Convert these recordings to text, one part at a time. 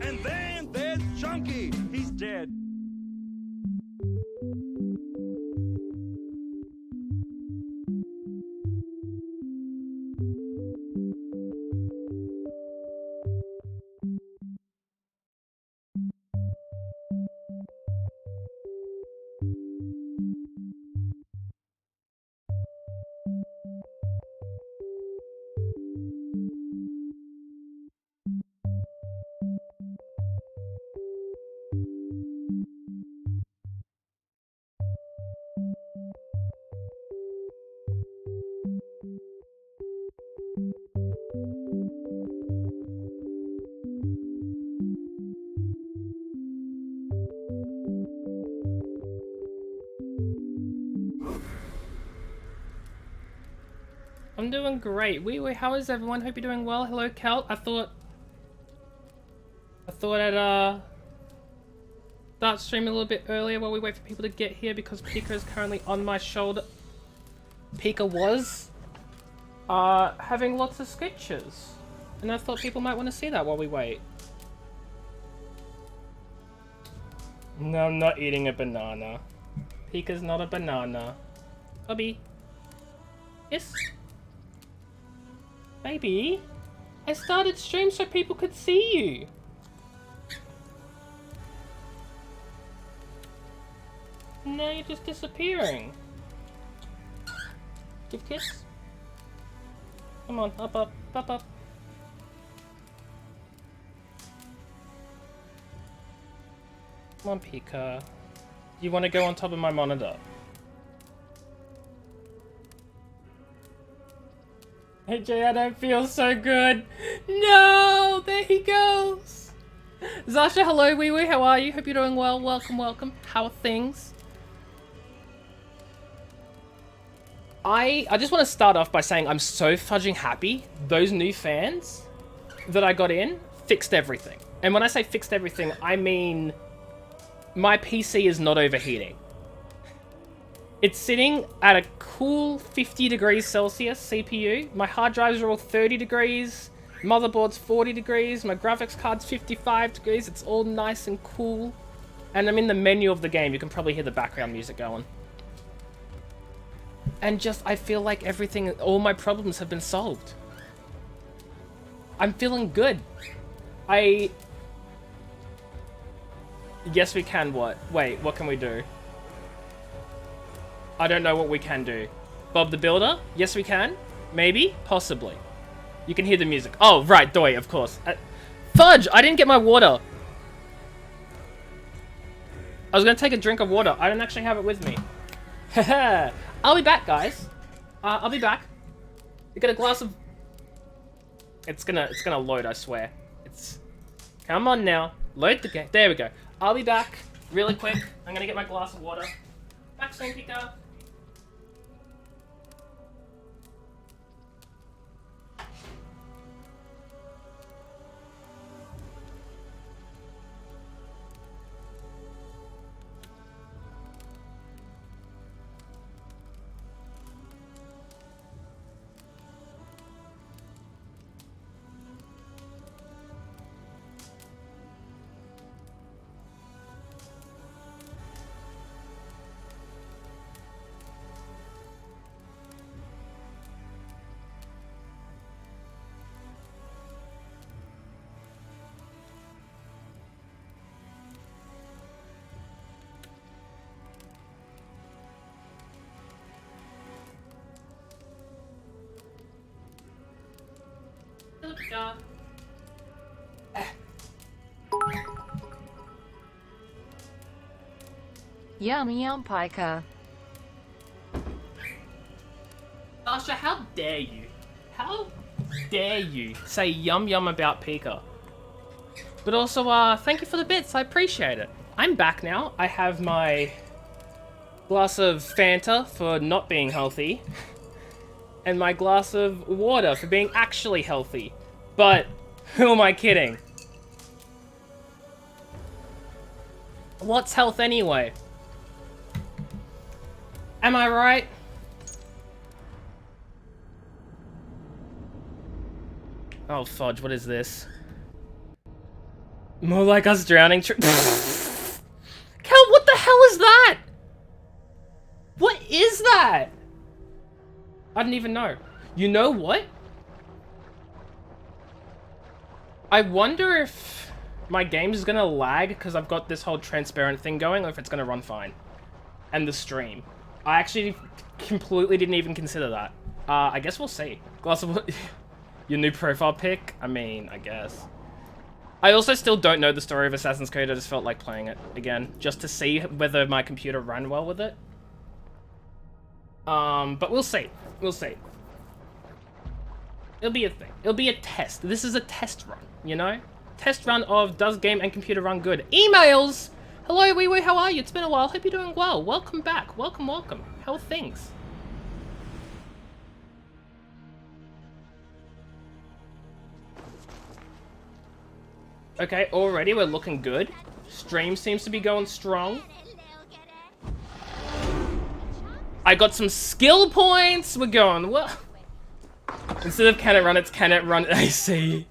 And then there's Chunky. He's dead. I'm doing great. How is everyone? Hope you're doing well. Hello, Kel. I thought I'd start streaming a little bit earlier while we wait for people to get here because Pika is currently on my shoulder. Pika was having lots of sketches, and I thought people might want to see that while we wait. No, I'm not eating a banana. Pika's not a banana. Bobby. Yes? Baby, I started stream so people could see you. Now you're just disappearing. Give kiss. Come on, up, up, up, up. Come on, Pika. You want to go on top of my monitor? Hey Jay, I don't feel so good. No, there he goes. Zasha, hello, wee wee, how are you? Hope you're doing well. Welcome, welcome. How are things? I just want to start off by saying I'm so fudging happy. Those new fans that I got in fixed everything. And when I say fixed everything, I mean my PC is not overheating. It's sitting at a cool 50 degrees Celsius CPU. My hard drives are all 30 degrees. Motherboard's 40 degrees. My graphics card's 55 degrees. It's all nice and cool. And I'm in the menu of the game. You can probably hear the background music going. And just, I feel like everything, all my problems have been solved. I'm feeling good. Yes, we can what? Wait, what can we do? I don't know what we can do. Bob the Builder? Yes, we can. Maybe? Possibly. You can hear the music. Oh, right, Doi, of course. Fudge! I didn't get my water. I was gonna take a drink of water. I don't actually have it with me. Haha. I'll be back, guys. I'll be back. You get a glass of... It's gonna load, I swear. Come on now. Load the game. There we go. I'll be back really quick. I'm gonna get my glass of water. Back soon, Pika. Yum yum pika. Asha, how dare you? How dare you say yum yum about Pika? But also, thank you for the bits. I appreciate it. I'm back now. I have my glass of Fanta for not being healthy, and my glass of water for being actually healthy. But who am I kidding? What's health anyway? Am I right? Oh fudge, what is this? More like us drowning. Kel, what the hell is that? What is that? I didn't even know. You know what? I wonder if my game is gonna lag because I've got this whole transparent thing going, or if it's gonna run fine. And the stream. I actually completely didn't even consider that. I guess we'll see. Glass of your new profile pic? I mean, I guess. I also still don't know the story of Assassin's Creed. I just felt like playing it again, just to see whether my computer ran well with it. But we'll see. We'll see. It'll be a thing. It'll be a test. This is a test run, you know? Test run of does game and computer run good. Emails! Hello, wee wee, how are you? It's been a while. Hope you're doing well. Welcome back. Welcome, welcome. How are things? Okay, already we're looking good. Stream seems to be going strong. I got some skill points. We're going well. Instead of can it run, it's can it run AC.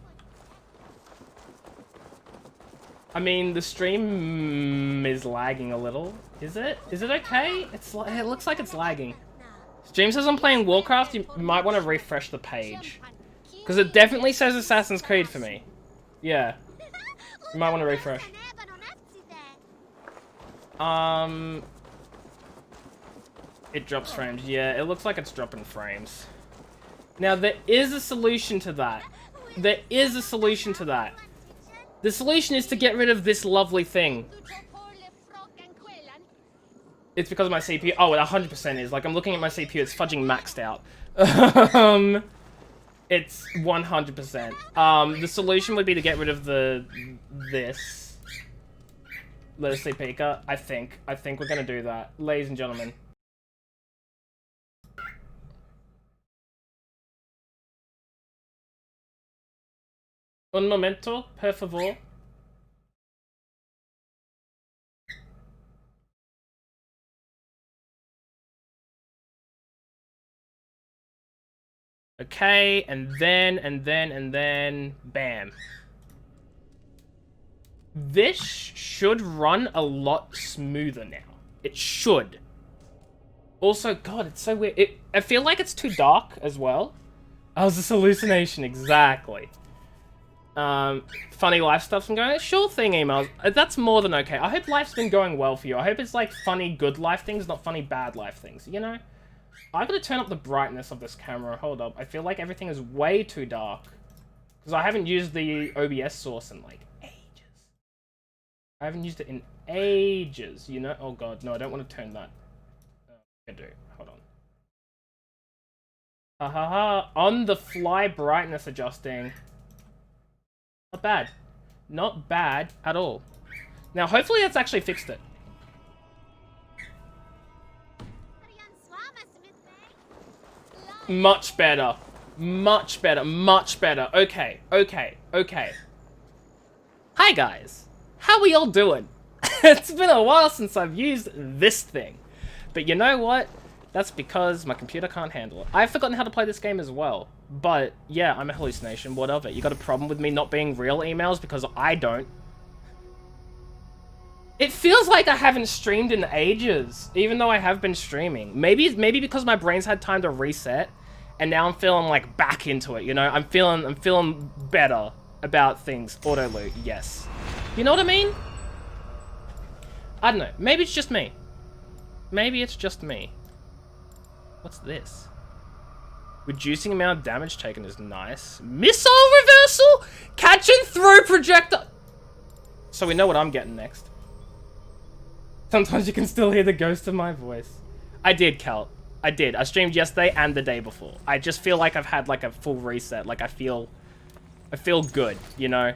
I mean, the stream is lagging a little. Is it? Is it okay? It looks like it's lagging. Stream says I'm playing Warcraft. You might want to refresh the page. Because it definitely says Assassin's Creed for me. Yeah. You might want to refresh. It drops frames. Yeah, it looks like it's dropping frames. Now, there is a solution to that. There is a solution to that. The solution is to get rid of this lovely thing. It's because of my CPU. Oh, it 100% is. Like, I'm looking at my CPU. It's fudging maxed out. It's 100%. The solution would be to get rid of this. Let us see, Pika. I think we're gonna do that. Ladies and gentlemen. Un momento, per favor. Okay, and then, bam. This should run a lot smoother now. It should. Also, God, it's so weird. I feel like it's too dark as well. Oh, it's this hallucination, exactly. Funny life stuff's been going. Sure thing, emails. That's more than okay. I hope life's been going well for you. I hope it's like funny good life things, not funny bad life things, you know? I'm gonna turn up the brightness of this camera. Hold up. I feel like everything is way too dark. Because I haven't used the OBS source in like ages. I haven't used it in ages, you know? Oh god, no, I don't want to turn that. I do. Hold on. Ha ha ha. On the fly brightness adjusting. Not bad. Not bad at all. Now, hopefully that's actually fixed it. Much better. Much better. Much better. Okay. Okay. Okay. Hi, guys. How are y'all doing? It's been a while since I've used this thing. But you know what? That's because my computer can't handle it. I've forgotten how to play this game as well. But, yeah, I'm a hallucination. What of it? You got a problem with me not being real emails? Because I don't. It feels like I haven't streamed in ages, even though I have been streaming. Maybe because my brain's had time to reset, and now I'm feeling like back into it, you know? I'm feeling better about things. Auto loot, yes. You know what I mean? I don't know. Maybe it's just me. Maybe it's just me. What's this? Reducing amount of damage taken is nice. Missile reversal? Catch and throw projectile. So we know what I'm getting next. Sometimes you can still hear the ghost of my voice. I did, Kel. I did. I streamed yesterday and the day before. I just feel like I've had like a full reset. Like I feel good, you know?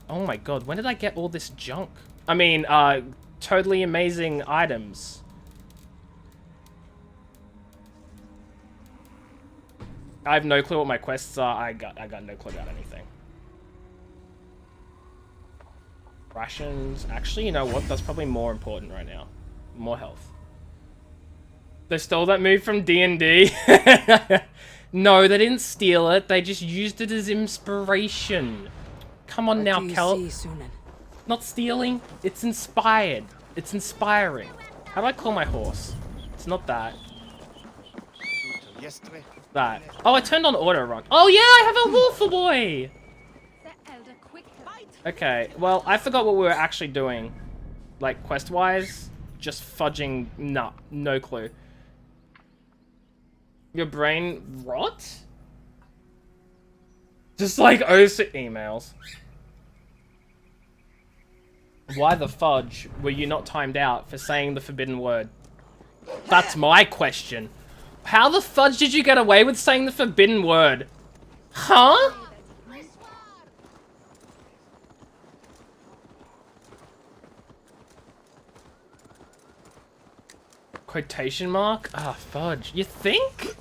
Oh my god, when did I get all this junk? I mean, totally amazing items. I have no clue what my quests are. I got no clue about anything. Rations. Actually, you know what? That's probably more important right now. More health. They stole that move from D&D. No, they didn't steal it. They just used it as inspiration. Come on now, Kel. Not stealing. It's inspired. It's inspiring. How do I call my horse? It's not that. That. Oh, I turned on auto run. Oh yeah, I have a wolf boy. Okay, well, I forgot what we were actually doing. Like, quest-wise. Just fudging, nah, no clue. Your brain rot? Just like OC emails. Why the fudge were you not timed out for saying the forbidden word? That's my question. How the fudge did you get away with saying the forbidden word? Huh? Quotation mark? Ah, fudge. You think?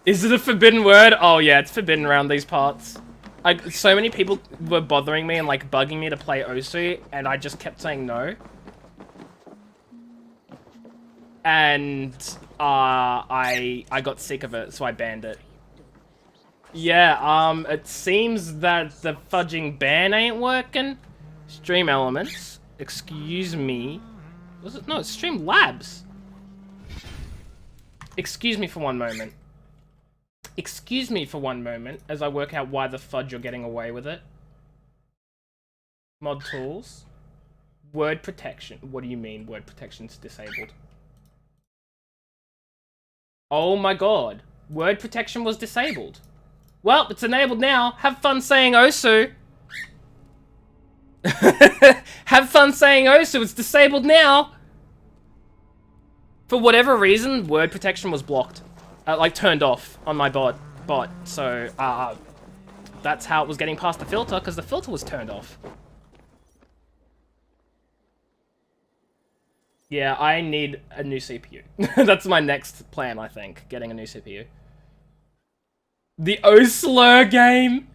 Is it a forbidden word? Oh yeah, it's forbidden around these parts. So many people were bothering me and like bugging me to play Osu, and I just kept saying no. And I got sick of it, so I banned it. Yeah, it seems that the fudging ban ain't working. Stream elements. Excuse me. Was it? No, it's Stream Labs. Excuse me for one moment. Excuse me for one moment as I work out why the fudge you're getting away with it. Mod tools. Word protection. What do you mean word protection's disabled? Oh my god. Word protection was disabled. Well, it's enabled now. Have fun saying Osu. Have fun saying Osu. It's disabled now. For whatever reason, word protection was blocked. Like, turned off on my bot. So, that's how it was getting past the filter, because the filter was turned off. Yeah, I need a new CPU. That's my next plan, I think. Getting a new CPU. The O-Slur game!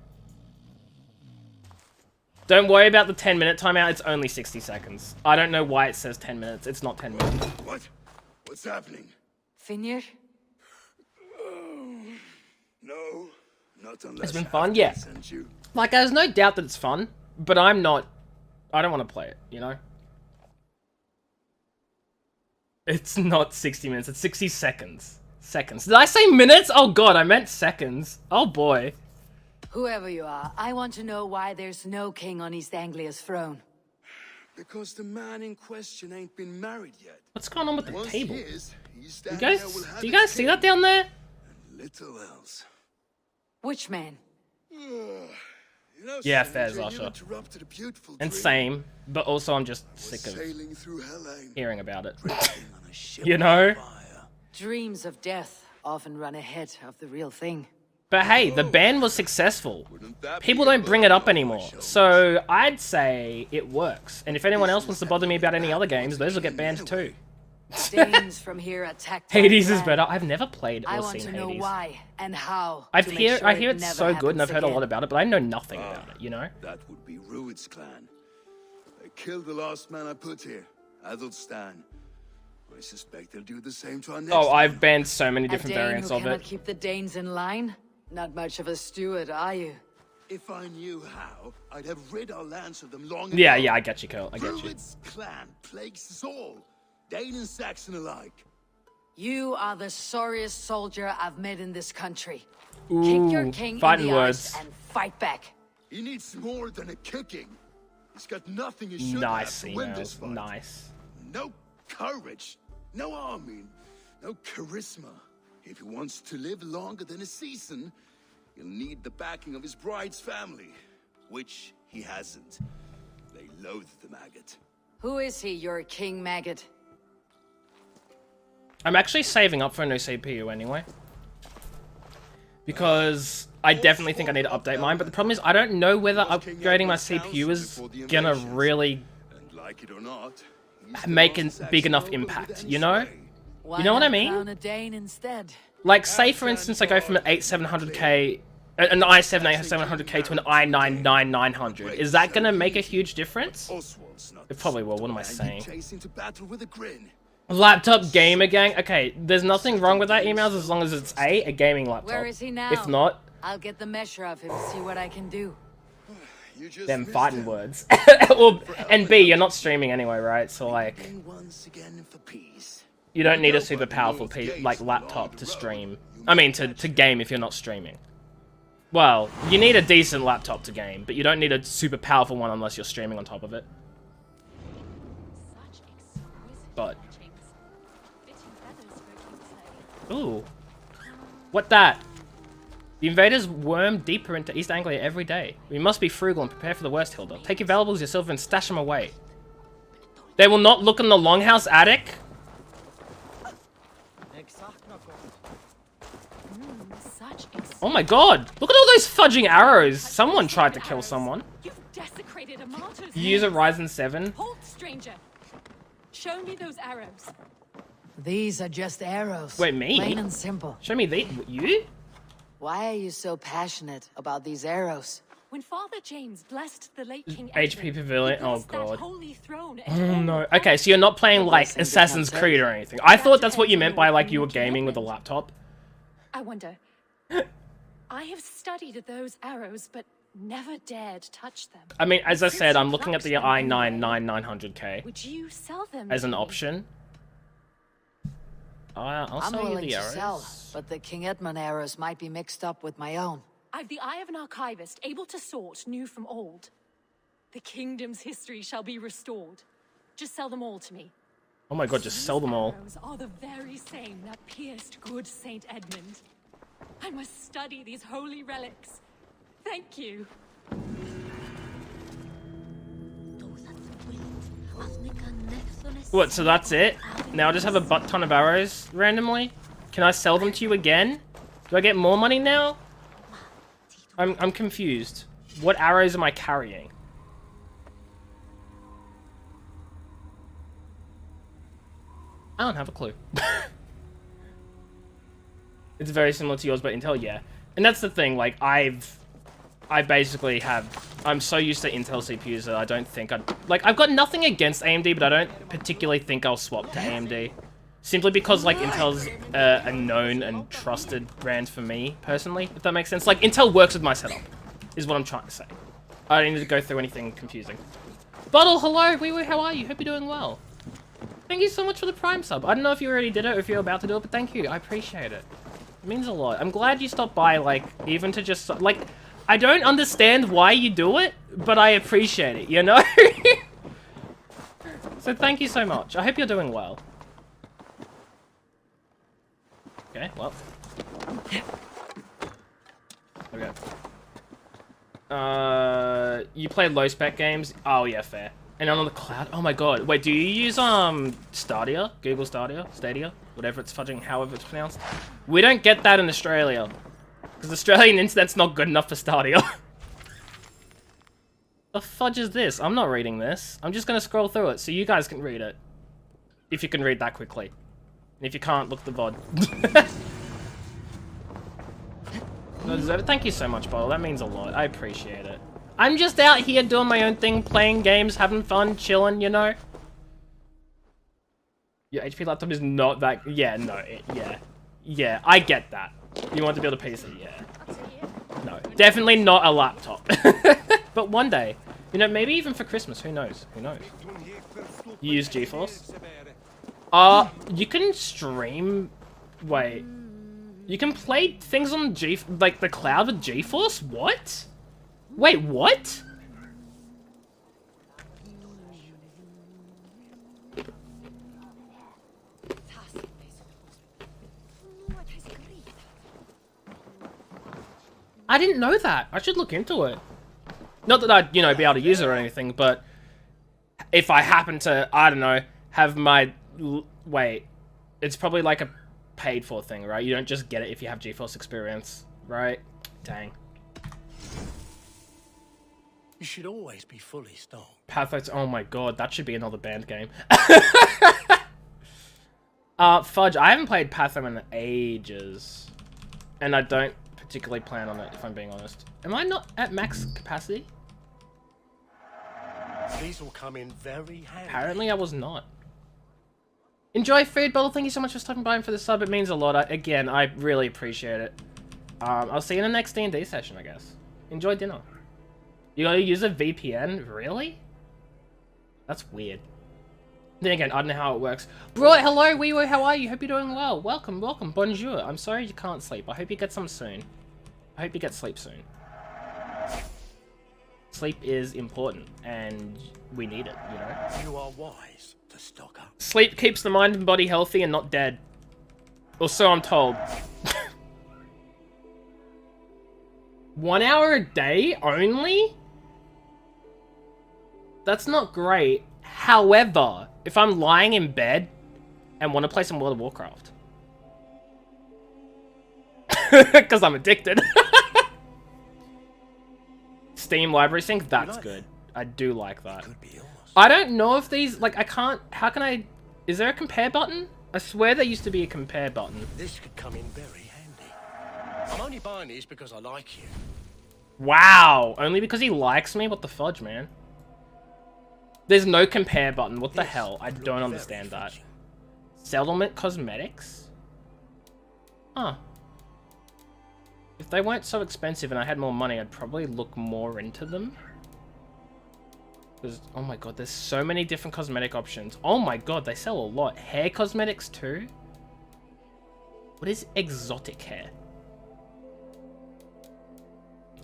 Don't worry about the 10-minute timeout, it's only 60 seconds. I don't know why it says 10 minutes, it's not 10 minutes. What? What's happening? Finir? No, not unless It's been fun, yeah. you. Like, there's no doubt that it's fun, but I don't want to play it, you know? It's not 60 minutes, it's 60 seconds. Seconds. Did I say minutes? Oh god, I meant seconds. Oh boy. Whoever you are, I want to know why there's no king on East Anglia's throne. Because the man in question ain't been married yet. What's going on with the Once table? he is, Do you guys see that down there? Little else. Which man? You know, Yeah, stranger, fair, you Zasha. interrupted a beautiful And dream. same, but also I'm just Was sick of sailing through Helene, hearing about it. drifting on a ship You on know? fire. Dreams of death often run ahead of the real thing. But hey, the ban was successful. Wouldn't that People be a don't bring it burden up off my anymore. shoulders? So I'd say it works. And if anyone else wants to bother me about any other games, those will get banned too. Danes from here attacked Hades is land. better. I've never played I or want seen to know Hades. why and how. I to make hear sure it it's never so good and I've happens heard a lot again. about it, but I know nothing about it, you know? That would be Rued's clan. They killed the last man I put here, Adelstan. I suspect they'll do the same to our next Oh, one. I've banned so many A different Dane variants who of cannot it. keep the Danes in line? Not much of a steward, are you? If I knew how, I'd have rid our lands of them long ago. Yeah, I get you, Kurt. I get you. Rued's clan plagues us all, Dane and Saxon alike. You are the sorriest soldier I've met in this country. Kick your Ooh, king in fighting the words. eyes and fight back. He needs more than a kicking. He's got nothing he should Nice have to win this emails. fight. Nice. No courage, no army, no charisma. If he wants to live longer than a season, he'll need the backing of his bride's family, which he hasn't. They loathe the maggot. Who is he, your king maggot? I'm actually saving up for a new CPU anyway. Because I definitely think I need to update mine, but the problem is I don't know whether upgrading my CPU is gonna really Like it or not, make a big enough impact, you know? You know what I mean? Crown a Dane instead. Like, say for instance I go from an 8700K, an i7 8700K to an i9 9900. Is that gonna make a huge difference? It probably will, what am I saying? Chasing to battle with a grin. Laptop gamer gang? Okay, there's nothing wrong with that emails as long as it's a gaming laptop. Where is he now? If not, I'll get the measure of him, see what I can do. You just them missed fighting it. words. Well, and B, you're not streaming anyway, right? So like, Begging once again for peace. you don't need a super powerful like laptop to stream. I mean, to game if you're not streaming. Well, you need a decent laptop to game, but you don't need a super powerful one unless you're streaming on top of it. But ooh, what that? The invaders worm deeper into East Anglia every day. We must be frugal and prepare for the worst, Hilda. Take your valuables yourself and stash them away. They will not look in the longhouse attic? Oh my god! Look at all those fudging arrows! Someone tried to kill someone. You've desecrated a martyr's You use a Ryzen 7? Hold, stranger. Show me those arrows. These are just arrows. Wait, me? Plain and simple. Show me the you? Why are you so passionate about these arrows? When Father James blessed the late King HP Edward, Pavilion. he Oh blessed that god. holy throne Oh no. Okay, so you're not playing like Assassin's Creed or anything. I thought that's what you meant by like you were gaming with a laptop. I wonder. I have studied those arrows, but never dared touch them. I mean, as I Since said, you I'm looking at plucked the them i9 anyway, 9900K Would you sell them as to an me? option. I'll I'm sell you willing the to sell, arrows. but the King Edmund arrows might be mixed up with my own. I've the eye of an archivist, able to sort new from old. The kingdom's history shall be restored. Just sell them all to me. Oh my god, just sell them all. These arrows are the very same that pierced good Saint Edmund. I must study these holy relics. Thank you. What, so that's it? Now I just have a butt ton of arrows randomly? Can I sell them to you again? Do I get more money now? I'm confused. What arrows am I carrying? I don't have a clue. It's very similar to yours, but Intel, yeah. And that's the thing, like, I basically I'm so used to Intel CPUs that I don't think I've got nothing against AMD, but I don't particularly think I'll swap to AMD. Simply because, like, Intel's a known and trusted brand for me, personally, if that makes sense. Like, Intel works with my setup, is what I'm trying to say. I don't need to go through anything confusing. Bottle, hello, wee wee, how are you? Hope you're doing well. Thank you so much for the Prime sub. I don't know if you already did it or if you're about to do it, but thank you. I appreciate it. It means a lot. I'm glad you stopped by, like, even to just, like, I don't understand why you do it, but I appreciate it, you know? So thank you so much. I hope you're doing well. Okay, well. Okay. You play low spec games? Oh yeah, fair. And on the cloud? Oh my god. Wait, do you use Stadia? Google Stadia? Stadia? Whatever it's fudging, however it's pronounced. We don't get that in Australia. Because Australian internet's not good enough for Stadia. The fudge is this? I'm not reading this. I'm just gonna scroll through it so you guys can read it. If you can read that quickly. And if you can't, look the VOD. Thank you so much, Bottle. That means a lot. I appreciate it. I'm just out here doing my own thing, playing games, having fun, chilling, you know? Your HP laptop is not that... Yeah, no, yeah. Yeah, I get that. You want to build a PC, yeah. No, definitely not a laptop. But one day, you know, maybe even for Christmas, who knows? Who knows? You use GeForce? You can stream... Wait. You can play things on like the cloud with GeForce? What? Wait, what? I didn't know that. I should look into it. Not that I'd, you know, be able to use it or anything, but if I happen to, I don't know, have my... Wait. It's probably like a paid for thing, right? You don't just get it if you have GeForce Experience, right? Dang. You should always be fully stocked. Pathos, oh my god, that should be another band game. Fudge, I haven't played Patho in ages. And I don't particularly plan on it, if I'm being honest. Am I not at max capacity? These will come in very handy. Apparently I was not. Enjoy food, Bottle. Thank you so much for stopping by and for the sub. It means a lot. Again, I really appreciate it. I'll see you in the next D&D session, I guess. Enjoy dinner. You gotta use a VPN? Really? That's weird. Then again, I don't know how it works. Bro, hello, Weewo, how are you? Hope you're doing well. Welcome, welcome, bonjour. I'm sorry you can't sleep. I hope you get some soon. I hope you get sleep soon. Sleep is important, and we need it, you know? You are wise to stock up. Sleep keeps the mind and body healthy and not dead. Or so I'm told. 1 hour a day only? That's not great. However, if I'm lying in bed and want to play some World of Warcraft. Because I'm addicted. Steam library sync, that's good. I do like that. I don't know if these, like, I can't, how can I, is there a compare button? I swear there used to be a compare button. This could come in very handy. I'm only buying these because I like you. Wow, only because he likes me? What the fudge, man? There's no compare button. What the hell? I don't understand that. Settlement cosmetics? Huh. If they weren't so expensive and I had more money, I'd probably look more into them. Because, oh my god, there's so many different cosmetic options. Oh my god, they sell a lot. Hair cosmetics too? What is exotic hair?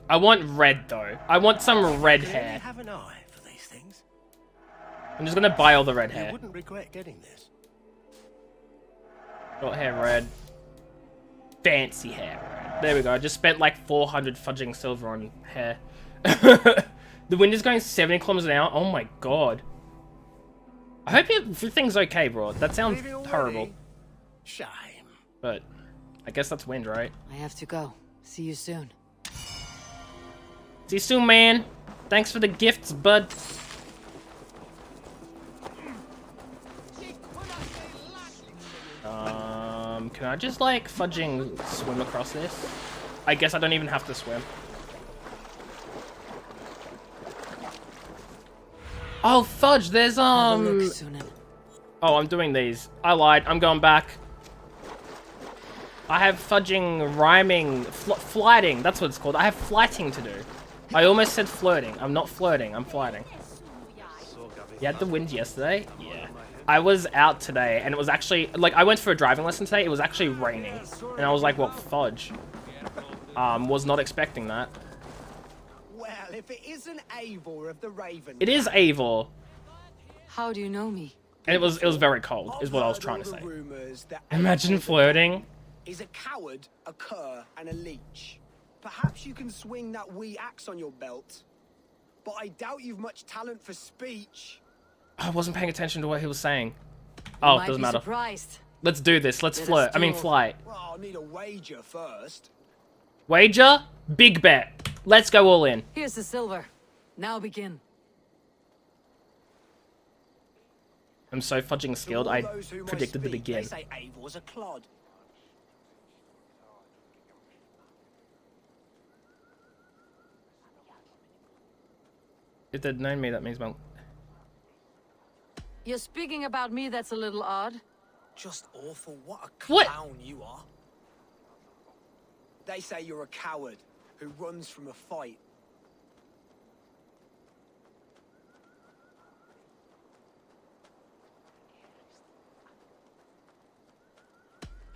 I want red though. I want some red hair. Have an eye for these things. I'm just gonna buy all the red hair. You wouldn't regret getting this. Short hair red. Fancy hair red. There we go. I just spent like 400 fudging silver on hair. The wind is going 70 kilometers an hour. Oh my god. I hope everything's okay, bro. That sounds horrible. Shame. But I guess that's wind, right? I have to go. See you soon. See you soon, man. Thanks for the gifts, bud. Can I just, like, fudging swim across this? I guess I don't even have to swim. Oh, fudge, there's, Have a look, Sunan. Oh, I'm doing these. I lied. I'm going back. I have fudging, rhyming, flighting. That's what it's called. I have flighting to do. I almost said flirting. I'm not flirting. I'm flighting. You had the wind yesterday? Yeah. I was out today, and it was actually... Like, I went for a driving lesson today. It was actually raining. And I was like, what, fudge? Was not expecting that. Well, if it isn't Eivor of the Raven... It is Eivor. How do you know me? And it was very cold, is what I was trying to say. Imagine flirting. Is a coward, a cur, and a leech. Perhaps you can swing that wee axe on your belt. But I doubt you've much talent for speech. I wasn't paying attention to what he was saying. Oh, it doesn't matter. Surprised. Let's do this. Let's flirt. I mean, flight. Well, I'll need a wager first. Wager? Big bet. Let's go all in. Here's the silver. Now begin. I'm so fudging skilled, I Those whom predicted the speak, begin. They say Eivor's a clod. If they'd known me, that means, well... You're speaking about me, that's a little odd. Just awful. What a What? clown you are. They say you're a coward who runs from a fight.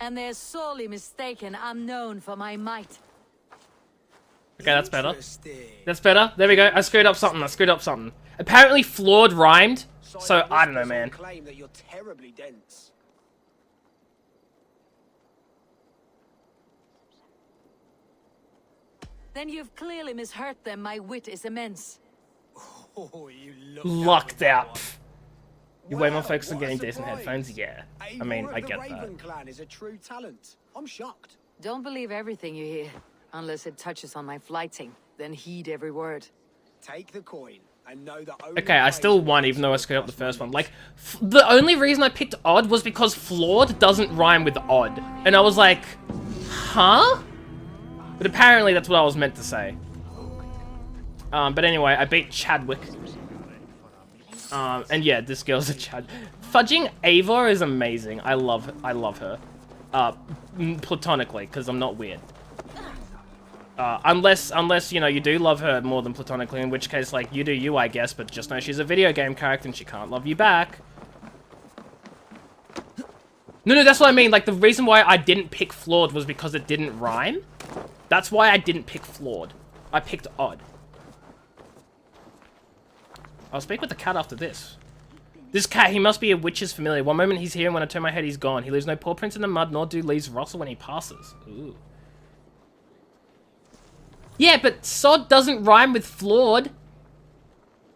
And they're sorely mistaken. I'm known for my might. Okay, that's better. Interesting. That's better. There we go. I screwed up something. Apparently flawed rhymed. So, I don't know, man. Claim that you're terribly dense. Then you've clearly misheard them. My wit is immense. Oh, you Lucked out. Pff. You're way more Wow, focused on what a getting decent surprise. headphones? Yeah. I Eivor mean, of I the get that. Raven clan is a true talent. I'm shocked. Don't believe everything you hear, unless it touches on my flighting. Then heed every word. Take the coin and know that only Okay, I praise still will won, come even though I from screwed up the across my first one. lips. Like, the only reason I picked odd was because flawed doesn't rhyme with odd. And I was like, huh? But apparently that's what I was meant to say. But anyway, I beat Chadwick. And yeah, this girl's a Chad. Fudging Eivor is amazing. I love her. Platonically, because I'm not weird. Unless, you know, you do love her more than platonically, in which case, like, you do you, I guess, but just know she's a video game character and she can't love you back. No, that's what I mean. Like, the reason why I didn't pick flawed was because it didn't rhyme. That's why I didn't pick flawed. I picked odd. I'll speak with the cat after this. This cat, he must be a witch's familiar. One moment he's here, and when I turn my head, he's gone. He leaves no paw prints in the mud, nor do leaves rustle when he passes. Ooh. Yeah, but sod doesn't rhyme with flawed.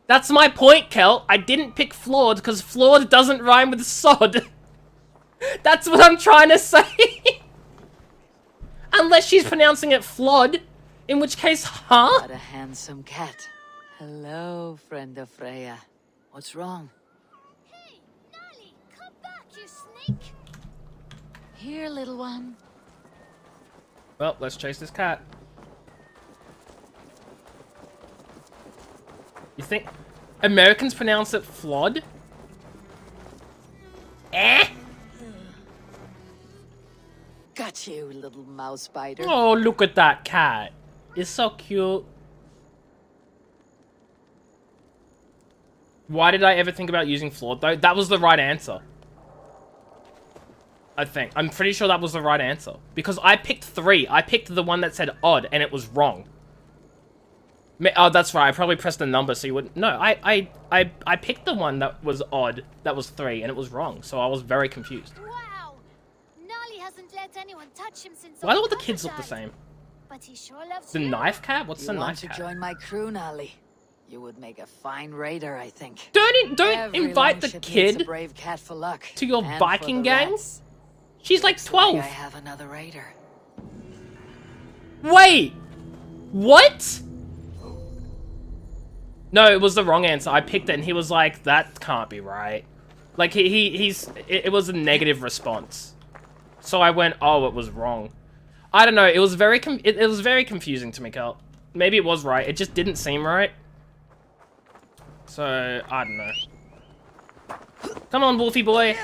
That's my point, Kel. I didn't pick flawed because flawed doesn't rhyme with sod. That's what I'm trying to say. Unless she's pronouncing it flawed, in which case, huh? What a handsome cat. Hello, friend of Freya. What's wrong? Hey, Nali, come back, you snake! Here, little one. Well, let's chase this cat. You think Americans pronounce it flawed? Eh? Got you, little mouse spider. Oh, look at that cat. It's so cute. Why did I ever think about using flawed, though? That was the right answer. I think. I'm pretty sure that was the right answer. Because I picked 3. I picked the one that said odd, and it was wrong. Oh, that's right. I probably pressed the number so you wouldn't... No, I picked the one that was odd. That was 3, and it was wrong. So I was very confused. Wow! Nali hasn't let anyone touch him since Why do all old the Papa kids look the died. same? But he sure loves The you. knife cat? What's the You want knife to cat? join my crew, Nali? You would make a fine raider, I think. Don't Every invite the longship needs a kid brave cat for luck. to your and for Viking the gang? rats. She's like Looks like 12. I have another raider. Wait! What? No, it was the wrong answer. I picked it and he was like, that can't be right. Like, it was a negative response. So I went, oh, it was wrong. I don't know, it was very confusing to me, Cal. Maybe it was right, it just didn't seem right. So, I don't know. Come on, Wolfie boy.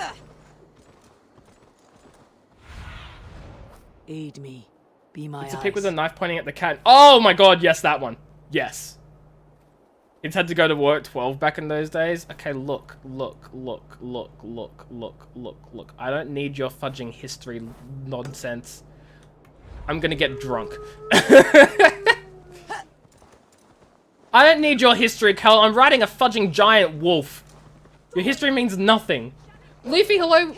Aid me. Be my It's a eyes. pig with a knife pointing at the cat. Oh my god, yes, that one. Yes. Kids had to go to work 12 back in those days. Okay, look. I don't need your fudging history nonsense. I'm gonna get drunk. I don't need your history, Cal. I'm riding a fudging giant wolf. Your history means nothing. Luffy, hello?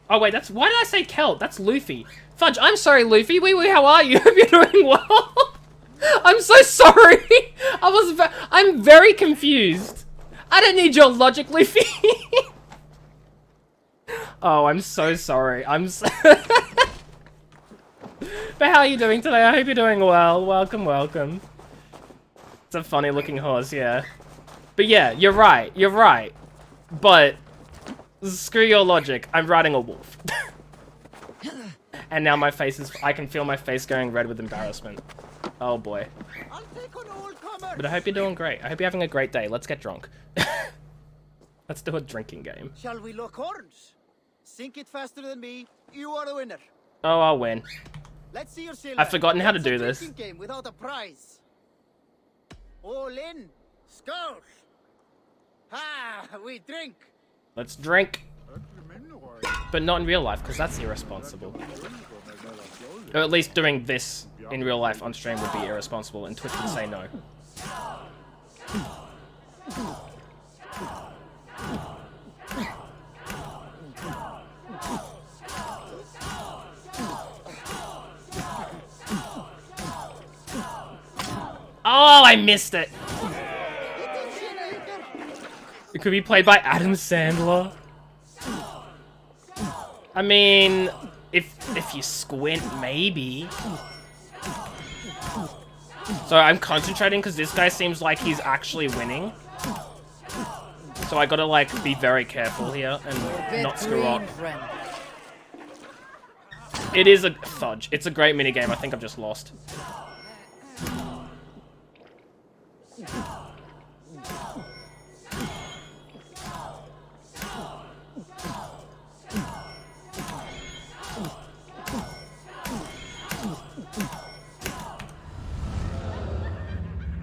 Oh wait, that's... Why did I say Kel? That's Luffy. Fudge, I'm sorry, Luffy. Wee wee, how are you? Hope you're doing well. I'm so sorry. I'm very confused. I don't need your logic, Luffy. Oh, I'm so sorry. But how are you doing today? I hope you're doing well. Welcome, welcome. It's a funny looking horse, yeah. But yeah, you're right. You're right. But screw your logic. I'm riding a wolf. And now my face is... I can feel my face going red with embarrassment. Oh boy. But I hope you're doing great. I hope you're having a great day. Let's get drunk. Let's do a drinking game. Shall we lock horns? Sink it faster than me. You are the winner. Oh, I'll win. Let's see your silver. I've forgotten how to It's do a this. drinking game without a prize. All in. Skull. Ah, we drink. Let's drink. But not in real life, because that's irresponsible. Or at least doing this in real life on stream would be irresponsible, and Twitch would say no. Oh, I missed it. It could be played by Adam Sandler. I mean, if you squint, maybe. So I'm concentrating because this guy seems like he's actually winning. So I gotta like be very careful here and not screw up. It is a fudge. It's a great minigame. I think I've just lost.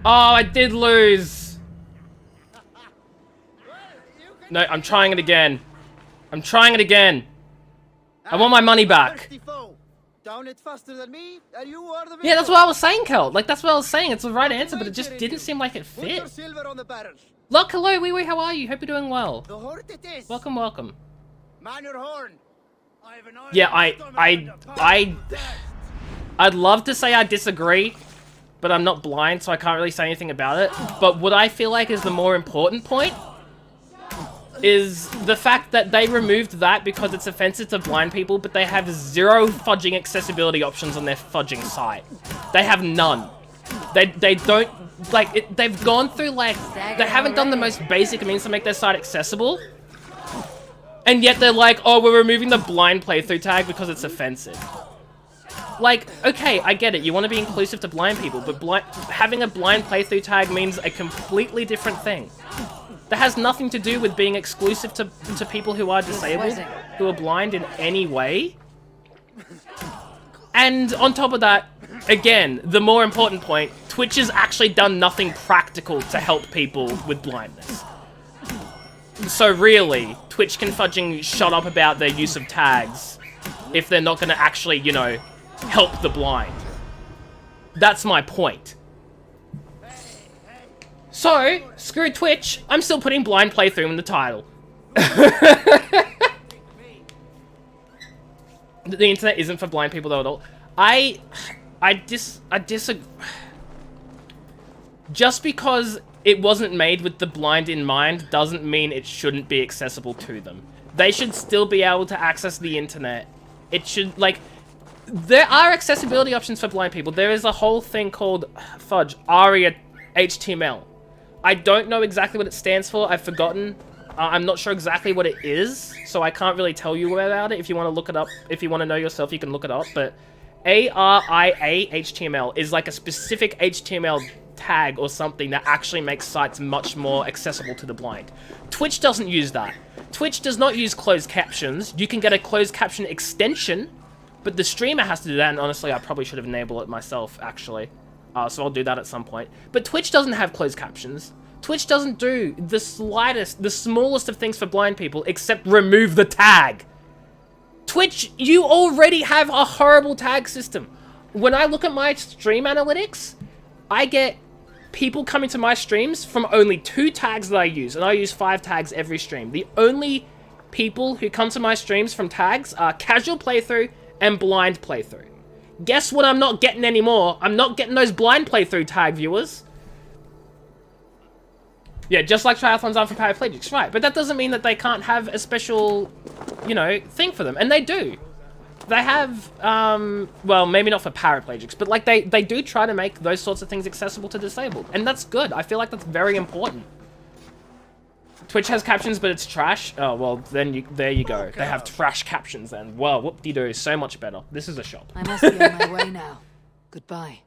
Oh, I did lose. No, I'm trying it again. I'm trying it again. I want my money back. Down it faster than me, and you are the Yeah, that's what I was saying, Kel. Like, that's what I was saying. It's the right answer, but it just didn't seem like it Put your fit. silver on the barrel. Look, hello, wee wee, how are you? Hope you're doing well. The horn it is. Welcome, welcome. Man your horn. I have an iron Yeah, I'd love to say I disagree, but I'm not blind, so I can't really say anything about it. But what I feel like is the more important point is the fact that they removed that because it's offensive to blind people, but they have zero fudging accessibility options on their fudging site. They have none. They don't, like, they've gone through, like, they haven't done the most basic means to make their site accessible. And yet they're like, oh, we're removing the blind playthrough tag because it's offensive. Like, okay, I get it. You want to be inclusive to blind people, but having a blind playthrough tag means a completely different thing. That has nothing to do with being exclusive to people who are disabled, who are blind in any way. And on top of that, again, the more important point, Twitch has actually done nothing practical to help people with blindness. So really, Twitch can fudging shut up about their use of tags if they're not going to actually, you know, help the blind. That's my point. So, screw Twitch, I'm still putting blind playthrough in the title. The internet isn't for blind people though at all. I disagree. Just because it wasn't made with the blind in mind doesn't mean it shouldn't be accessible to them. They should still be able to access the internet. It should, like, there are accessibility options for blind people. There is a whole thing called, fudge, ARIA HTML. I don't know exactly what it stands for. I've forgotten. I'm not sure exactly what it is, so I can't really tell you about it. If you want to look it up, if you want to know yourself, you can look it up. But ARIA HTML is like a specific HTML tag or something that actually makes sites much more accessible to the blind. Twitch doesn't use that. Twitch does not use closed captions. You can get a closed caption extension, but the streamer has to do that, and honestly, I probably should have enabled it myself, actually. So I'll do that at some point. But Twitch doesn't have closed captions. Twitch doesn't do the slightest, the smallest of things for blind people except remove the tag. Twitch, you already have a horrible tag system. When I look at my stream analytics, I get people coming to my streams from only 2 tags that I use, and I use 5 tags every stream. The only people who come to my streams from tags are casual playthrough and blind playthrough. Guess what I'm not getting anymore? I'm not getting those blind playthrough tag viewers. Yeah, just like triathlons are for paraplegics, right. But that doesn't mean that they can't have a special, you know, thing for them. And they do. They have, well, maybe not for paraplegics, but like they do try to make those sorts of things accessible to disabled. And that's good. I feel like that's very important. Twitch has captions, but it's trash. Oh, well, then there you go. They have trash captions then. Well, whoop-de-doo, so much better. This is a shop. I must be on my way now. Goodbye.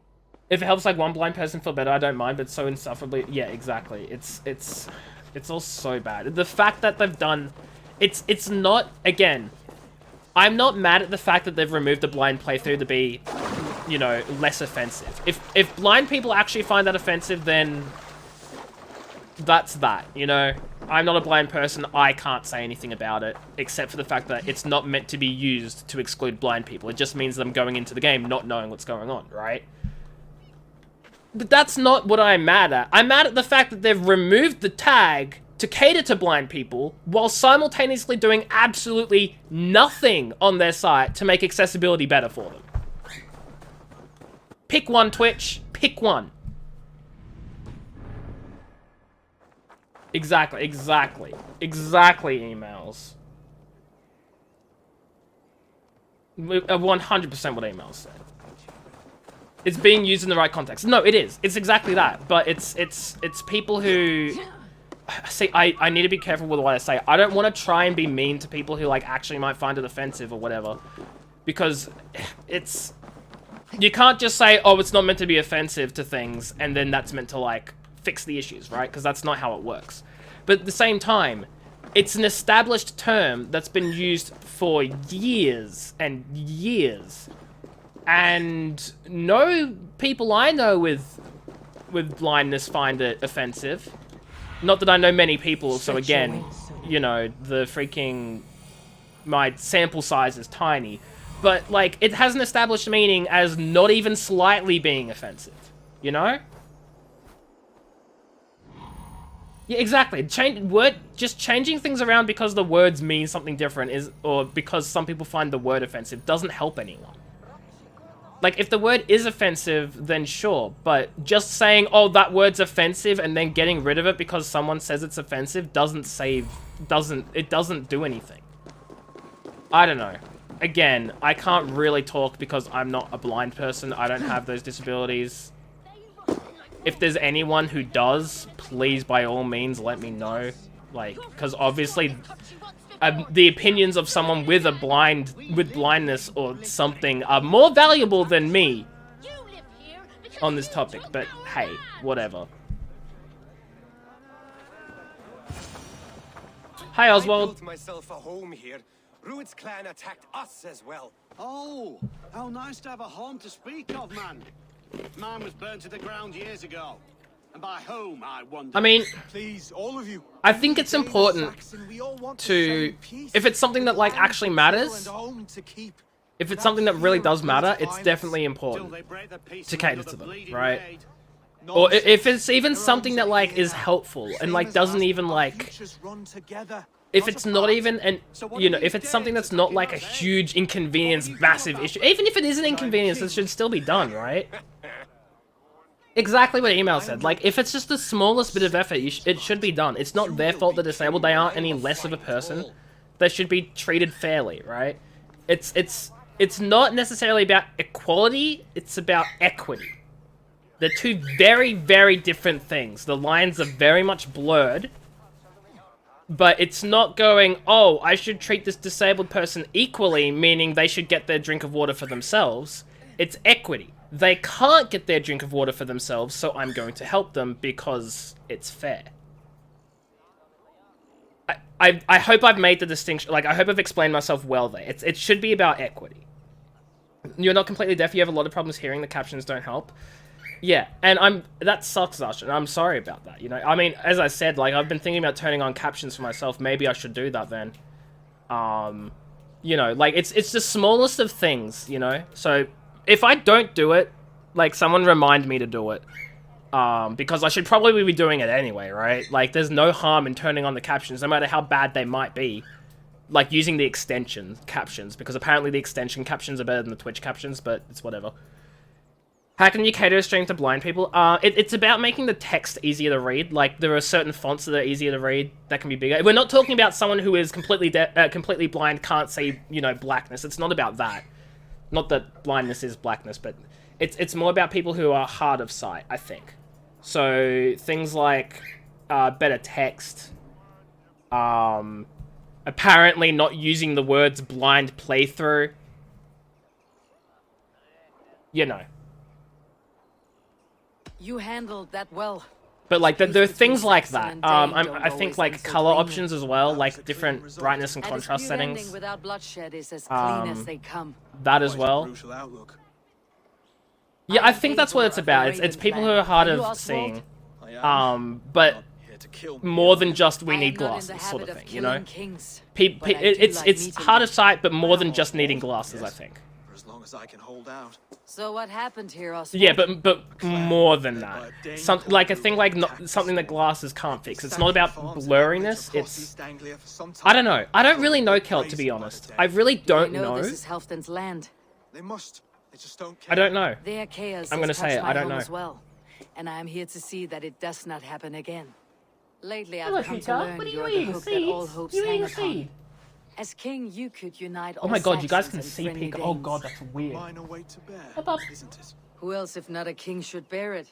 If it helps like one blind person feel better, I don't mind, but so insufferably... Yeah, exactly. It's all so bad. The fact that they've done... It's not... Again, I'm not mad at the fact that they've removed the blind playthrough to be, you know, less offensive. If blind people actually find that offensive, then... That's that, you know? I'm not a blind person, I can't say anything about it, except for the fact that it's not meant to be used to exclude blind people. It just means them going into the game not knowing what's going on, right? But that's not what I'm mad at. I'm mad at the fact that they've removed the tag to cater to blind people while simultaneously doing absolutely nothing on their site to make accessibility better for them. Pick one, Twitch. Pick one. Exactly, emails. 100% what emails said. It's being used in the right context. No, it is. It's exactly that. But it's people who... See, I need to be careful with what I say. I don't want to try and be mean to people who, like, actually might find it offensive or whatever. Because it's... You can't just say, oh, it's not meant to be offensive to things, and then that's meant to, like, fix the issues, right? Because that's not how it works. But at the same time, it's an established term that's been used for years and years. And no people I know with blindness find it offensive. Not that I know many people, so again, you know, the freaking... My sample size is tiny. But, like, it has an established meaning as not even slightly being offensive. You know? Yeah, exactly. Just changing things around because the words mean something different is... Or because some people find the word offensive doesn't help anyone. Like, if the word is offensive, then sure. But just saying, oh, that word's offensive, and then getting rid of it because someone says it's offensive doesn't do anything. I don't know. Again, I can't really talk because I'm not a blind person. I don't have those disabilities. If there's anyone who does, please, by all means, let me know. Like, because obviously, the opinions of someone with blindness or something are more valuable than me on this topic. But hey, whatever. Hi, Oswald. I built myself a home here. Rued's clan attacked us as well. Oh, how nice to have a home to speak of, man. Mine was burned to the ground years ago. And by home, I wonder. I mean, please, all of you. I think it's important to, if it's something that, like, actually matters, if it's something that really does matter, it's definitely important to cater to them, right? Or if it's even something that, like, is helpful and, like, doesn't even, like... If it's not even, and you know, if it's something that's not like a huge inconvenience, massive issue, even if it is an inconvenience, it should still be done, right? Exactly what email said. Like, if it's just the smallest bit of effort, it should be done. It's not their fault they're disabled. They aren't any less of a person. They should be treated fairly, right? It's not necessarily about equality. It's about equity. They're two very, very different things. The lines are very much blurred. But it's not going, oh, I should treat this disabled person equally, meaning they should get their drink of water for themselves. It's equity. They can't get their drink of water for themselves, so I'm going to help them because it's fair. I hope I've made the distinction, like, I hope I've explained myself well there. It should be about equity. You're not completely deaf, you have a lot of problems hearing, the captions don't help. Yeah, and that sucks, Ash, and I'm sorry about that, you know? I mean, as I said, like, I've been thinking about turning on captions for myself. Maybe I should do that then. You know, like, it's the smallest of things, you know? So, if I don't do it, like, someone remind me to do it. Because I should probably be doing it anyway, right? Like, there's no harm in turning on the captions, no matter how bad they might be. Like, using the extension captions, because apparently the extension captions are better than the Twitch captions, but it's whatever. How can you cater a stream to blind people? It's about making the text easier to read. Like, there are certain fonts that are easier to read that can be bigger. We're not talking about someone who is completely blind, can't see, you know, blackness. It's not about that. Not that blindness is blackness, but it's more about people who are hard of sight, I think. So, things like better text, apparently not using the words blind playthrough. You know. You handled that well. But, like, there are things like that. I think, like, color options as well, like different brightness and contrast settings. Without bloodshed is as clean as they come. That as well. Yeah, I think that's what it's about. It's people who are hard of seeing. But more than just we need glasses sort of thing, you know? It's hard of sight, but more than just needing glasses, I think. As long as I can hold out. So what happened here, Oswald? Yeah, but more than that. Like a thing like something that glasses can't fix. It's not about blurriness. It's I don't know. I don't really know, Kelt, to be honest. I really don't know. This is Halfdan's land. They must. They just don't care. I don't know. Their chaos I'm gonna say it. I don't know. as well, and I am here to see that it does not happen again. Lately, Hello, I've come to Chica. learn What are you you're the eating? hope that all Seeds? hopes You hang eating a upon. seed? As king, you could unite all Oh my god, you guys can Saxons see and friendly Pika. Oh Danes. god, that's weird. Minor weight to bear, Up, up. isn't it? Who else, if not a king, should bear it?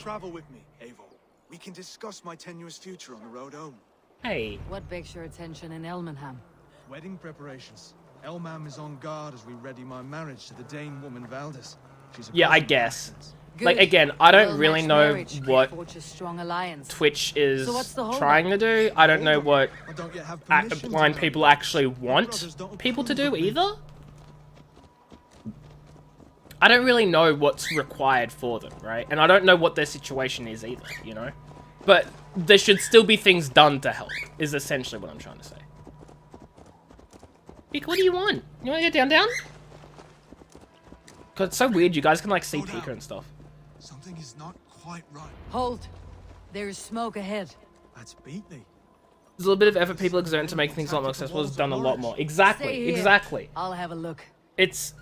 Travel with me, Eivor. We can discuss my tenuous future on the road home. Hey. What begs your attention in Elmenham? Wedding preparations. Elmam is on guard as we ready my marriage to the Dane woman Valdis. She's a Yeah, I cousin of guess. Aston's. Like, again, I don't really Well-matched know marriage what forge a strong alliance. Twitch is So what's the holdup? trying to do. I don't know what I don't yet have permission to blind marry. people actually My want brothers don't people to approve do of me. either. I don't really know what's required for them, right? And I don't know what their situation is either, you know? But there should still be things done to help, is essentially what I'm trying to say. Pika, what do you want? You want to get down? Because it's so weird, you guys can, like, see Pika and stuff. Something is not quite right. Hold. There is smoke ahead. That's beat me. There's a little bit of effort people exert to make things a lot more accessible. It's done a lot more. Stay Exactly, here. exactly. I'll have a look. It's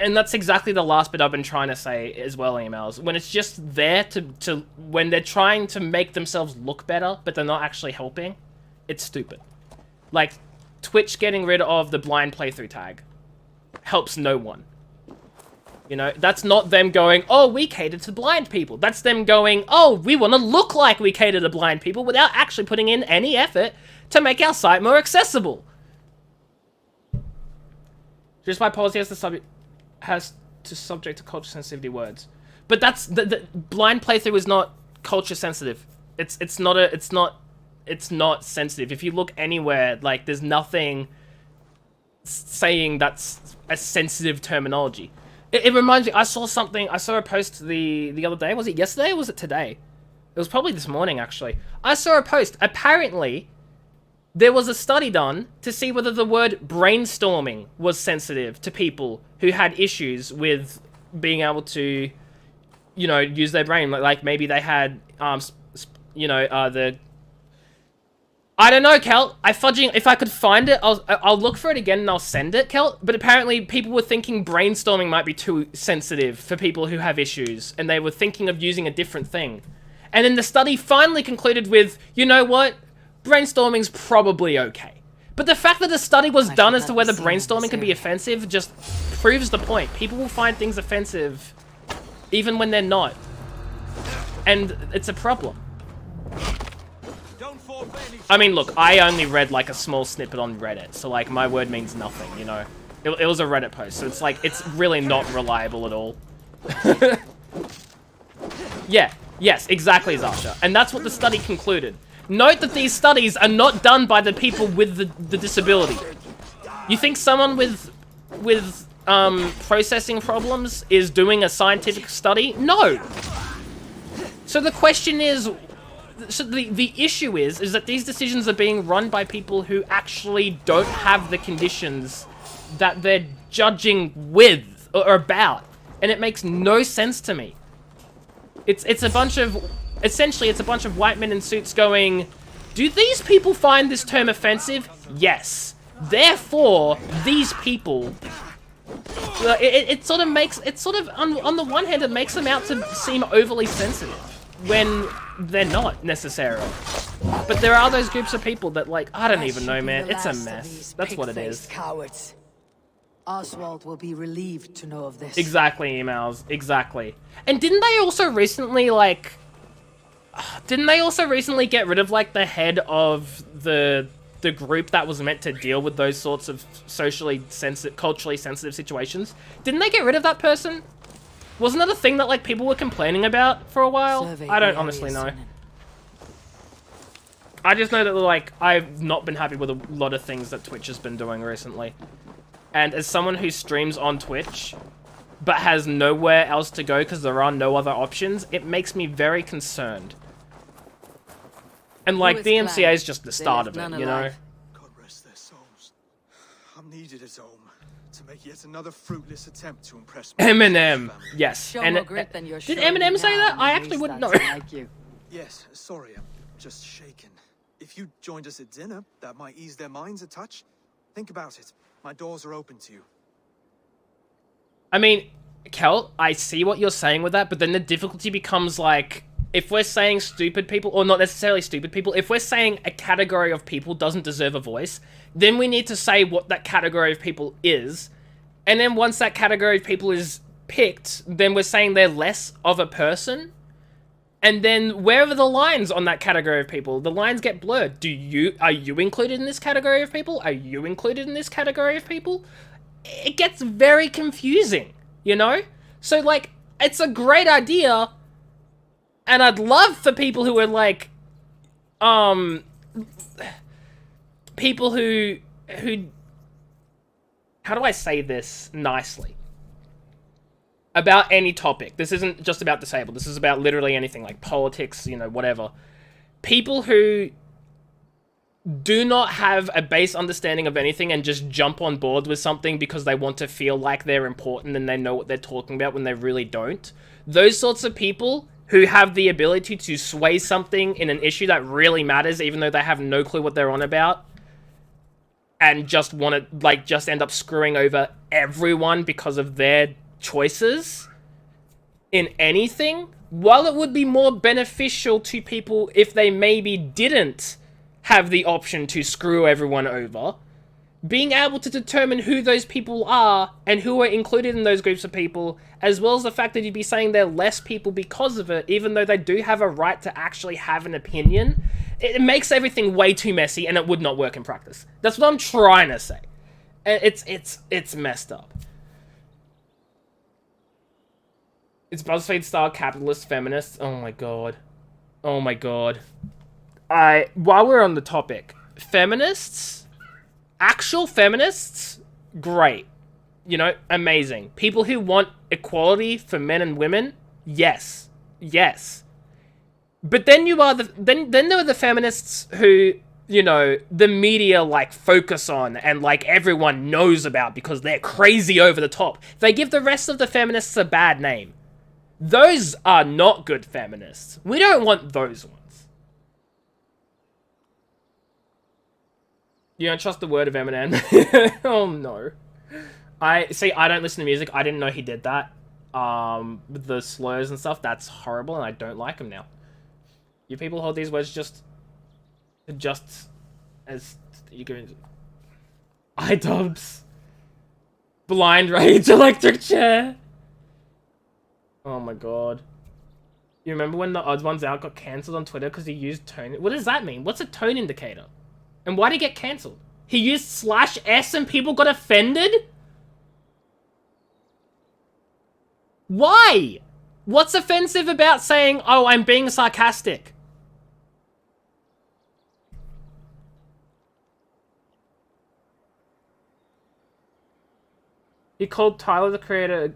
and that's exactly the last bit I've been trying to say as well, emails. When it's just there to when they're trying to make themselves look better, but they're not actually helping, it's stupid. Like, Twitch getting rid of the blind playthrough tag helps no one. You know, that's not them going, oh, we cater to blind people. That's them going, oh, we want to look like we cater to blind people without actually putting in any effort to make our site more accessible. Just by policy has to subject to culture sensitivity words. But that's the blind playthrough is not culture sensitive. It's not sensitive. If you look anywhere, like, there's nothing saying that's a sensitive terminology. It reminds me, I saw a post the other day. Was it yesterday or was it today? It was probably this morning, actually. I saw a post. Apparently, there was a study done to see whether the word brainstorming was sensitive to people who had issues with being able to, you know, use their brain. Like maybe they had, I don't know, Kel. If I could find it, I'll look for it again and I'll send it, Kel. But apparently people were thinking brainstorming might be too sensitive for people who have issues, and they were thinking of using a different thing. And then the study finally concluded with, you know what? Brainstorming's probably okay. But the fact that a study was done as to whether brainstorming can be offensive just proves the point. People will find things offensive even when they're not. And it's a problem. I mean, look, I only read, like, a small snippet on Reddit, so, like, my word means nothing, you know? It was a Reddit post, so it's, like, it's really not reliable at all. Yeah, yes, exactly, Zasha. And that's what the study concluded. Note that these studies are not done by the people with the disability. You think someone with processing problems is doing a scientific study? No! So the question is... So the issue is that these decisions are being run by people who actually don't have the conditions that they're judging with or about, and it makes no sense to me. It's a bunch of, essentially it's a bunch of white men in suits going, do these people find this term offensive? Yes. Therefore, these people, it sort of makes, on the one hand, it makes them out to seem overly sensitive when they're not necessarily. But there are those groups of people that, like, I don't even know, man. It's a mess. That's what it is. Cowards. Oswald will be relieved to know of this. Exactly, emails. Exactly. And didn't they also recently, like... Didn't they also recently get rid of, like, the head of the group that was meant to deal with those sorts of culturally sensitive situations? Didn't they get rid of that person? Wasn't that a thing that, like, people were complaining about for a while? I don't honestly know. I just know that, like, I've not been happy with a lot of things that Twitch has been doing recently. And as someone who streams on Twitch, but has nowhere else to go because there are no other options, it makes me very concerned. And, like, DMCA is just the start of it, you know? God rest their souls. I'm needed at home to make yet another fruitless attempt to impress my Eminem, yes. Show And more grit than you're did showing Eminem say now, that? I and actually he wouldn't know. starts to like you. Yes, sorry, I'm just shaken. If you joined us at dinner, that might ease their minds a touch. Think about it. My doors are open to you. I mean, Kel, I see what you're saying with that, but then the difficulty becomes, like, if we're saying stupid people, or not necessarily stupid people, if we're saying a category of people doesn't deserve a voice, then we need to say what that category of people is. And then once that category of people is picked, then we're saying they're less of a person. And then where are the lines on that category of people? The lines get blurred. Are you included in this category of people? Are you included in this category of people? It gets very confusing, you know? So, like, it's a great idea. And I'd love for people who are like, people who, how do I say this nicely? About any topic. This isn't just about disabled. This is about literally anything, like politics, you know, whatever. People who do not have a base understanding of anything and just jump on board with something because they want to feel like they're important and they know what they're talking about when they really don't. Those sorts of people who have the ability to sway something in an issue that really matters, even though they have no clue what they're on about, and just want to, like, just end up screwing over everyone because of their choices in anything, while it would be more beneficial to people if they maybe didn't have the option to screw everyone over, being able to determine who those people are and who are included in those groups of people, as well as the fact that you'd be saying they're less people because of it, even though they do have a right to actually have an opinion, it makes everything way too messy and it would not work in practice. That's what I'm trying to say. It's messed up. It's BuzzFeed style capitalist feminists. Oh my god. Oh my god. While we're on the topic, feminists, actual feminists, great. You know, amazing. People who want equality for men and women, yes. Yes. But then you are then there are the feminists who, you know, the media, like, focus on and, like, everyone knows about because they're crazy over the top. They give the rest of the feminists a bad name. Those are not good feminists. We don't want those ones. You don't trust the word of Eminem? Oh, no. I don't listen to music. I didn't know he did that. With the slurs and stuff, that's horrible, and I don't like him now. You people hold these words just as you go into iDubbbz. Blind Rage Electric Chair. Oh my god. You remember when the Odds Ones Out got cancelled on Twitter because he used tone? What does that mean? What's a tone indicator? And why did he get cancelled? He used /S and people got offended? Why? What's offensive about saying, oh, I'm being sarcastic? He called Tyler, the creator,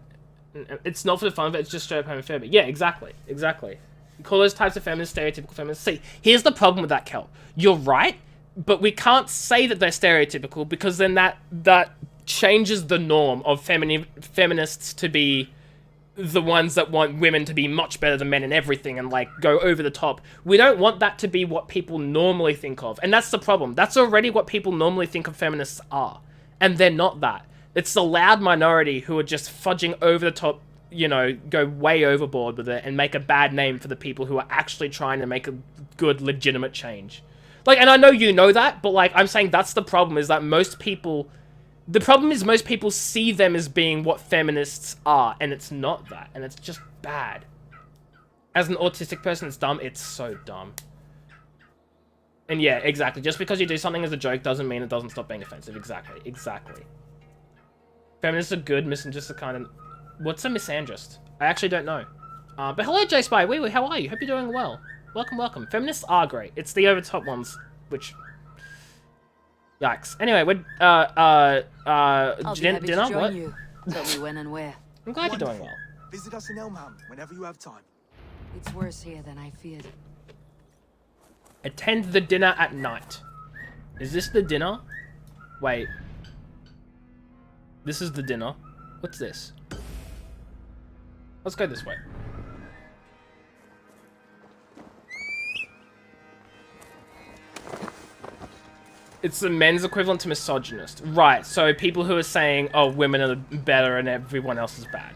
it's not for the fun of it, it's just straight up homophobic. Yeah, exactly. Exactly. You call those types of feminists stereotypical feminists. See, here's the problem with that, Kel. You're right, but we can't say that they're stereotypical because then that changes the norm of feminists to be the ones that want women to be much better than men in everything and, like, go over the top. We don't want that to be what people normally think of. And that's the problem. That's already what people normally think of feminists are. And they're not that. It's the loud minority who are just fudging over the top, you know, go way overboard with it and make a bad name for the people who are actually trying to make a good, legitimate change. Like, and I know you know that, but, like, I'm saying that's the problem, is that most people... The problem is most people see them as being what feminists are, and it's not that, and it's just bad. As an autistic person, it's dumb. It's so dumb. And yeah, exactly. Just because you do something as a joke doesn't mean it doesn't stop being offensive. Exactly. Exactly. Feminists are good, misandrists are kind of... What's a misandrist? I actually don't know. But hello, J-Spy. Wee, how are you? Hope you're doing well. Welcome, welcome. Feminists are great. It's the over-top ones, which... Yikes. Anyway, we're... I'll be happy dinner? to join What? you. Tell me when and where. I'm glad you're doing well. Visit us in Elmham whenever you have time. It's worse here than I feared. Attend the dinner at night. Is this the dinner? Wait. This is the dinner. What's this? Let's go this way. It's the men's equivalent to misogynist. Right, so people who are saying, oh, women are better and everyone else is bad.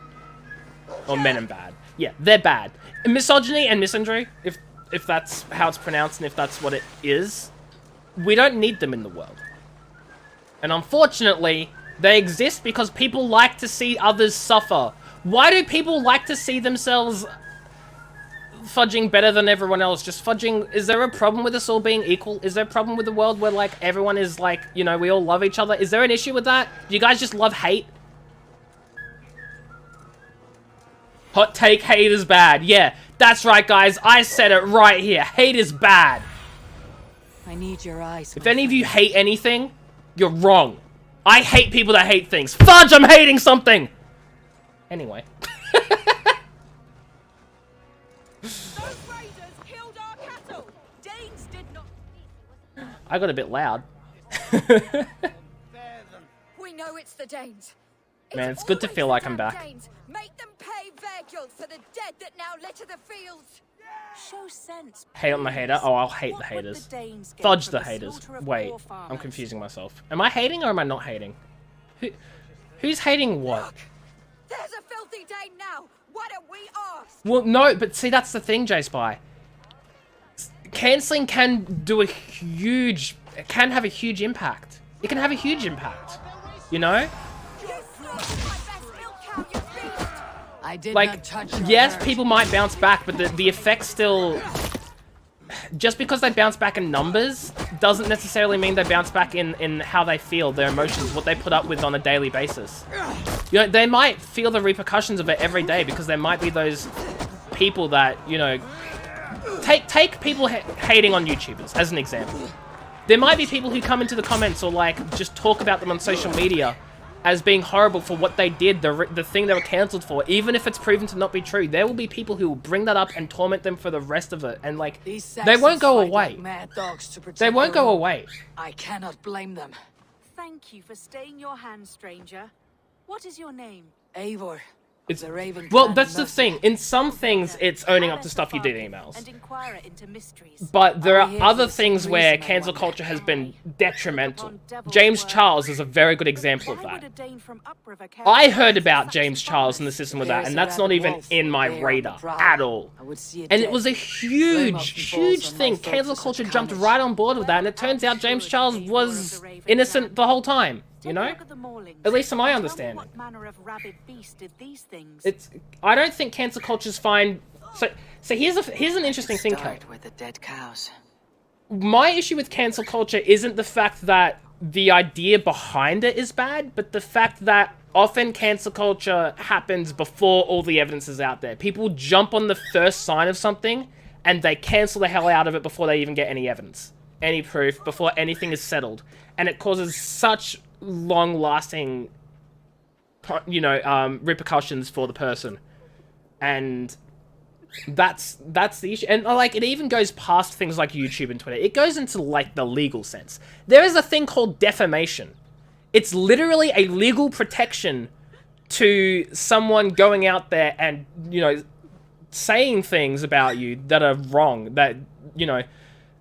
Or men are bad. Yeah, they're bad. Misogyny and misandry, if that's how it's pronounced and if that's what it is, we don't need them in the world. And unfortunately, they exist because people like to see others suffer. Why do people like to see themselves fudging better than everyone else? Just fudging... Is there a problem with us all being equal? Is there a problem with the world where, like, everyone is, like, you know, we all love each other? Is there an issue with that? Do you guys just love hate? Hot take, hate is bad. Yeah, that's right, guys. I said it right here. Hate is bad. I need your eyes. If any of you hate anything, you're wrong. I hate people that hate things. Fudge, I'm hating something! Anyway. I got a bit loud. We know it's the Danes. Man, it's good to feel like I'm back. Danes. Make them pay their guilt for the dead that now litter the fields. Show sense. Hate on the hater? Oh, I'll hate the haters. Fudge the haters. Wait, I'm confusing myself. Am I hating or am I not hating? Who's hating what? Look, there's a filthy Dane now. Why don't we ask? Well, no, but see, that's the thing, J-Spy. Cancelling can do a huge... It can have a huge impact. It can have a huge impact. You know? I did like, not touch your yes, hurt. people might bounce back, but the effect still... Just because they bounce back in numbers doesn't necessarily mean they bounce back in how they feel, their emotions, what they put up with on a daily basis. You know, they might feel the repercussions of it every day because there might be those people that, you know... Take people hating on YouTubers as an example. There might be people who come into the comments or like just talk about them on social media as being horrible for what they did, the thing they were cancelled for, even if it's proven to not be true. There will be people who will bring that up and torment them for the rest of it, and like they won't go away. They won't go away. I cannot blame them. Thank you for staying your hand, stranger. What is your name? Eivor. It's, the Raven well, clan that's the mercenary. thing. In some things, it's owning up to stuff you did in emails. And inquire into mysteries. But there Are are we here other for the same things where reason, I cancel wonder? culture has been detrimental. James Charles is a very good example of that. I heard about James Charles and the system with that, and that's not even in my radar at all. I would see it And it dead. was a huge, huge thing. Cancel culture jumped right on board with that, and it turns out James Charles was innocent the whole time. You know? At least from my understanding. It's. I don't think cancel culture's fine. So here's an interesting thing, Kate. Start with the dead cows. My issue with cancel culture isn't the fact that the idea behind it is bad, but the fact that often cancel culture happens before all the evidence is out there. People jump on the first sign of something, and they cancel the hell out of it before they even get any evidence, any proof, before anything is settled. And it causes such long-lasting, you know, repercussions for the person. And that's the issue. And like, it even goes past things like YouTube and Twitter. It goes into like the legal sense. There is a thing called defamation. It's literally a legal protection to someone going out there and, you know, saying things about you that are wrong. That, you know,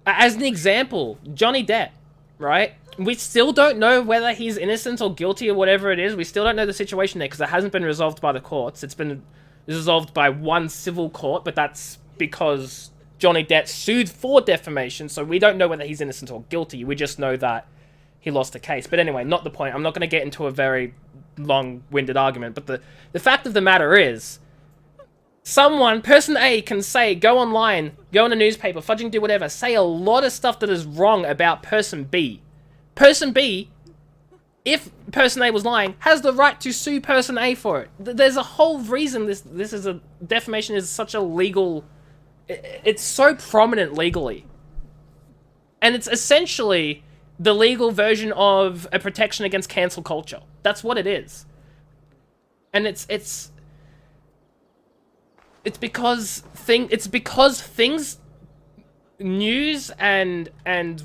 as an example, Johnny Depp, right? We still don't know whether he's innocent or guilty or whatever it is. We still don't know the situation there because it hasn't been resolved by the courts. It's been resolved by one civil court, but that's because Johnny Depp sued for defamation, so we don't know whether he's innocent or guilty. We just know that he lost the case. But anyway, not the point. I'm not going to get into a very long-winded argument, but the fact of the matter is, person A can say, go online, go in a newspaper, fudging do whatever, say a lot of stuff that is wrong about person B. Person B, if person A was lying, has the right to sue person A for it. There's a whole reason this is a defamation is such a legal. It's so prominent legally, and it's essentially the legal version of a protection against cancel culture. That's what it is, and it's because things. News and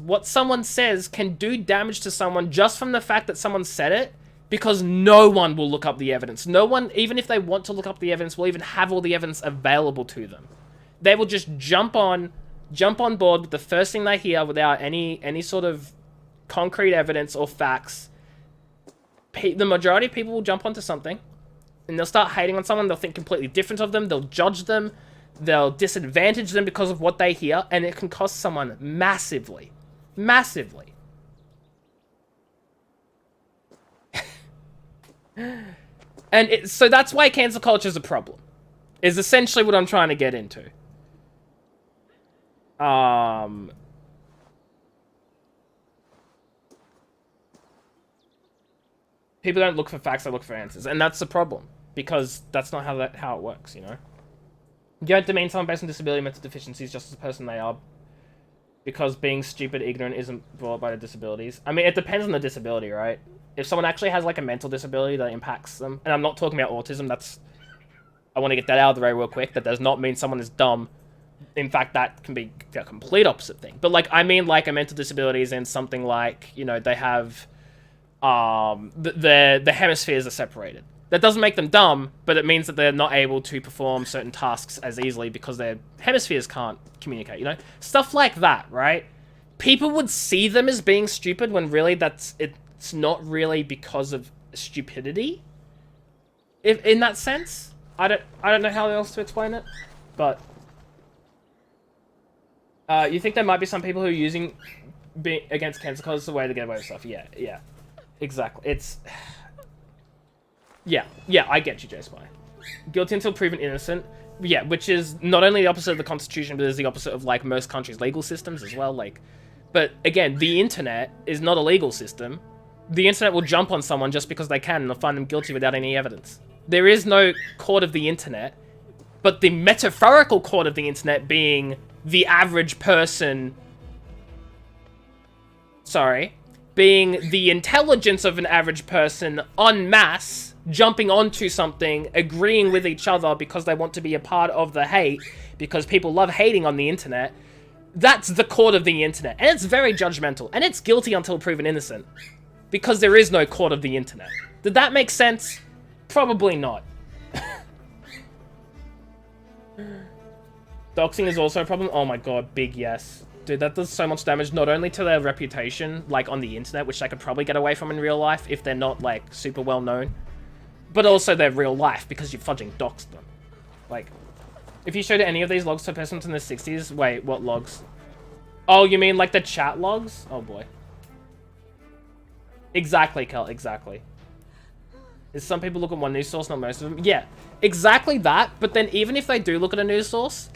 what someone says can do damage to someone just from the fact that someone said it, because no one will look up the evidence. No one, even if they want to look up the evidence, will even have all the evidence available to them. They will just jump on board with the first thing they hear without any sort of concrete evidence or facts. The majority of people will jump onto something, And they'll start hating on someone, they'll think completely different of them, they'll judge them, they'll disadvantage them because of what they hear, and it can cost someone massively. Massively. And so that's why cancel culture is a problem. Is essentially what I'm trying to get into. People don't look for facts, they look for answers. And that's the problem. Because that's not how it works, you know? You don't demean someone based on disability, mental deficiencies, just as a person they are. Because being stupid, ignorant isn't brought by the disabilities. I mean, it depends on the disability, right? If someone actually has, like, a mental disability that impacts them, and I'm not talking about autism, that's... I want to get that out of the way real quick. That does not mean someone is dumb. In fact, that can be a complete opposite thing. But, like, I mean, like, a mental disability is in something like, you know, they have... the hemispheres are separated. That doesn't make them dumb, but it means that they're not able to perform certain tasks as easily because their hemispheres can't communicate, you know? Stuff like that, right? People would see them as being stupid when really it's not really because of stupidity. If in that sense. I don't know how else to explain it, but you think there might be some people who are using being against cancel culture as a way to get away with stuff. Yeah. Exactly. It's... Yeah, I get you, J-Spy. Guilty until proven innocent. Yeah, which is not only the opposite of the Constitution, but is the opposite of, like, most countries' legal systems as well. Like, but, again, the internet is not a legal system. The internet will jump on someone just because they can and they'll find them guilty without any evidence. There is no court of the internet, but the metaphorical court of the internet being the average person... Sorry... being the intelligence of an average person en masse, jumping onto something, agreeing with each other because they want to be a part of the hate, because people love hating on the internet, that's the court of the internet. And it's very judgmental. And it's guilty until proven innocent. Because there is no court of the internet. Did that make sense? Probably not. Doxing is also a problem? Oh my god, big yes. Dude, that does so much damage, not only to their reputation, like, on the internet, which they could probably get away from in real life if they're not, like, super well known, but also their real life, because you fudging doxed them. Like, if you showed any of these logs to a person in the 60s... Wait, what logs? Oh, you mean, like, the chat logs? Oh, boy. Exactly, Kel, exactly. Is some people look at one news source, not most of them? Yeah, exactly that, but then even if they do look at a news source...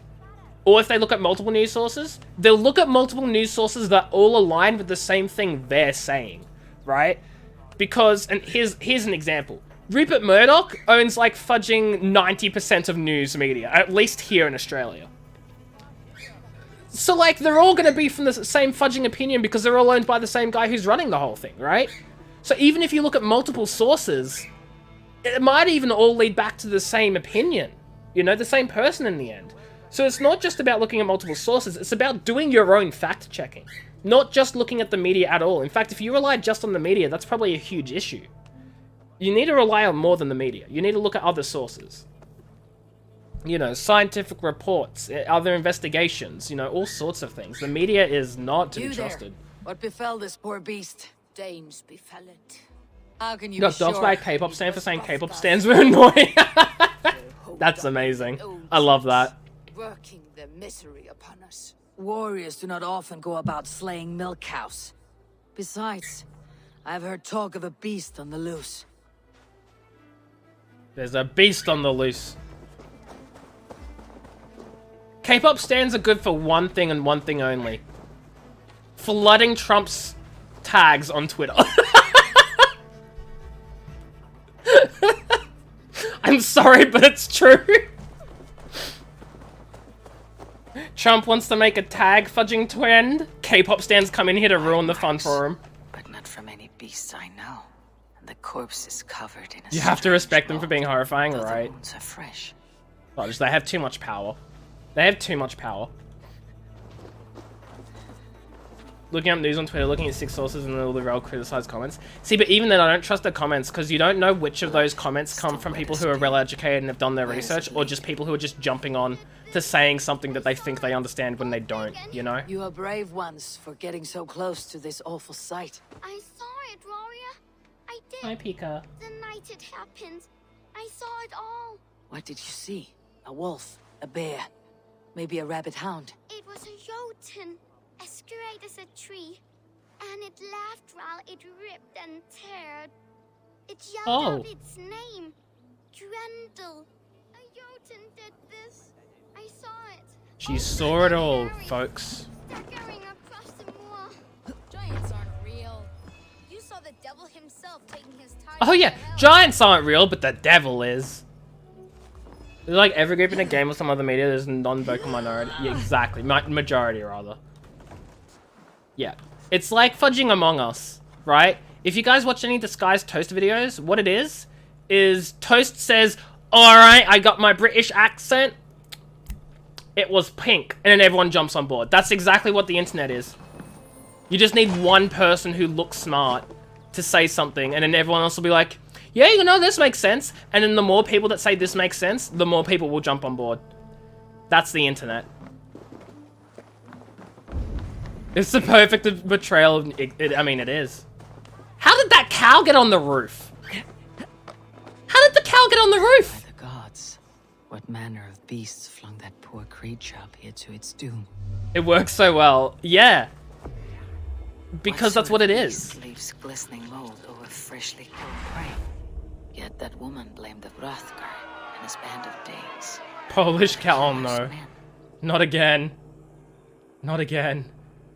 Or if they look at multiple news sources, they'll look at multiple news sources that all align with the same thing they're saying, right? Because, and here's an example. Rupert Murdoch owns, like, fudging 90% of news media, at least here in Australia. So, like, they're all going to be from the same fudging opinion because they're all owned by the same guy who's running the whole thing, right? So even if you look at multiple sources, it might even all lead back to the same opinion. You know, the same person in the end. So it's not just about looking at multiple sources, it's about doing your own fact-checking. Not just looking at the media at all. In fact, if you rely just on the media, that's probably a huge issue. You need to rely on more than the media. You need to look at other sources. You know, scientific reports, other investigations, you know, all sorts of things. The media is not to be trusted. What befell this poor beast? Danes befell it. How can you Got be dogs sure? by a K-pop stand for saying K-pop stands were annoying. That's amazing. I love that. Working their misery upon us. Warriors do not often go about slaying milk cows. Besides, I've heard talk of a beast on the loose. There's a beast on the loose. K-pop stands are good for one thing and one thing only. Flooding Trump's tags on Twitter. I'm sorry, but it's true. Trump wants to make a tag fudging trend. K-pop stands come in here to ruin the fun for him. But not from any beasts I know. And the corpse is covered in a You have to respect them for mold, being horrifying, though the right? wounds are fresh. Fudge, they have too much power. They have too much power. Looking up news on Twitter, looking at 6 sources and all the real criticized comments. See, but even then, I don't trust the comments because you don't know which of those comments come from people who are well educated and have done their research, or just people who are just jumping on to saying something that they think they understand when they don't, you know? You are brave ones for getting so close to this awful sight. I saw it, warrior. I did. Hi, Pika. The night it happened. I saw it all. What did you see? A wolf? A bear? Maybe a rabid hound? It was a jotun, as straight as a tree. And it laughed while it ripped and teared. It yelled out its name. Drendel. A jotun did this. I saw it. She saw it all, folks. Staggering across the moor. Giants aren't real. You saw the devil himself taking his time. Oh yeah, giants aren't real, but the devil is. There's like every group in a game or some other media, there's a non-vocal minority. Yeah, exactly. Majority, rather. Yeah. It's like fudging Among Us, right? If you guys watch any Disguised Toast videos, what it is Toast says, alright, I got my British accent. It was pink. And then everyone jumps on board. That's exactly what the internet is. You just need one person who looks smart to say something, and then everyone else will be like, yeah, you know, this makes sense. And then the more people that say this makes sense, the more people will jump on board. That's the internet. It's the perfect betrayal of I mean, it is. How did that cow get on the roof? How did the cow get on the roof? By the gods, what manner of beasts flung that poor creature up here to its doom? It works so well. Yeah. Because that's what it is. Leaves glistening mold over freshly killed prey. Yet that woman blamed the Hrothgar and his band of Danes. Polish cow, oh no. Not again. Not again.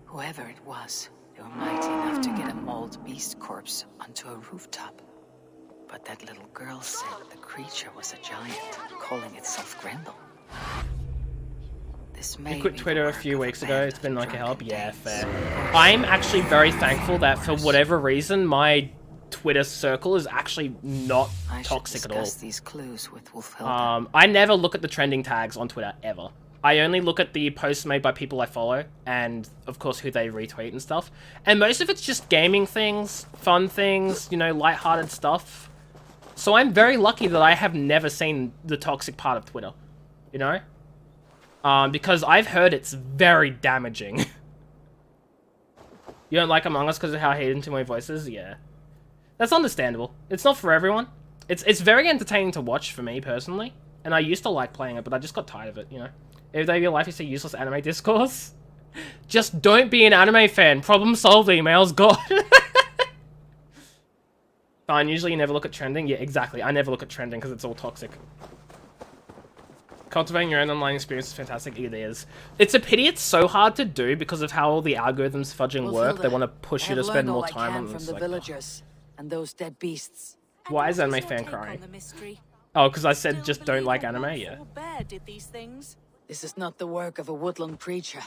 Whoever it was, they were mighty enough to get a mauled beast corpse onto a rooftop. But that little girl said the creature was a giant, calling itself Grendel. This may You quit Twitter a few weeks ago, it's been like a help? Yeah, fair. I'm actually very thankful that for whatever reason, my Twitter circle is actually not toxic at all. These clues with Wolfhilda. I never look at the trending tags on Twitter, ever. I only look at the posts made by people I follow, and of course who they retweet and stuff. And most of it's just gaming things, fun things, you know, lighthearted stuff. So I'm very lucky that I have never seen the toxic part of Twitter, you know? Because I've heard it's very damaging. You don't like Among Us because of how I hate into my voices? Yeah. That's understandable. It's not for everyone. It's very entertaining to watch for me, personally. And I used to like playing it, but I just got tired of it, you know? Every day of your life you see useless anime discourse. Just don't be an anime fan. Problem solved, emails, God. Fine, usually you never look at trending. Yeah, exactly. I never look at trending because it's all toxic. Cultivating your own online experience is fantastic. It is. It's a pity it's so hard to do because of how all the algorithms fudging work. They want to push you to spend more time on this. From the villagers and those dead beasts. Why is anime fan crying? Oh, because I said just don't like anime? Yeah. This is not the work of a woodland creature.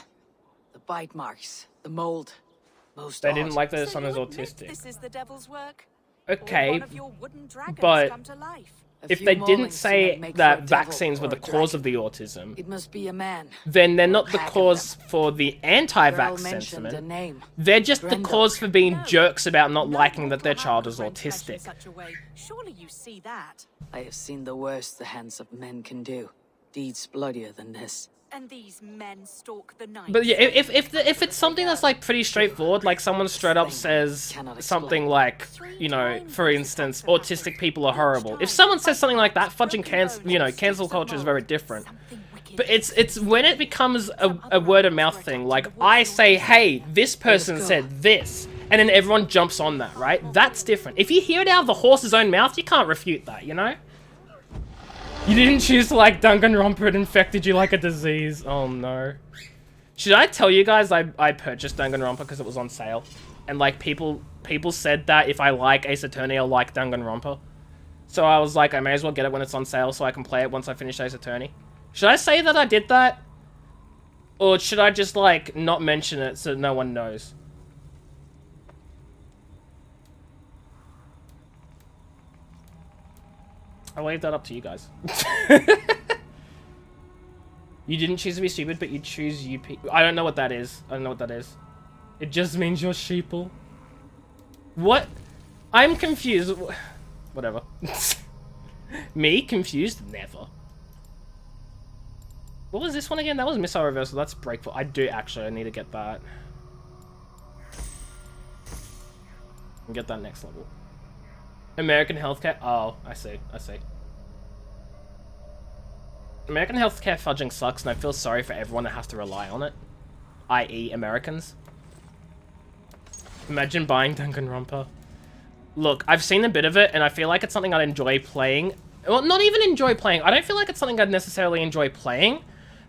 The bite marks, the mold, most They didn't like that his son is autistic. This is the devil's work? Okay, but if they didn't say that vaccines were the cause of the autism, it must be a man. Then they're not the cause for the anti-vax sentiment. They're just the cause for being jerks about not liking that their child is autistic. Surely you see that. I have seen the worst the hands of men can do. Deeds bloodier than this. And these men stalk the night. But yeah, if it's something that's like pretty straightforward, like someone straight up says something like, you know, for instance, autistic people are horrible. If someone says something like that, fudging cancel culture is very different. But it's when it becomes a word of mouth thing. Like I say, hey, this person said this, and then everyone jumps on that, right? That's different. If you hear it out of the horse's own mouth, you can't refute that, you know? You didn't choose to like Danganronpa, it infected you like a disease. Oh no. Should I tell you guys I purchased Danganronpa because it was on sale? And like people said that if I like Ace Attorney, I'll like Danganronpa. So I was like, I may as well get it when it's on sale so I can play it once I finish Ace Attorney. Should I say that I did that? Or should I just like not mention it so no one knows? I'll leave that up to you guys. You didn't choose to be stupid, but you choose UP. I don't know what that is. I don't know what that is. It just means you're sheeple. What? I'm confused. Whatever. Me? Confused? Never. What was this one again? That was Missile Reversal. That's Breakful. I do actually. I need to get that. And get that next level. American healthcare. Oh, I see. I see. American healthcare fudging sucks, and I feel sorry for everyone that has to rely on it. I.e. Americans. Imagine buying Danganronpa. Look, I've seen a bit of it, and I feel like it's something I'd enjoy playing. Well, not even enjoy playing. I don't feel like it's something I'd necessarily enjoy playing,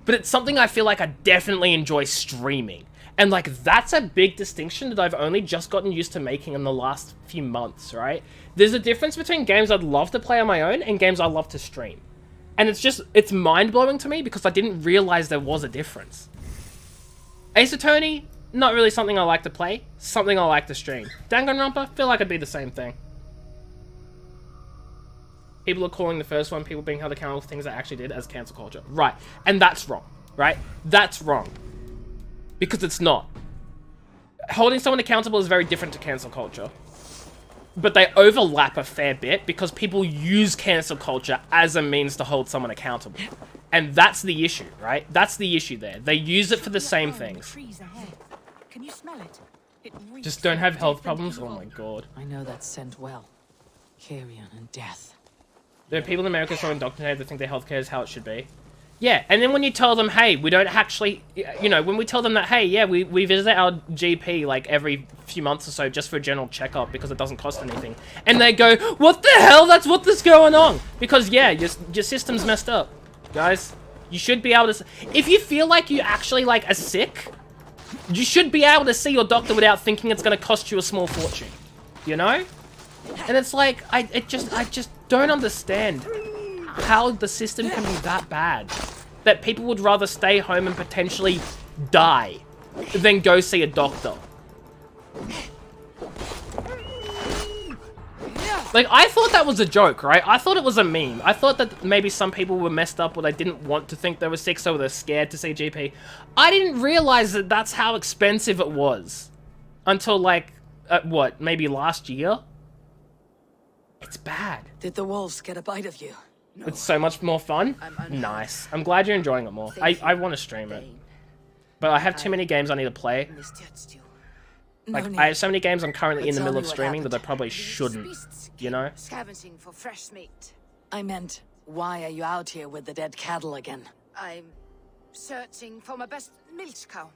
but it's something I feel like I definitely enjoy streaming. And, like, that's a big distinction that I've only just gotten used to making in the last few months, right? There's a difference between games I'd love to play on my own and games I love to stream. And it's mind-blowing to me because I didn't realize there was a difference. Ace Attorney, not really something I like to play, something I like to stream. Danganronpa, feel like it'd be the same thing. People are calling the first one, people being held accountable for things they actually did, as cancel culture. Right, and that's wrong, right? That's wrong. Because it's not. Holding someone accountable is very different to cancel culture. But they overlap a fair bit because people use cancel culture as a means to hold someone accountable. And that's the issue, right? That's the issue there. They use it for the same things. Can you smell it? Just don't have health problems? Oh my god. I know that scent well. Carrion and death. There are people in America so indoctrinated that think their healthcare is how it should be. Yeah, and then when you tell them, hey, we don't actually, you know, when we tell them that, hey, yeah, we visit our GP like every few months or so just for a general checkup because it doesn't cost anything. And they go, what the hell? That's what's going on. Because, yeah, your system's messed up. Guys, you should be able to, if you feel like you actually, like, are sick, you should be able to see your doctor without thinking it's going to cost you a small fortune. You know? And it's like, I just don't understand how the system can be that bad. That people would rather stay home and potentially die than go see a doctor. Like, I thought that was a joke, right? I thought it was a meme. I thought that maybe some people were messed up or they didn't want to think they were sick, so they're scared to see a GP. I didn't realize that that's how expensive it was. Until, like, what, maybe last year? It's bad. Did the wolves get a bite of you? No. It's so much more fun. Nice. I'm glad you're enjoying it more. I want to stream it. But I have too many games I need to play. Like, I have so many games I'm currently in the middle of streaming that I probably shouldn't, you know? Scavenging for fresh meat. I meant, why are you out here with the dead cattle again? I'm searching for my best milch cow.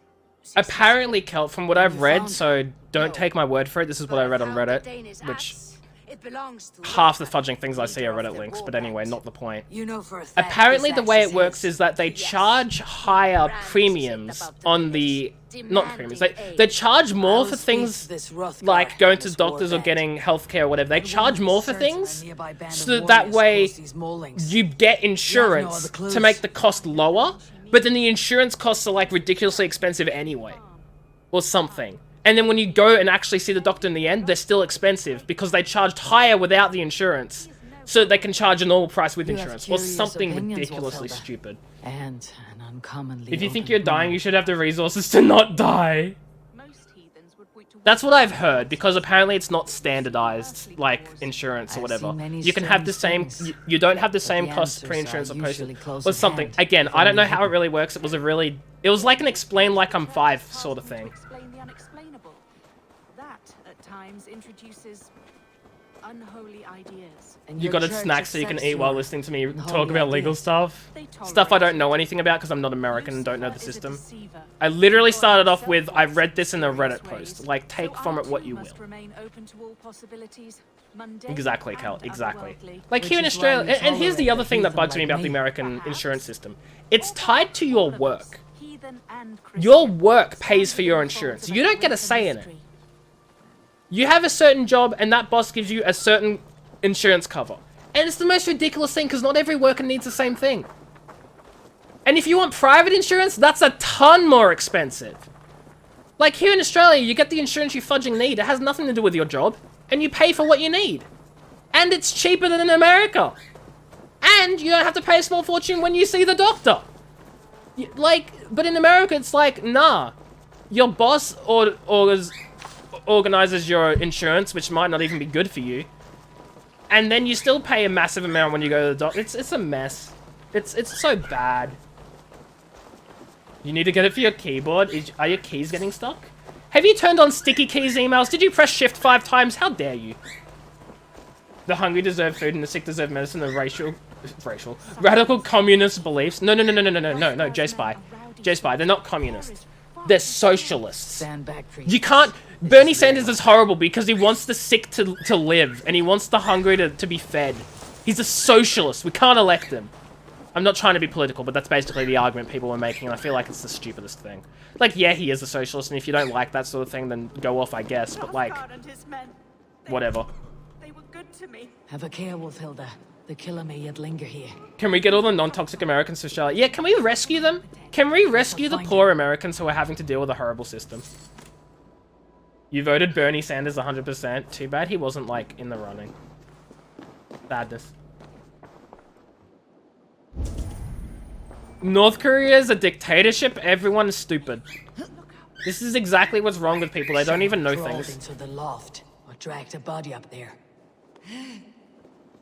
Apparently, Kel, from what I've read, so don't take my word for it, this is what I read on Reddit, which half the fudging things I see are Reddit links, but anyway, not the point. You know for a fact apparently, the way it works is that they charge higher premiums on the... Not premiums, they charge more for things like going to doctors or getting healthcare or whatever. They charge more for things so that way you get insurance to make the cost lower, but then the insurance costs are like ridiculously expensive anyway. Or something. And then when you go and actually see the doctor in the end, they're still expensive because they charged higher without the insurance so they can charge a normal price with insurance or something ridiculously stupid. And an uncommonly if you think you're dying, you should have the resources to not die. That's what I've heard because apparently it's not standardized like insurance or whatever. You can have the same, you don't have the same costs pre-insurance or post or something. Again, I don't know how it really works. It was like an explain like I'm 5 sort of thing. Introduces unholy ideas. You got snacks so you can eat while listening to me talk about legal stuff. Stuff I don't know anything about because I'm not American and don't know the system. I literally started off with, I read this in a Reddit post. Like, take from it what you will. Exactly, Cal, exactly. Like here in Australia, and here's the other thing that bugs me about the American insurance system. It's tied to your work. Your work pays for your insurance. You don't get a say in it. You have a certain job, and that boss gives you a certain insurance cover. And it's the most ridiculous thing, because not every worker needs the same thing. And if you want private insurance, that's a ton more expensive. Like, here in Australia, you get the insurance you fudging need. It has nothing to do with your job. And you pay for what you need. And it's cheaper than in America. And you don't have to pay a small fortune when you see the doctor. But in America, it's like, nah. Your boss organizes your insurance, which might not even be good for you, and then you still pay a massive amount when you go to the doctor. It's a mess. It's so bad. You need to get it for your keyboard. Are your keys getting stuck? Have you turned on sticky keys emails? Did you press shift 5 times? How dare you? The hungry deserve food and the sick deserve medicine. The Radical communist beliefs. No, J-Spy. J-Spy, they're not communist. They're socialists. You can't... Bernie Sanders is horrible because he wants the sick to live, and he wants the hungry to be fed. He's a socialist. We can't elect him. I'm not trying to be political, but that's basically the argument people were making, and I feel like it's the stupidest thing. Like, yeah, he is a socialist, and if you don't like that sort of thing, then go off, I guess, but like... Whatever. They were good to me. Have a care, Wolfhilda. The killer may yet linger here. Can we get all the non-toxic Americans to Charlotte? Yeah, can we rescue them? Can we rescue the poor Americans who are having to deal with a horrible system? You voted Bernie Sanders 100%. Too bad he wasn't, like, in the running. Sadness. North Korea is a dictatorship. Everyone's stupid. This is exactly what's wrong with people. They don't even know things. Into the loft or dragged a body up there.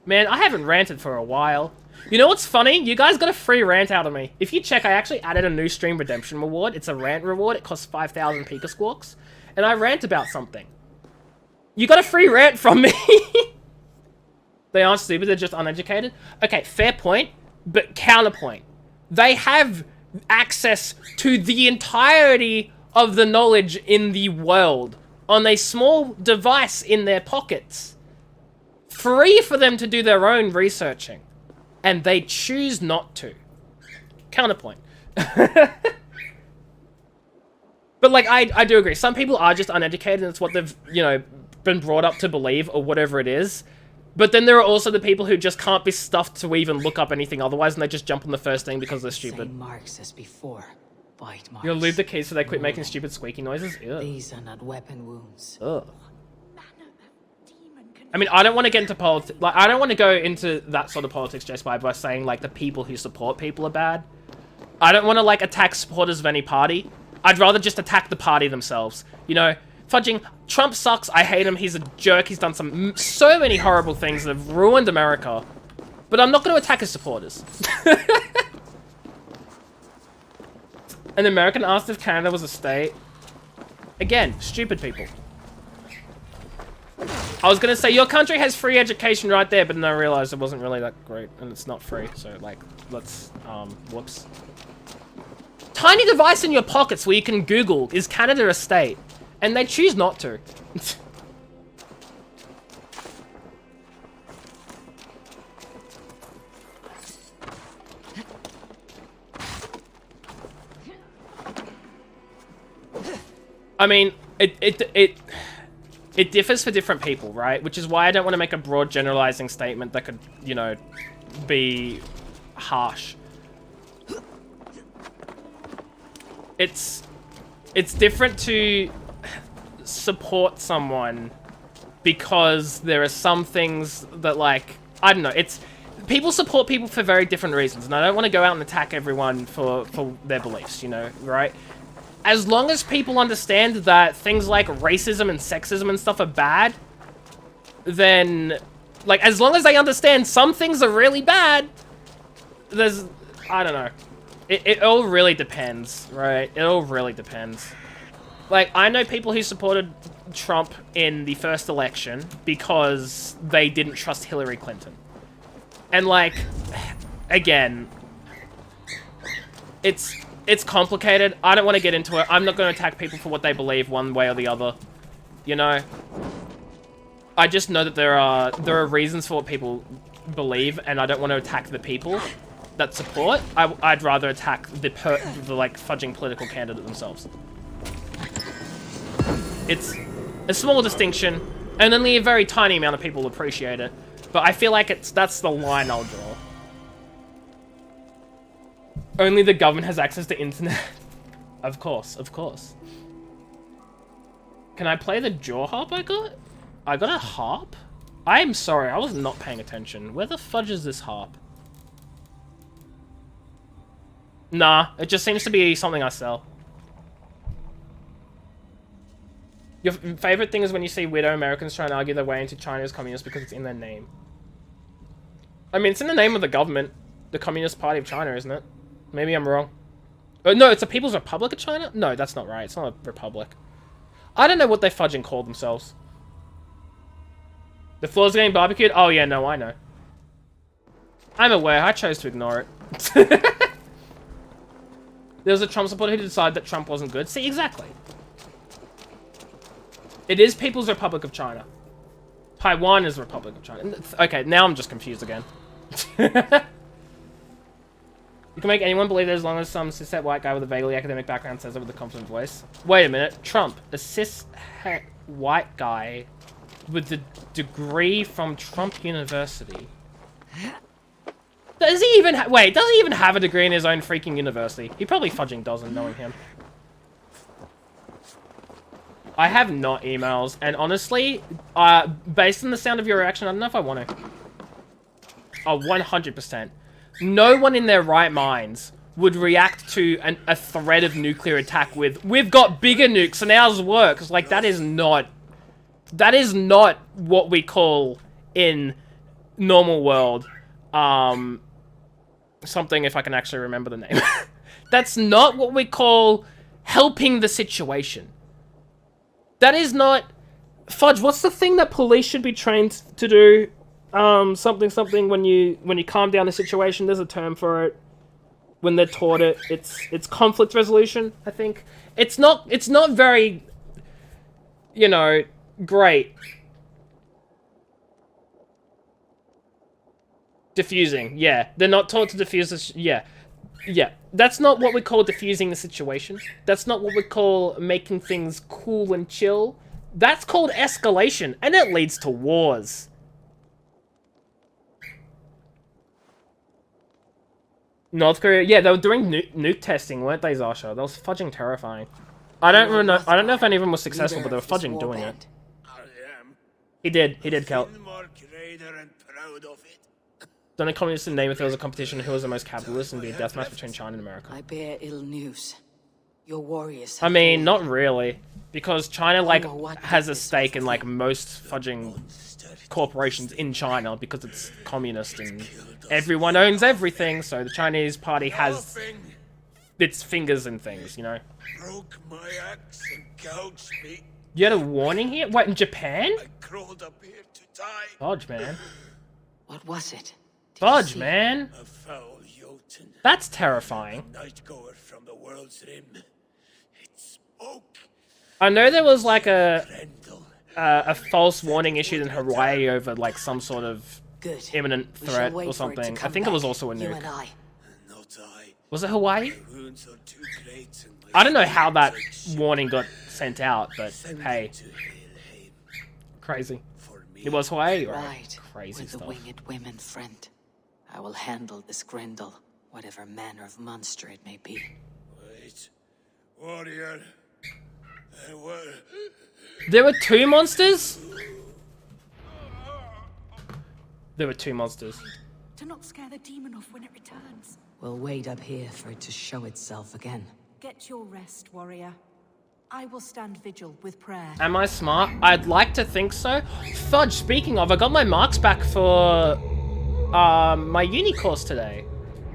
Man, I haven't ranted for a while. You know what's funny? You guys got a free rant out of me. If you check, I actually added a new stream redemption reward. It's a rant reward. It costs 5,000 Pika Squawks. And I rant about something. You got a free rant from me. They aren't stupid, they're just uneducated. Okay, fair point, but counterpoint. They have access to the entirety of the knowledge in the world on a small device in their pockets. Free for them to do their own researching. And they choose not to. Counterpoint. But, like, I do agree. Some people are just uneducated, and it's what they've, you know, been brought up to believe, or whatever it is. But then there are also the people who just can't be stuffed to even look up anything otherwise, and they just jump on the first thing because they're stupid. Same marks as before. Bite marks. You'll lube the keys so they quit making stupid squeaky noises? Ew. These are not weapon wounds. Ugh. I mean, I don't want to get into politics. Like, I don't want to go into that sort of politics just by saying, like, the people who support people are bad. I don't want to, like, attack supporters of any party. I'd rather just attack the party themselves. You know, fudging, Trump sucks, I hate him, he's a jerk, he's done so many horrible things that have ruined America. But I'm not going to attack his supporters. An American asked if Canada was a state. Again, stupid people. I was going to say, your country has free education right there, but then I realized it wasn't really that great, and it's not free, so, like, let's, whoops. Tiny device in your pockets where you can Google, is Canada a state? And they choose not to. I mean, it differs for different people, right? Which is why I don't want to make a broad generalizing statement that could, you know, be harsh. It's different to support someone because there are some things that, like, I don't know, people support people for very different reasons, and I don't want to go out and attack everyone for their beliefs, you know, right? As long as people understand that things like racism and sexism and stuff are bad, then, like, as long as they understand some things are really bad, I don't know. It all really depends, right? It all really depends. Like, I know people who supported Trump in the first election because they didn't trust Hillary Clinton. And, like, again, it's complicated. I don't want to get into it. I'm not going to attack people for what they believe one way or the other. You know? I just know that there are reasons for what people believe, and I don't want to attack the people that support. I'd rather attack the like, fudging political candidate themselves. It's a small distinction, and only a very tiny amount of people appreciate it. But I feel like that's the line I'll draw. Only the government has access to internet. Of course, of course. Can I play the jaw harp I got? I got a harp? I am sorry, I was not paying attention. Where the fudge is this harp? Nah, it just seems to be something I sell. Your favorite thing is when you see weirdo Americans trying to argue their way into China as communist because it's in their name. I mean, it's in the name of the government. The Communist Party of China, isn't it? Maybe I'm wrong. Oh, no, it's the People's Republic of China? No, that's not right. It's not a republic. I don't know what they fudging call themselves. The floor's getting barbecued? Oh, yeah, no, I know. I'm aware. I chose to ignore it. There was a Trump supporter who decided that Trump wasn't good. See, exactly. It is People's Republic of China. Taiwan is Republic of China. Okay, now I'm just confused again. You can make anyone believe that as long as some cis-het white guy with a vaguely academic background says it with a confident voice. Wait a minute. Trump, a cis-het white guy with a degree from Trump University. Does he even wait, does he even have a degree in his own freaking university? He probably fudging doesn't, knowing him. I have not emails, and honestly, based on the sound of your reaction, I don't know if I want to. Oh, 100%. No one in their right minds would react to a threat of nuclear attack with, we've got bigger nukes and ours works. Like, that is not what we call in normal world, something, if I can actually remember the name. That's not what we call helping the situation. That is not... Fudge, what's the thing that police should be trained to do? Something when you calm down a situation, there's a term for it. When they're taught it, it's conflict resolution, I think. It's not very, you know, great. Diffusing, yeah. They're not taught to diffuse this, yeah. Yeah, that's not what we call diffusing the situation. That's not what we call making things cool and chill. That's called escalation, and it leads to wars. North Korea, yeah, they were doing nuke testing, weren't they, Zasha? That was fudging terrifying. I don't know if any of them was successful, but they were fudging doing it. He did, Kel. Don't the communists name if there was a competition who was the most capitalist and be a deathmatch between China and America? I bear ill news. Your warriors. I mean, not really, because China like has a stake in like most fudging corporations in China because it's communist and everyone owns everything. So the Chinese party has its fingers in things, you know. Broke my axe and gouged me. You had a warning here? What, in Japan? I crawled up here to die. Fudge, man. What was it? Fudge, man. A foul Jotun. That's terrifying. A night goer from the world's rim. It spoke. I know there was like a false warning issued in Hawaii over like some sort of imminent threat or something. I think it was also a nuke. Was it Hawaii? I don't know how that warning got sent out, but hey. Crazy. It was Hawaii, right? Crazy with stuff. The winged women, friend. I will handle this Grendel, whatever manner of monster it may be. Wait, warrior. There were two monsters? There were two monsters. Do not scare the demon off when it returns. We'll wait up here for it to show itself again. Get your rest, warrior. I will stand vigil with prayer. Am I smart? I'd like to think so. Fudge, speaking of, I got my marks back for my uni course today.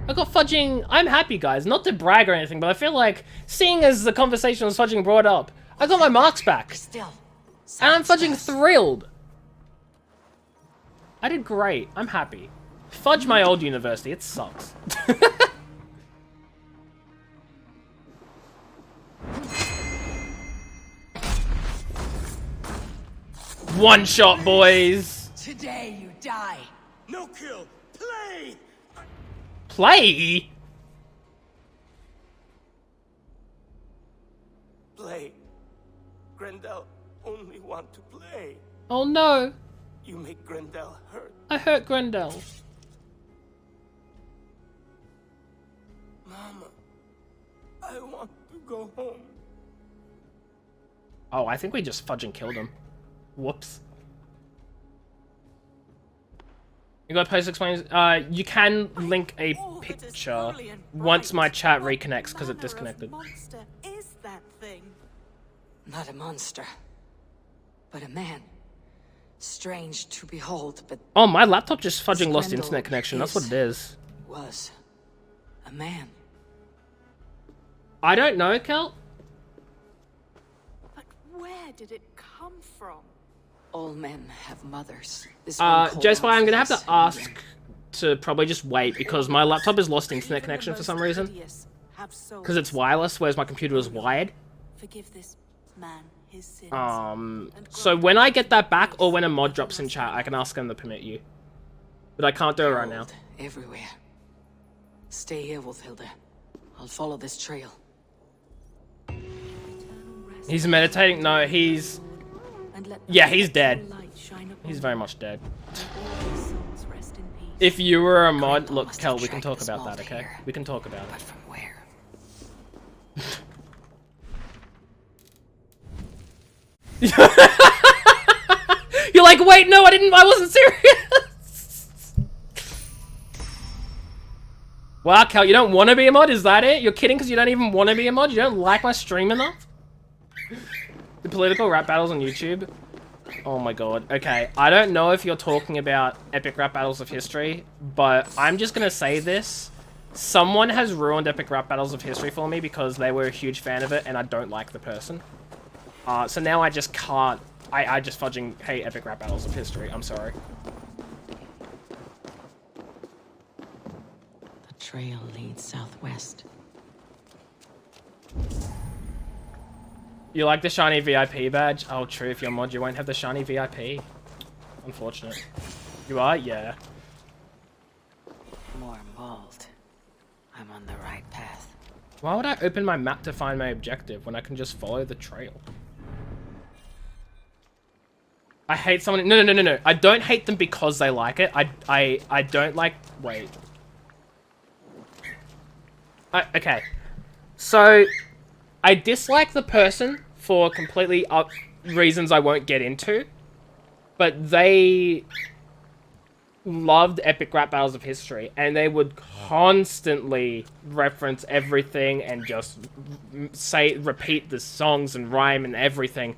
I got fudging... I'm happy, guys. Not to brag or anything, but I feel like, seeing as the conversation was fudging brought up, I got my marks back. Still, and I'm fudging thrilled. I did great. I'm happy. Fudge my old university. It sucks. One shot, boys. Today you die. No kill. Play. Play? Play. Grendel only want to play. Oh no. You make Grendel hurt. I hurt Grendel. Mama, I want to go home. Oh, I think we just fudging killed him. Whoops. You got post explains. You can link a picture once my chat reconnects because it disconnected. Monster is that thing? Not a monster, but a man. Strange to behold, but... Oh, my laptop just fudging lost internet connection. That's what it is. Was a man. I don't know, Kel. Where did it come from? All men have mothers. This Joe Spy, I'm gonna have to ask to probably just wait because my laptop has lost internet connection for some reason. Because it's wireless, whereas my computer is wired. Forgive this man his sins. So when I get that back, or when a mod drops in chat, I can ask them to permit you. But I can't do it right now. Everywhere. Stay here, Wolfhilda. I'll follow this trail. He's meditating? No, he's... Yeah, he's dead. He's very much dead. If you were a mod... Look, Kel, we can talk about that, okay? We can talk about it. But from where? You're like, wait, no, I wasn't serious. Wow, Kel, you don't want to be a mod? Is that it? You're kidding because you don't even want to be a mod? You don't like my stream enough? The political rap battles on YouTube? Oh my god. Okay, I don't know if you're talking about epic rap battles of history, but I'm just gonna say this. Someone has ruined epic rap battles of history for me because they were a huge fan of it and I don't like the person. So now I just can't. I just fudging hate epic rap battles of history. I'm sorry. The trail leads southwest. You like the shiny VIP badge? Oh, true. If you're a mod, you won't have the shiny VIP. Unfortunate. You are? Yeah. More involved. I'm on the right path. Why would I open my map to find my objective when I can just follow the trail? I hate someone... No. I don't hate them because they like it. I don't like... Wait. Okay. So... I dislike the person for completely reasons I won't get into, but they loved epic rap battles of history, and they would constantly reference everything and just repeat the songs and rhyme and everything,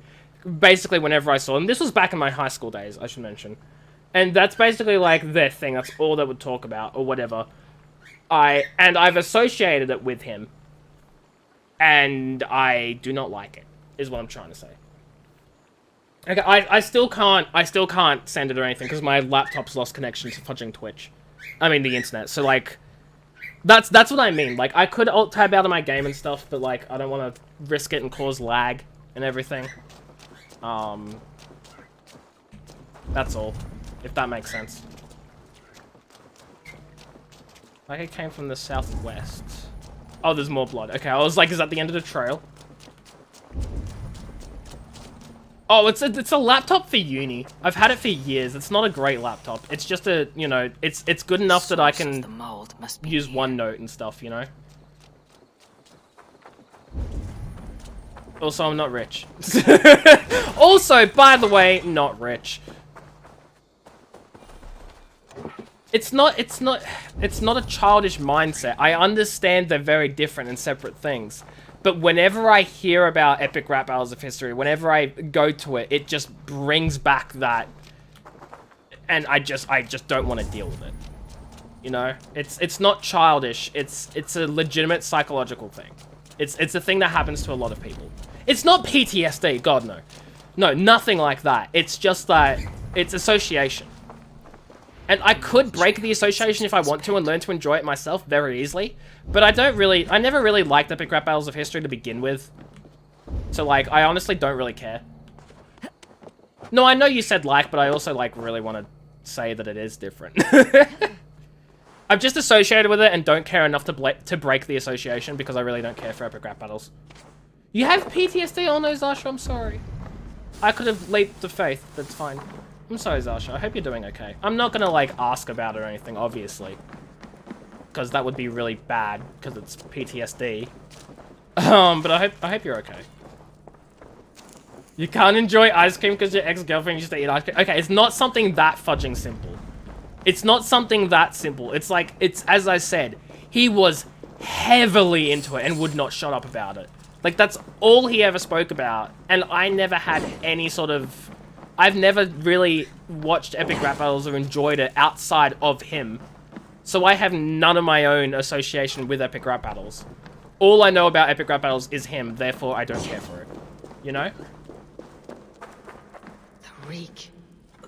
basically whenever I saw them. This was back in my high school days, I should mention. And that's basically like their thing, that's all they would talk about, or whatever. And I've associated it with him. And I do not like it, is what I'm trying to say. Okay, I still can't send it or anything because my laptop's lost connection to fudging Twitch. I mean the internet. So like, that's what I mean. Like I could alt tab out of my game and stuff, but like I don't want to risk it and cause lag and everything. That's all, if that makes sense. Like it came from the southwest. Oh, there's more blood. Okay, I was like, is that the end of the trail? Oh, it's a laptop for uni. I've had it for years. It's not a great laptop. It's just a, you know, it's good enough that I can use OneNote and stuff, you know? Also, I'm not rich. Also, by the way, not rich. It's not a childish mindset. I understand they're very different and separate things. But whenever I hear about epic rap battles of history, whenever I go to it, it just brings back that. And I just don't want to deal with it. You know? It's not childish. It's a legitimate psychological thing. It's a thing that happens to a lot of people. It's not PTSD, God no. No, nothing like that. It's just that it's association. And I could break the association if I want to and learn to enjoy it myself very easily. But I never really liked epic rap battles of history to begin with. So like, I honestly don't really care. No, I know you said like, but I also like really want to say that it is different. I've just associated with it and don't care enough to break the association because I really don't care for epic rap battles. You have PTSD? Oh no, Zasha, I'm sorry. I could have leaped of faith, that's fine. I'm sorry, Zasha. I hope you're dope okay. I'm not gonna, like, ask about it or anything, obviously. Because that would be really bad, because it's PTSD. But I hope you're okay. You can't enjoy ice cream because your ex-girlfriend used to eat ice cream. Okay, it's not something that fudging simple. It's not something that simple. It's like, as I said, he was heavily into it and would not shut up about it. Like, that's all he ever spoke about. And I never had any sort of... I've never really watched epic rap battles or enjoyed it outside of him. So I have none of my own association with epic rap battles. All I know about epic rap battles is him, therefore I don't care for it. You know? The reek.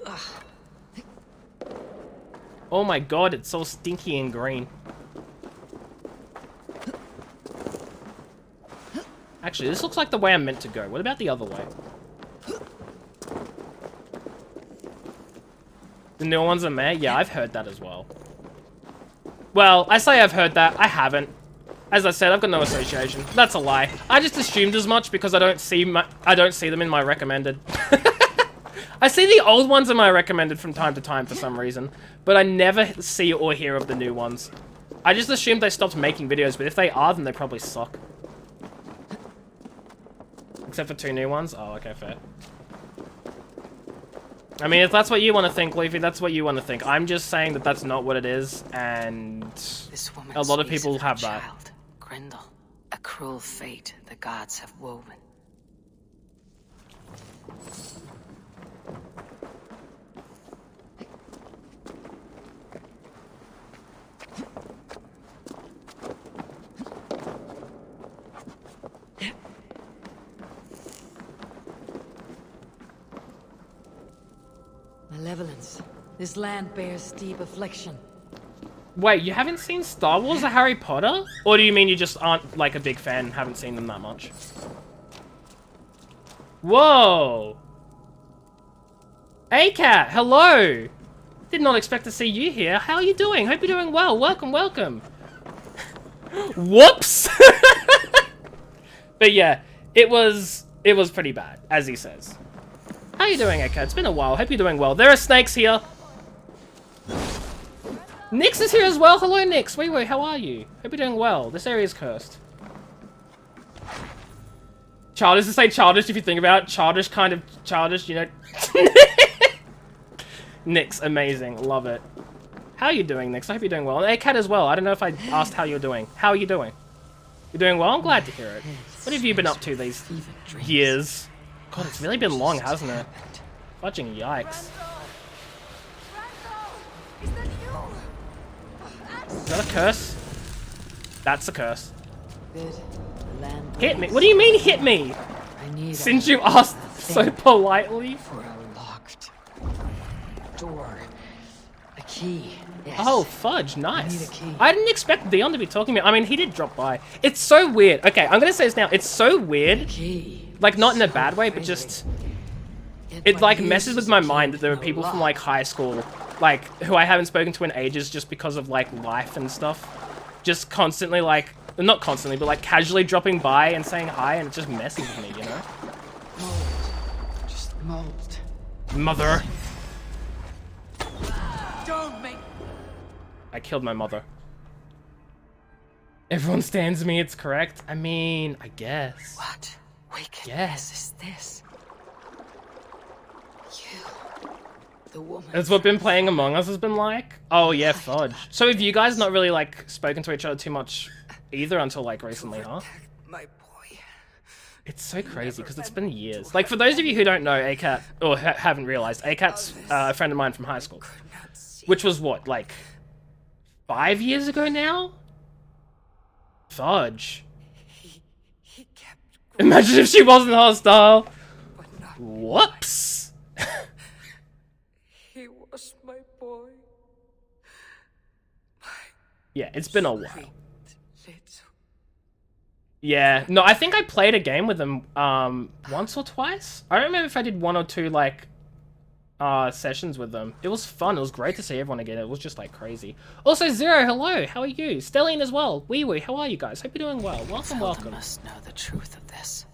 Ugh. Oh my god, it's so stinky and green. Actually, this looks like the way I'm meant to go. What about the other way? The new ones are meh? Yeah, I've heard that as well. Well, I say I've heard that. I haven't. As I said, I've got no association. That's a lie. I just assumed as much because I don't see them in my recommended. I see the old ones in my recommended from time to time for some reason, but I never see or hear of the new ones. I just assumed they stopped making videos, but if they are, then they probably suck. Except for 2 new ones? Oh, okay, fair. I mean, if that's what you want to think, Leafy, that's what you want to think. I'm just saying that that's not what it is, and a lot of people have that. Grendel, a cruel fate the gods have woven. Malevolence. This land bears deep affliction. Wait, you haven't seen Star Wars or Harry Potter? Or do you mean you just aren't, like, a big fan and haven't seen them that much? Whoa! Hey, Cat, hello! Did not expect to see you here. How are you doing? Hope you're doing well. Welcome, welcome. Whoops! But yeah, it was pretty bad, as he says. How you doing, Eka? It's been a while. Hope you're doing well. There are snakes here. Nyx is here as well. Hello, Nyx. Wait, how are you? Hope you're doing well. This area is cursed. Childish to say childish if you think about it. Childish, kind of childish, you know. Nyx, amazing. Love it. How are you doing, Nyx? I hope you're doing well. And hey, Kat as well. I don't know if I asked how you're doing. How are you doing? You're doing well? I'm glad to hear it. What have you been up to these years? God, it's really been long, hasn't it? Fudging yikes. Is that a curse? That's a curse. Hit me? What do you mean hit me? Since you asked so politely. For a locked door. A key. Yes. Oh, fudge, nice. I didn't expect Dion to be talking to me. I mean, he did drop by. It's so weird. Okay, I'm gonna say this now. It's so weird. Like, not in a bad way, but just... It, like, messes with my mind that there are people from, like, high school, like, who I haven't spoken to in ages just because of, like, life and stuff. Just constantly, like... Not constantly, but, like, casually dropping by and saying hi, and it just messes with me, you know? Mold. Just mold. Mother. Don't make... I killed my mother. Everyone stands me, it's correct. I mean, I guess. What wickedness Yes. is this? You, the woman. That's what been playing Among Us has been like? Oh yeah, fudge. So have you guys not really, like, spoken to each other too much either until, like, recently, huh? My boy. It's so crazy, because it's been years. Like, for those of you who don't know ACAT, or haven't realized, ACAT's a friend of mine from high school. Which was, what, like, 5 years ago now? Fudge. Imagine if she wasn't hostile. Whoops. He was my boy. Yeah, it's been a while. Yeah, no, I think I played a game with them once or twice. I don't remember if I did 1 or 2 like sessions with them. It was fun. It was great to see everyone again. It was just like crazy. Also, Zero, hello. How are you? Stellian as well. Wee wee. How are you guys? Hope you're doing well. Welcome, welcome. Must know the truth of this.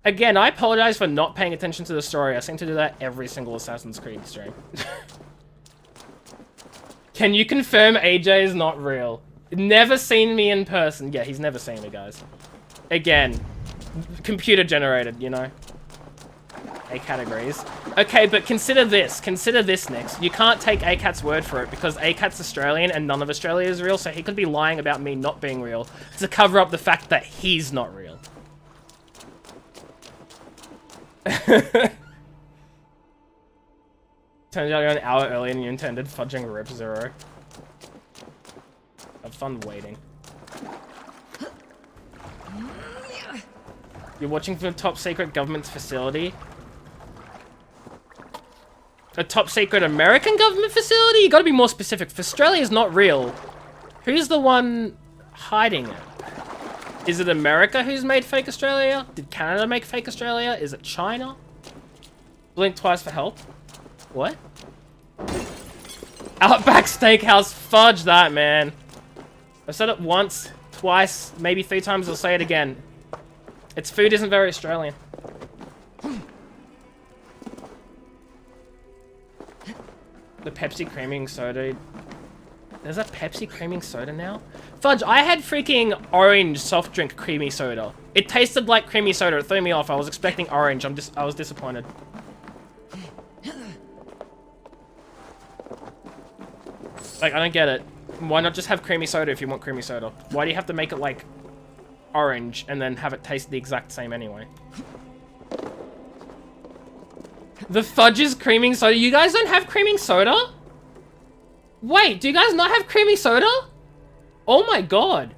Again, I apologize for not paying attention to the story. I seem to do that every single Assassin's Creed stream. Can you confirm AJ is not real? Never seen me in person. Yeah, he's never seen me, guys. Again, computer generated, you know. A categories. Okay, but consider this. Consider this next. You can't take ACAT's word for it because ACAT's Australian and none of Australia is real, so he could be lying about me not being real to cover up the fact that he's not real. Turns out you're an hour earlier than you intended, fudging Rip Zero. Have fun waiting. You're watching from a top secret government facility? A top secret American government facility? You gotta be more specific. If Australia's not real, who's the one hiding it? Is it America who's made fake Australia? Did Canada make fake Australia? Is it China? Blink twice for help. What? Outback Steakhouse. Fudge that, man. I said it once, twice, maybe 3 times. I'll say it again. Its food isn't very Australian. The Pepsi creaming soda. There's a Pepsi creaming soda now? Fudge, I had freaking orange soft drink creamy soda. It tasted like creamy soda. It threw me off. I was expecting orange. I was disappointed. Like, I don't get it. Why not just have creamy soda if you want creamy soda? Why do you have to make it like orange and then have it taste the exact same anyway? The Fudge is creaming soda. You guys don't have creaming soda? Wait, do you guys not have creamy soda? Oh my god.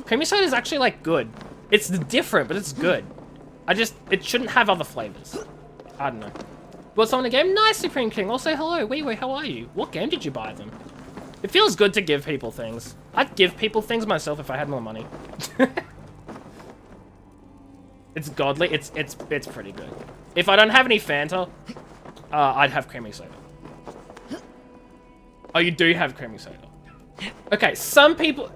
Creamy soda is actually like good. It's different, but it's good. It shouldn't have other flavors. I don't know. Bought someone a game? Nice, Supreme King. Also, hello. Wait, how are you? What game did you buy them? It feels good to give people things. I'd give people things myself if I had more money. It's godly. It's pretty good. If I don't have any Fanta, I'd have creamy soda. Oh, you do have creamy soda. Okay, some people...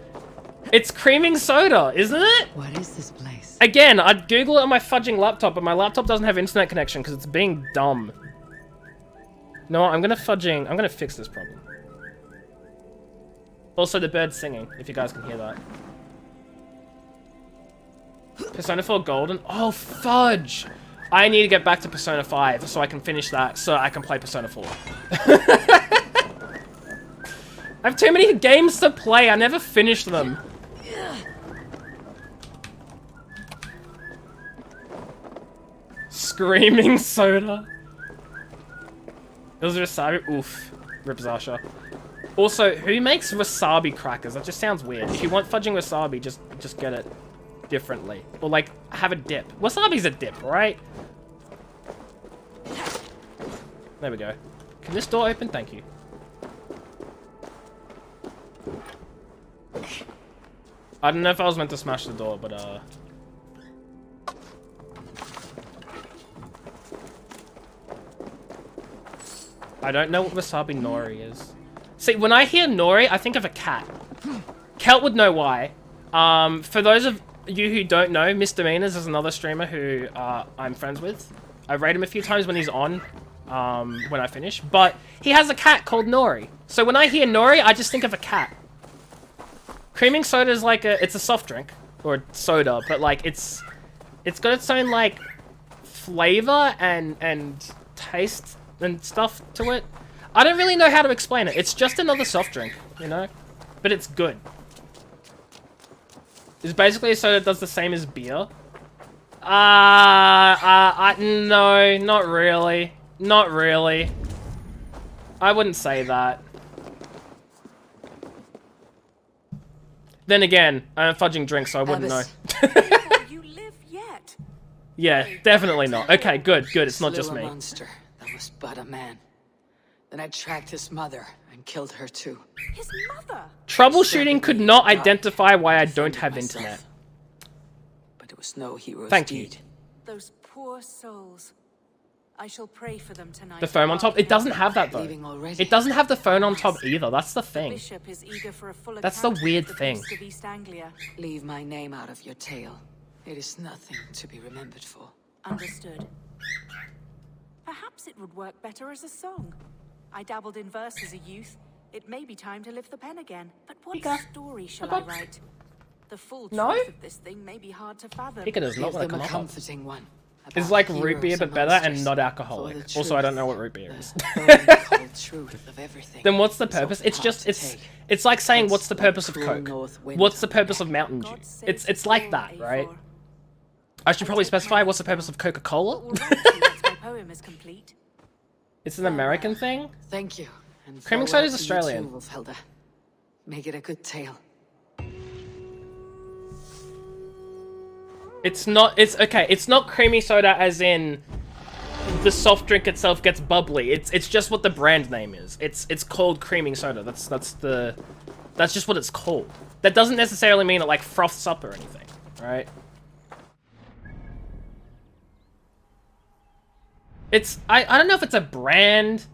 It's creaming soda, isn't it? What is this place? Again, I'd Google it on my fudging laptop, but my laptop doesn't have internet connection because it's being dumb. No, I'm gonna fix this problem. Also, the bird's singing, if you guys can hear that. Persona 4 Golden? Oh, fudge! I need to get back to Persona 5 so I can finish that, so I can play Persona 4. I have too many games to play, I never finish them. Screaming soda. It was wasabi. Oof. Rip Zasha. Also, who makes wasabi crackers? That just sounds weird. If you want fudging wasabi, just get it differently. Or like, have a dip. Wasabi's a dip, right? There we go. Can this door open? Thank you. I don't know if I was meant to smash the door, but I don't know what wasabi nori is. See, when I hear nori, I think of a cat. Kelt would know why. For those of you who don't know, Misdemeanors is another streamer who I'm friends with. I rate him a few times when he's on, when I finish. But he has a cat called Nori. So when I hear nori, I just think of a cat. Creaming soda is like it's a soft drink. Or soda, but like it's got its own like flavor and taste and stuff to it. I don't really know how to explain it. It's just another soft drink, you know? But it's good. It's basically a soda that does the same as beer. No, not really. Not really. I wouldn't say that. Then again, I'm fudging drinks, so I wouldn't know. You live yet? Yeah, definitely not. Okay, good. It's not just me. Monster that was but a man. Then I tracked his mother and killed her too. His mother? Troubleshooting could not identify why I don't have internet. But it was no hero's Thank you. deed. Those poor souls. I shall pray for them tonight. The phone on top? It doesn't have that though. It doesn't have the phone on top either. That's the thing. Bishop is eager for a full That's the account weird of the thing. Beast of East Anglia. Leave my name out of your tale. It is nothing to be remembered for. Understood. Perhaps it would work better as a song. I dabbled in verse as a youth. It may be time to lift the pen again. But what story shall I write? The full truth of this thing may be hard to fathom. Pika does not want to come a up. comforting one. It's like root beer, but better and not alcoholic. Also, I don't know what root beer is. Then what's the purpose? It's just it's like saying what's the purpose of Coke? What's the purpose of Mountain Dew? It's like that, right? I should probably specify what's the purpose of Coca-Cola. It's an American thing. Thank you. Creaming soda is Australian. Make it a good tale. It's not. It's okay. It's not creamy soda as in the soft drink itself gets bubbly. It's just what the brand name is. It's called creaming soda. That's just what it's called. That doesn't necessarily mean it like froths up or anything, right? I don't know if it's a brand.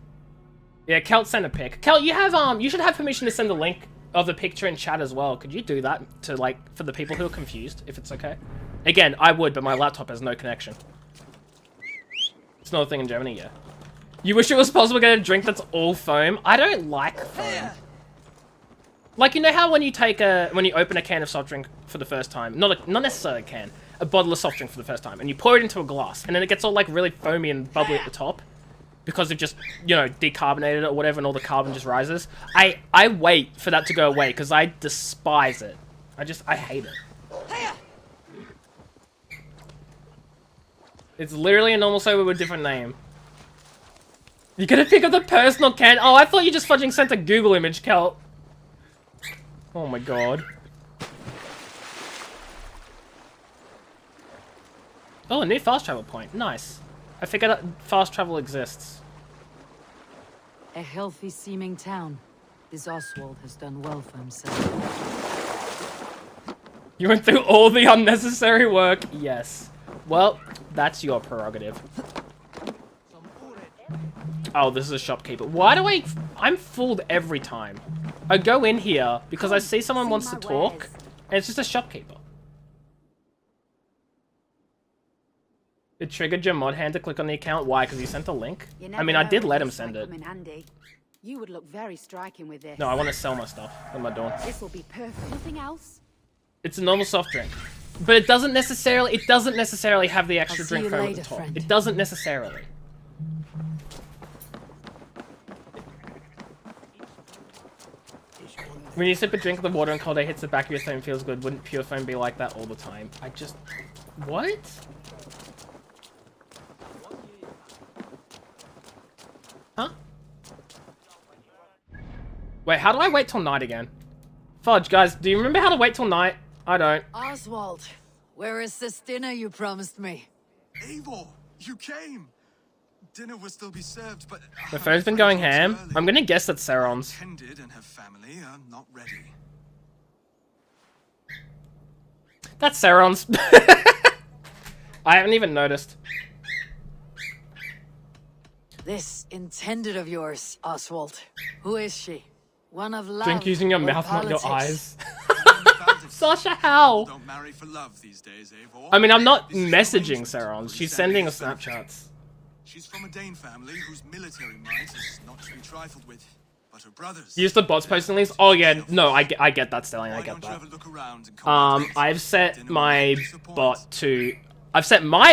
Yeah, Kelt sent a pic. Kelt, you should have permission to send the link of the picture in chat as well. Could you do that to like for the people who are confused, if it's okay? Again, I would, but my laptop has no connection. It's not a thing in Germany, yeah. You wish it was possible to get a drink that's all foam? I don't like foam. Like, you know how when you open a can of soft drink for the first time, not necessarily a can, a bottle of soft drink for the first time, and you pour it into a glass, and then it gets all like really foamy and bubbly at the top, because they've just, you know, decarbonated it or whatever, and all the carbon just rises. I wait for that to go away, because I despise it. I hate it. It's literally a normal soda with a different name. You're gonna pick up the personal can? Oh, I thought you just fudging sent a Google image, Kelt. Oh my god. Oh, a new fast travel point. Nice. I figured that fast travel exists. A healthy seeming town. This Oswald has done well for himself. You went through all the unnecessary work. Yes. Well, that's your prerogative. Oh, this is a shopkeeper. Why do I'm fooled every time. I go in here because I see someone wants to talk, and it's just a shopkeeper. It triggered your mod hand to click on the account. Why? Because he sent a link? I mean, I did let him send it. You would look very striking with this. No, I want to sell my stuff. What am I doing? This will be perfect. Nothing else? It's a normal soft drink. But it doesn't necessarily have the extra drink foam at the top. It doesn't necessarily. When you sip a drink of the water and cold air hits the back of your throat and feels good, wouldn't pure foam be like that all the time? What? Huh? Wait, how do I wait till night again? Fudge, guys, do you remember how to wait till night? I don't. Oswald, where is this dinner you promised me? Eivor, you came. Dinner will still be served, but The phone's been going ham. I'm gonna guess that's Sauron's. Tended and her family are not ready. That's Sauron's. I haven't even noticed. This intended of yours, Oswald. Who is she? One of love. Drink using your or mouth, politics? not your eyes. Sasha, how? Don't marry for love these days, Eivor. I mean, I'm not messaging Sauron. She's sending us Snapchats. She's from a Dane family whose military might is not to be trifled with, but her brothers. Use the bots posting links. Oh yeah, no, I get that, Stelling. I get that. I've set my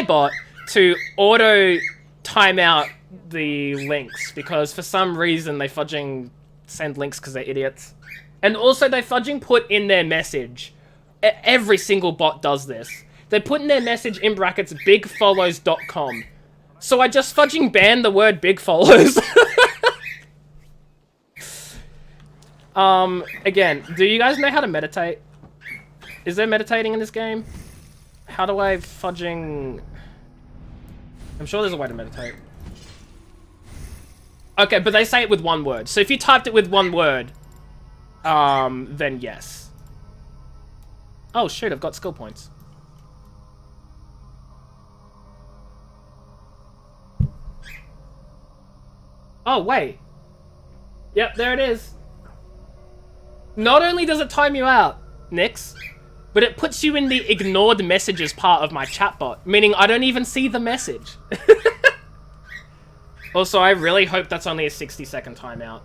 bot to auto timeout the links because for some reason they fudging send links because they're idiots, and also they fudging put in their message. Every single bot does this. They put in their message in brackets bigfollows.com. So I just fudging banned the word big follows. Again, do you guys know how to meditate? Is there meditating in this game? How do I fudging... I'm sure there's a way to meditate. Okay, but they say it with one word. So if you typed it with one word, then yes. Oh shoot, I've got skill points. Oh, wait. Yep, there it is. Not only does it time you out, Nix, but it puts you in the ignored messages part of my chatbot, meaning I don't even see the message. Also, I really hope that's only a 60-second timeout.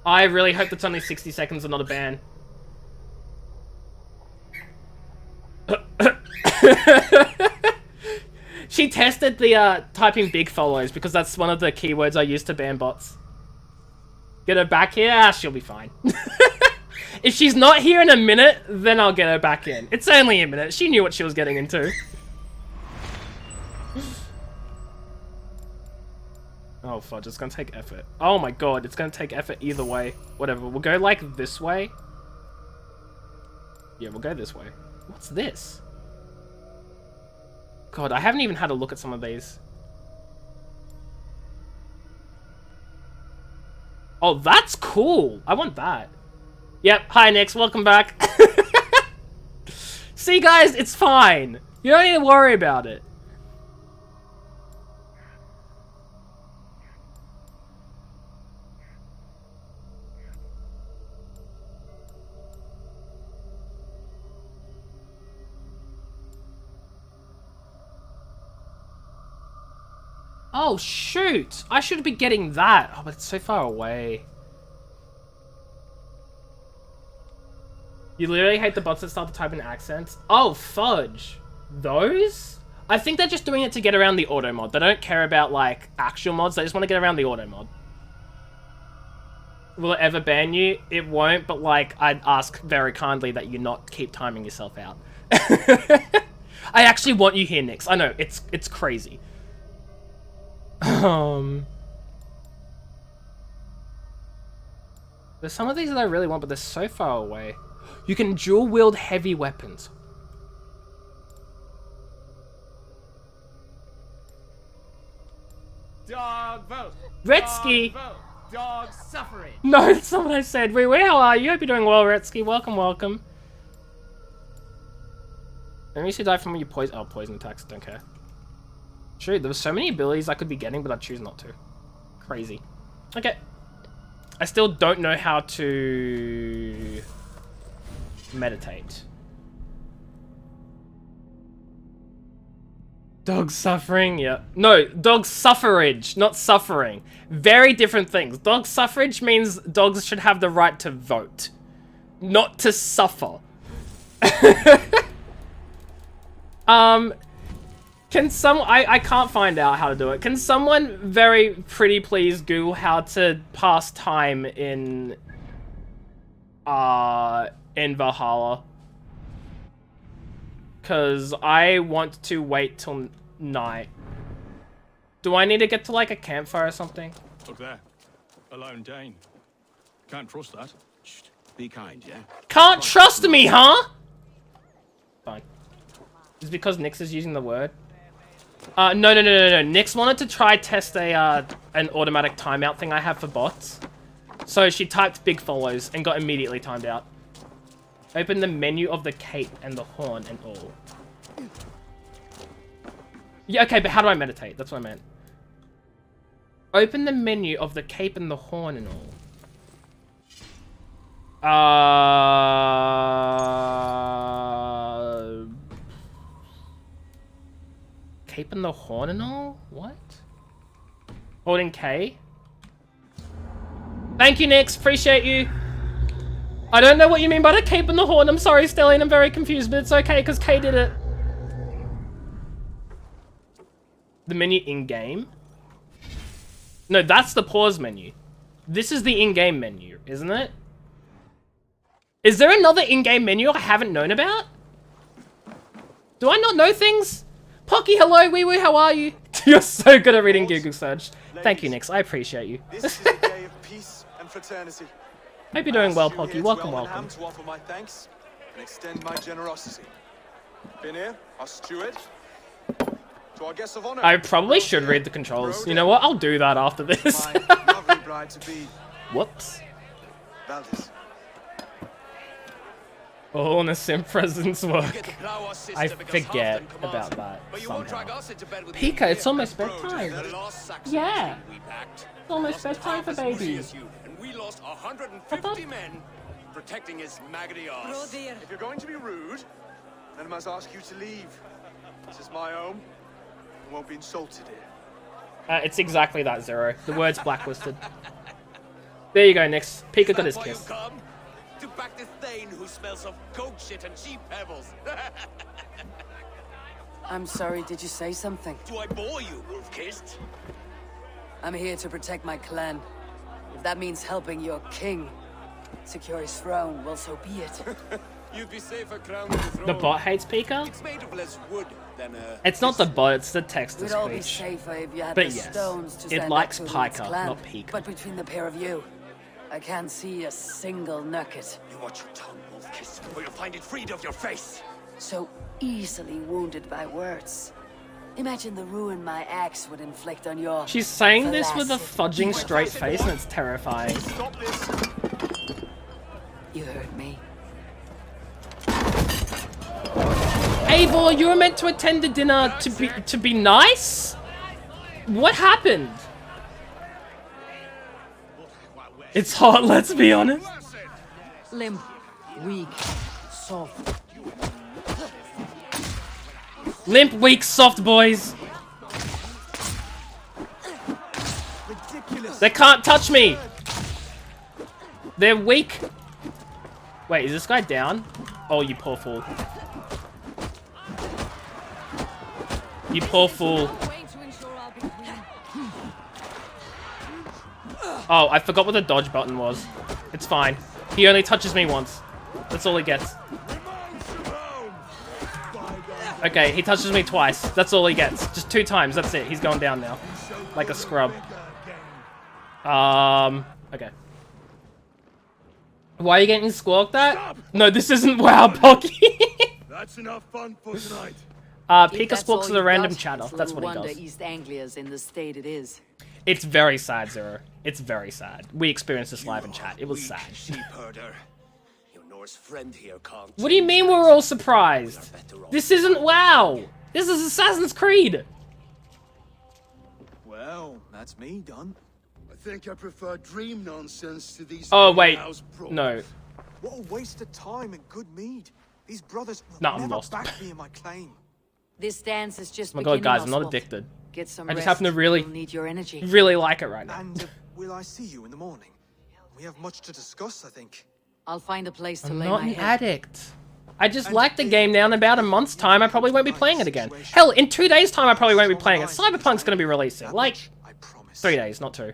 I really hope that's only 60 seconds and not a ban. She tested the typing big follows because that's one of the keywords I use to ban bots. Get her back here? Ah, she'll be fine. If she's not here in a minute, then I'll get her back in. It's only a minute. She knew what she was getting into. Oh, fudge. It's gonna take effort. Oh my god. It's gonna take effort either way. Whatever. We'll go like this way. Yeah, we'll go this way. What's this? God, I haven't even had a look at some of these. Oh, that's cool. I want that. Yep. Hi, Nix. Welcome back. See, guys, it's fine. You don't need to worry about it. Oh, shoot. I should be getting that. Oh, but it's so far away. You literally hate the bots that start to type in accents? Oh, fudge. Those? I think they're just doing it to get around the auto mod. They don't care about, like, actual mods. They just want to get around the auto mod. Will it ever ban you? It won't, but, like, I'd ask very kindly that you not keep timing yourself out. I actually want you here, Nix. I know, it's crazy. There's some of these that I really want, but they're so far away. You can dual wield heavy weapons. Dog vote. Retsky. Dog vote. Dog suffering. No, that's not what I said. Wee, how are you? Hope you're doing well, Retsky. Welcome, welcome. Let me see, die from your poison. Oh, poison attacks. Don't care. Shoot, there were so many abilities I could be getting, but I choose not to. Crazy. Okay. I still don't know how to meditate. Dog suffering, yeah. No, dog suffrage, not suffering. Very different things. Dog suffrage means dogs should have the right to vote, not to suffer. Can I can't find out how to do it. Can someone very pretty please Google how to pass time in Valhalla? Cause I want to wait till night. Do I need to get to like a campfire or something? Look there. A lone Dane. Can't trust that. Shh. Be kind, yeah? Can't trust me, huh? Fine. Is it because Nix is using the word? No. Nix wanted to try test an automatic timeout thing I have for bots. So she typed big follows and got immediately timed out. Open the menu of the cape and the horn and all. Yeah, okay, but how do I meditate? That's what I meant. Open the menu of the cape and the horn and all. Cape and the horn and all? What? Holding K? Thank you, Nix. Appreciate you. I don't know what you mean by the cape and the horn. I'm sorry, Stellian. I'm very confused, but it's okay because K did it. The menu in-game? No, that's the pause menu. This is the in-game menu, isn't it? Is there another in-game menu I haven't known about? Do I not know things? Pocky, hello, wee wee, how are you? You're so good at reading Google search. Thank you, Nix. I appreciate you. This is a day of peace and fraternity. Hope you're doing well, Pocky. Welcome, welcome. To offer my thanks and extend my generosity. Been here, our steward. To our guests of honor. I probably should read the controls. You know what? I'll do that after this. Lovely bride to be. Whoops. Valdez. Oh, and the sim presence work. I forget about that somehow. Pika, it's almost bedtime. Yeah. It's almost bedtime for babies. We lost 150 men protecting his maggoty arse. If you're going to be rude, then I must ask you to leave. This is my home. I won't be insulted here. It's exactly that, Zero. The word's blacklisted. There you go, Nix. Pika got his kiss. To back this Thane who smells of goat shit and sheep pebbles. I'm sorry, did you say something? Do I bore you, wolf-kissed? I'm here to protect my clan. If that means helping your king secure his throne, well, so be it. You'd be safer crowned with the throne. The bot hates Pika? It's made of less wood than It's not the bot, it's the text to We'd all be speech. safer if you had But the yes, stones to it stand likes up to its Pika, clan. not Pika. But between the pair of you, I can't see a single nugget. You watch your tongue, wolf-kissed, or you'll find it freed of your face. So easily wounded by words. Imagine the ruin my axe would inflict on your... She's saying this with a fudging straight face, and it's terrifying. You heard me. Eivor, you were meant to attend the dinner to be nice? What happened? It's hot, let's be honest. Limp, weak, soft. Limp, weak, soft boys. They can't touch me. They're weak. Wait, is this guy down? Oh, you poor fool. You poor fool. Oh, I forgot what the dodge button was. It's fine. He only touches me once. That's all he gets. Okay, he touches me twice. That's all he gets. Just 2 times. That's it. He's going down now. Like a scrub. Okay. Why are you getting squawked at? Stop! No, this isn't WoW, Pocky. That's enough fun for tonight. Pika squawks at a random chatter. That's what he does. East Anglia's in the state it is. It's very sad, Zero. It's very sad. We experienced this live in chat. It was sad. Your Norse friend here can't. What do you mean we're all surprised? This isn't WoW. This is Assassin's Creed. Well, that's me done. I think I prefer dream nonsense to these. Oh wait, no. What a waste of time and good mead. These brothers will No, I'm never lost. back me in my claim. This dance is just Oh my god, beginning, guys, I'm not Oswald. addicted. Get some I just rest. happen to really, You'll need your energy. really like it right now. And will I see you in the morning? We have much to discuss, I think. I'll find a place to I'm lay not my an head. addict. I just like the game now. In about a month's time, I probably won't be playing it again. Hell, in 2 days' time, I probably won't be playing it. Cyberpunk's going to be releasing. Like, 3 days, not 2.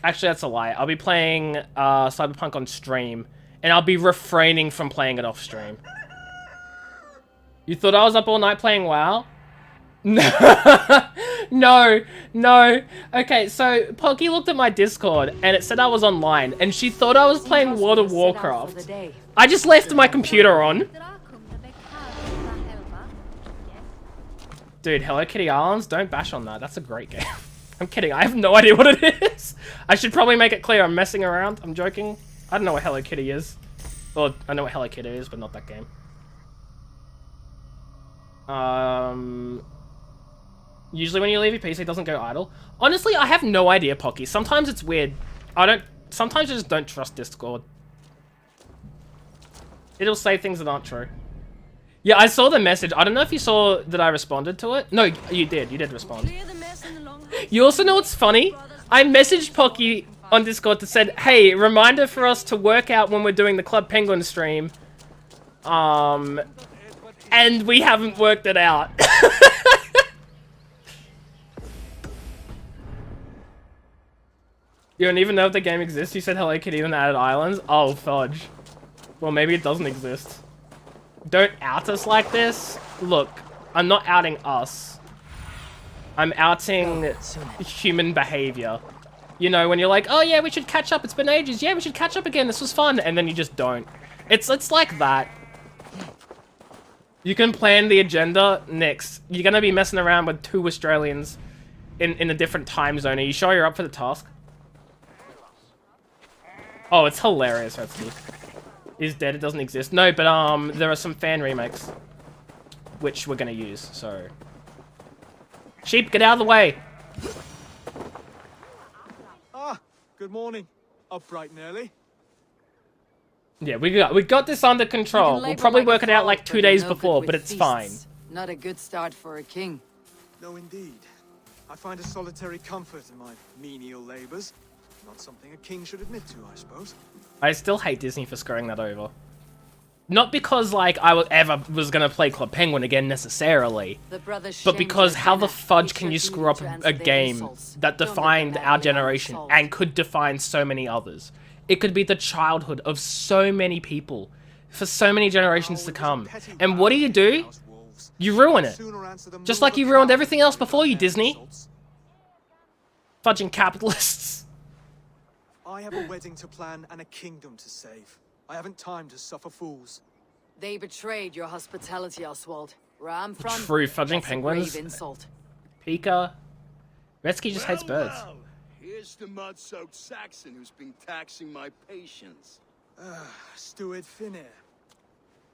Actually, that's a lie. I'll be playing Cyberpunk on stream, and I'll be refraining from playing it off stream. You thought I was up all night playing WoW? No, no. Okay, so Pocky looked at my Discord, and it said I was online, and she thought I was playing World of Warcraft. I just left my computer on. Dude, Hello Kitty Islands, don't bash on that. That's a great game. I'm kidding, I have no idea what it is. I should probably make it clear I'm messing around. I'm joking. I don't know what Hello Kitty is. Well, I know what Hello Kitty is, but not that game. Usually when you leave your PC, it doesn't go idle. Honestly, I have no idea, Pocky. Sometimes it's weird. Sometimes I just don't trust Discord. It'll say things that aren't true. Yeah, I saw the message. I don't know if you saw that I responded to it. No, you did. You did respond. You also know what's funny? I messaged Pocky on Discord that said, hey, reminder for us to work out when we're doing the Club Penguin stream. And we haven't worked it out. You don't even know if the game exists? You said Hello Kitty and added islands? Oh, fudge. Well, maybe it doesn't exist. Don't out us like this. Look, I'm not outing us. I'm outing human behavior. You know, when you're like, oh yeah, we should catch up. It's been ages. Yeah, we should catch up again. This was fun. And then you just don't. It's like that. You can plan the agenda next. You're going to be messing around with 2 Australians in a different time zone. Are you sure you're up for the task? Oh, it's hilarious, Retsky. Is dead, it doesn't exist. No, but there are some fan remakes. Which we're gonna use, so... Sheep, get out of the way! Ah, good morning. Up bright and early. Yeah, we got this under control. We'll probably work it out like 2 days before, but it's fine. Not a good start for a king. No, indeed. I find a solitary comfort in my menial labors. Not something a king should admit to, I suppose. I still hate Disney for screwing that over. Not because, like, I was gonna play Club Penguin again necessarily, but because how the fudge can you screw up a game that defined our generation and could define so many others? It could be the childhood of so many people for so many generations to come. And what do? You ruin it. Just like you ruined everything else before you, Disney. Fudging capitalists. I have a wedding to plan and a kingdom to save. I haven't time to suffer fools. They betrayed your hospitality, Oswald. Where I'm from, True fudging that's a penguins. grave insult. Pika. Retsky just hates birds. Well, here's the mud-soaked Saxon who's been taxing my patience. Steward Finnair.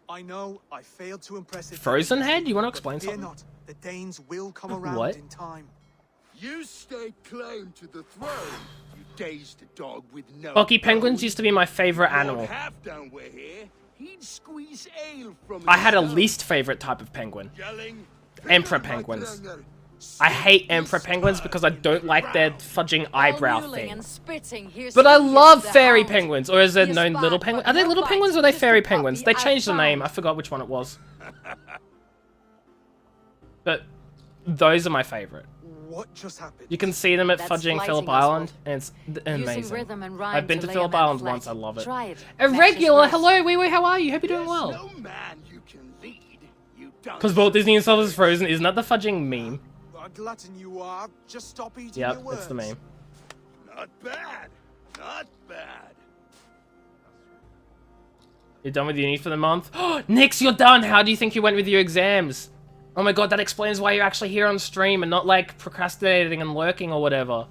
I know I failed to impress it. Frozen head? You want to explain Fear something? not, the Danes will come around What? in time. You stake claim to the throne, you dazed dog with no... Bucky penguins used to be my favorite animal. Halfdown were here, he'd squeeze ale from I had a himself. least favorite type of penguin. Yelling, Emperor penguins. I hate emperor penguins because I don't like their fudging eyebrow thing. But I love fairy penguins, or is there no little penguins? Are they little penguins or are they fairy penguins? They changed the name. I forgot which one it was. But those are my favorite. What just happened? You can see them at That's fudging lighting, Phillip Oswald. Island, and it's Using amazing. rhythm and rhyme I've been to to lay a Phillip man Island flat. once. I love it. Try it. Irregular. Matches Hello, wee wee. How are you? Hope you're doing well. No man you can lead, you don't... Because Walt Disney himself is frozen. Isn't that the fudging meme? A glutton you are. Just stop eating Yep, your words. it's the meme. Not bad, not bad. You're done with uni for the month? Nix, you're done! How do you think you went with your exams? Oh my god, that explains why you're actually here on stream and not, like, procrastinating and lurking or whatever.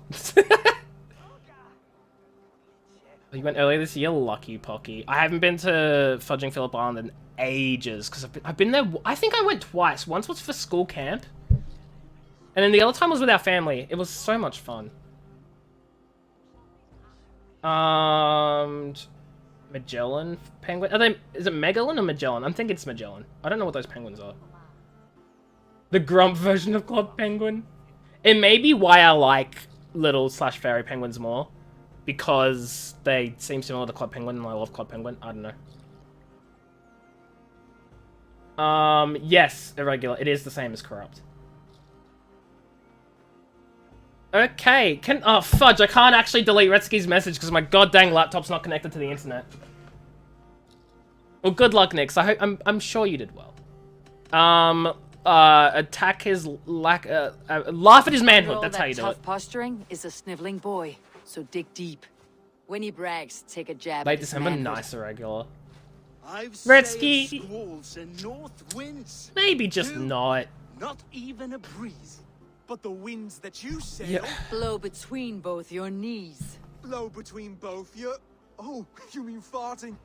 You went earlier this year? Lucky Pocky. I haven't been to Fudging Phillip Island in ages, because I've been there... I think I went twice. Once was for school camp, and then the other time was with our family. It was so much fun. Magellan penguin? Is it Magellan or Magellan? I'm thinking it's Magellan. I don't know what those penguins are. The grump version of Club Penguin. It may be why I like little / fairy penguins more. Because they seem similar to Club Penguin and I love Club Penguin. I don't know. Yes, irregular. It is the same as corrupt. Okay, oh fudge, I can't actually delete Retsky's message because my goddamn laptop's not connected to the internet. Well, good luck, Nix. I'm sure you did well. Attack his laugh at his manhood. That's how you do it. Tough posturing is a sniveling boy, so dig deep. When he brags, take a jab Late at his December, manhood. nice irregular. I've Retsky. sailed squalls and north winds. Maybe just not. Not even a breeze. But the winds that you sail... Yeah. Blow between both your knees. Blow between both your... Oh, you mean farting?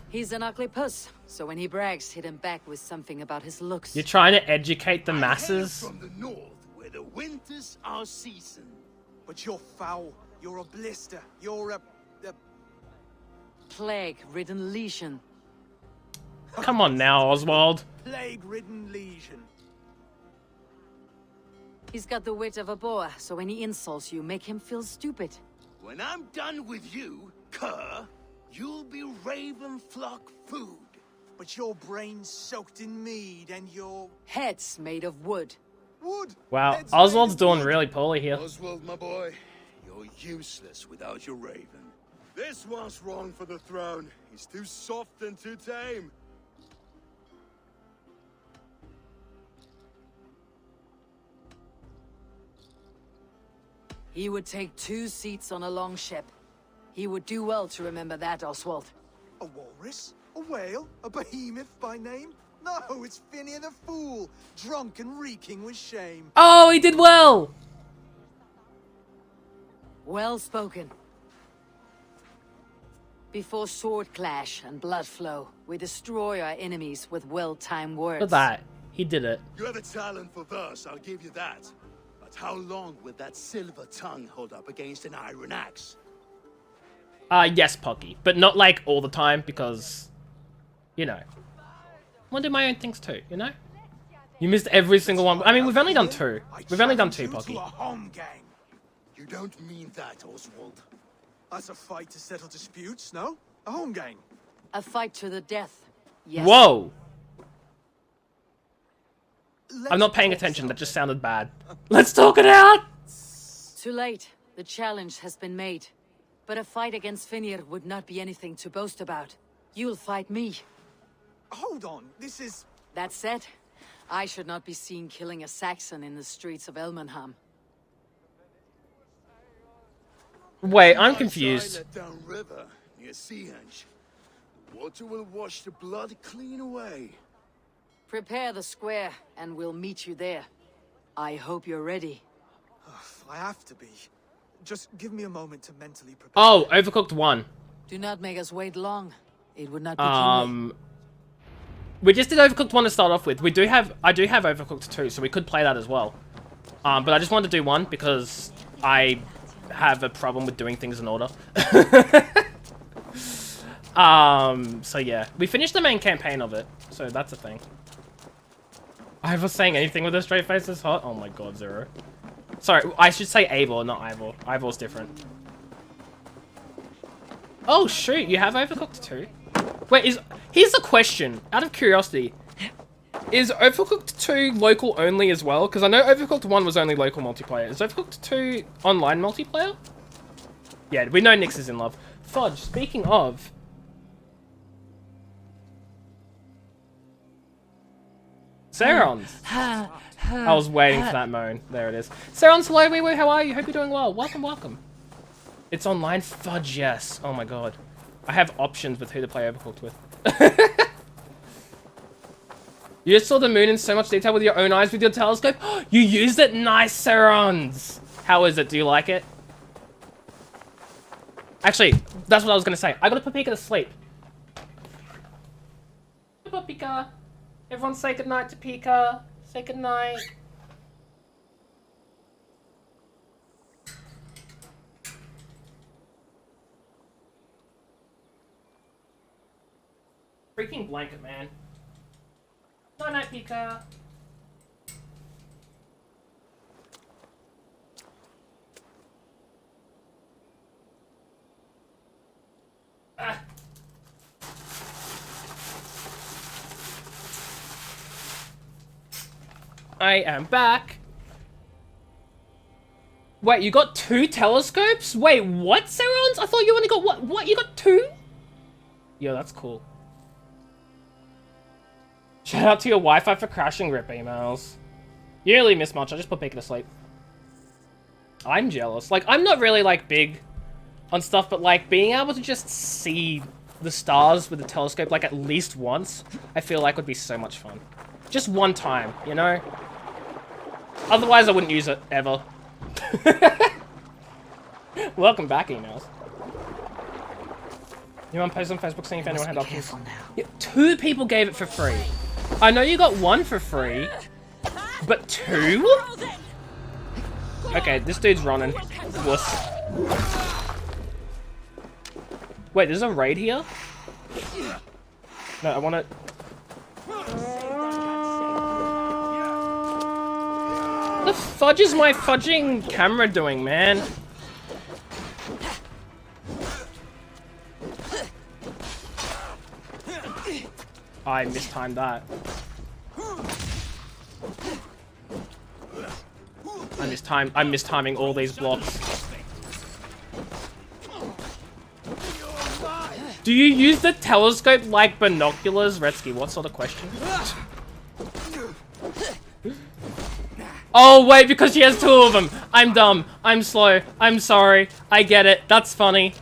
He's an ugly puss, so when he brags, hit him back with something about his looks. You're trying to educate the masses? From the north, where the winters are season. But you're foul. You're a blister. You're a... Plague-ridden lesion. Come on now, Oswald. Plague-ridden lesion. He's got the wit of a boa, so when he insults you, make him feel stupid. When I'm done with you, cur, you'll be raven flock food. But your brain's soaked in mead and your... Head's made of wood. Wood? Wow, Head's Oswald's made of doing wood. really poorly here. Oswald, my boy, you're useless without your raven. This one's wrong for the throne. He's too soft and too tame. He would take 2 seats on a long ship. He would do well to remember that, Oswald. A walrus? A whale? A behemoth by name? No, it's Finnear the Fool, drunk and reeking with shame. Oh, he did well! Well spoken. Before sword clash and blood flow, we destroy our enemies with well-timed words. Look at that. He did it. You have a talent for verse, I'll give you that. But how long will that silver tongue hold up against an iron axe? Yes, Pocky. But not, like, all the time, because... You know. I want to do my own things too, you know? You missed every single one. I mean, we've only done 2. We've only done 2, Pocky. To a home gang. You don't mean that, Oswald. That's a fight to settle disputes, no? A home gang. A fight to the death. Yes. Whoa! I'm not paying attention, that just sounded bad. Let's talk it out! Too late. The challenge has been made. But a fight against Finnear would not be anything to boast about. You'll fight me. Hold on, this is... That said, I should not be seen killing a Saxon in the streets of Elmenham. Wait, I'm confused. Let down river near Seahenge. The water will wash the blood clean away. Prepare the square, and we'll meet you there. I hope you're ready. I have to be. Just give me a moment to mentally prepare. Oh, Overcooked 1. Do not make us wait long. It would not be kingly. We just did Overcooked 1 to start off with. I do have Overcooked 2, so we could play that as well. But I just wanted to do 1 because I have a problem with doing things in order. So yeah. We finished the main campaign of it, so that's a thing. I was saying anything with a straight face is hot? Oh my god, Zero. Sorry, I should say Eivor, not Ivor. Ivor's different. Oh shoot, you have Overcooked 2? Wait, here's the question, out of curiosity. Is Overcooked 2 local only as well? Because I know Overcooked 1 was only local multiplayer. Is Overcooked 2 online multiplayer? Yeah, we know Nyx is in love. Fudge, speaking of... Serons! I was waiting for that moan. There it is. Serons, hello, wee wee, how are you? Hope you're doing well. Welcome, welcome. It's online? Fudge, yes. Oh my god. I have options with who to play Overcooked with. You just saw the moon in so much detail with your own eyes with your telescope? You used it? Nice, Serons! How is it? Do you like it? Actually, that's what I was going to say. I got to put Pika to sleep. Put Pika. Everyone say goodnight to Pika. Say goodnight. Freaking blanket, man. Night night, Pika. Ah. I am back. Wait, you got 2 telescopes? Wait, what, Serons? I thought you only got what? What? You got 2? Yo, that's cool. Shout out to your Wi-Fi for crashing, rip emails. You really miss much. I just put Bacon to sleep. I'm jealous. Like, I'm not really, like, big on stuff, but, like, being able to just see the stars with the telescope, like, at least once, I feel like would be so much fun. Just one time, you know? Otherwise, I wouldn't use it, ever. Welcome back, emails. You want to post on Facebook seeing if anyone had options? Yeah, 2 people gave it for free. I know you got 1 for free, but 2? Okay, this dude's running. Wuss. Wait, there's a raid here? No, I want to... The fudge is my fudging camera doing, man? I mistimed that. I'm mistiming all these blocks. Do you use the telescope like binoculars? Retsky, what sort of question? Oh, wait, because she has 2 of them. I'm dumb. I'm slow. I'm sorry. I get it. That's funny.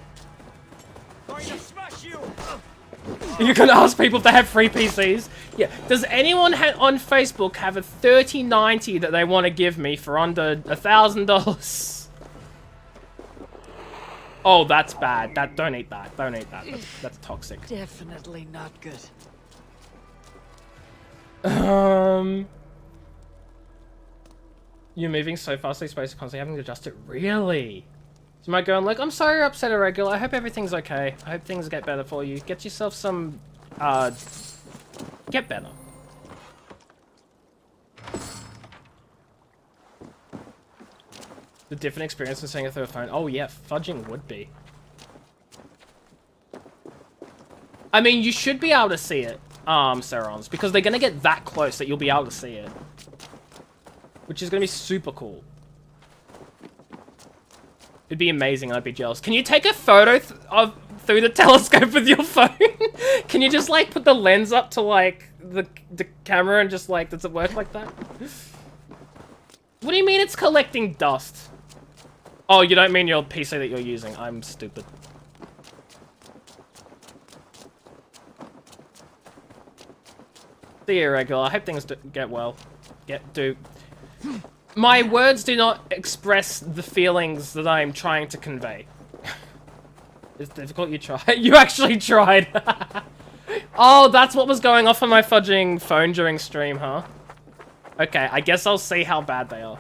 You can ask people if they have free PCs. Yeah. Does anyone on Facebook have a 3090 that they want to give me for under $1,000? Oh, that's bad. Don't eat that. Don't eat that. That's toxic. Definitely not good. You're moving so fast, you're supposed to constantly having to adjust it. Really? So my girl, like, I'm sorry you're upset irregular. I hope everything's okay. I hope things get better for you. Get yourself some, get better. The different experience than seeing it through a phone. Oh yeah, fudging would be. I mean, you should be able to see it, Serons, because they're gonna get that close that you'll be able to see it. Which is gonna be super cool. It'd be amazing, I'd be jealous. Can you take a photo through the telescope with your phone? Can you just, like, put the lens up to, like, the camera and just, like, does it work like that? What do you mean it's collecting dust? Oh, you don't mean your PC that you're using. I'm stupid. See you, regular. I hope things get well. My words do not express the feelings that I'm trying to convey. It's difficult. You try. You actually tried. Oh, that's what was going off on my fudging phone during stream, huh? Okay, I guess I'll see how bad they are.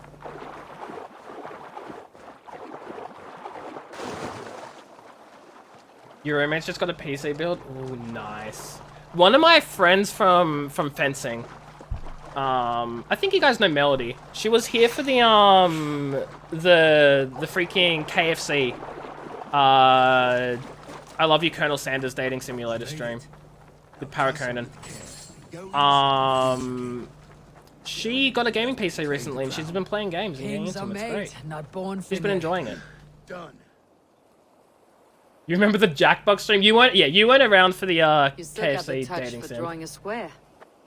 Your roommate's just got a PC build? Ooh, nice. One of my friends from fencing, I think you guys know Melody. She was here for the freaking KFC. I Love You, Colonel Sanders dating simulator stream with Paraconan. She got a gaming PC recently and she's been playing games and getting into them. It's great. She's been enjoying it. Done. You remember the Jackbox stream? You weren't around for the You still got the KFC touch dating for sim. drawing a square.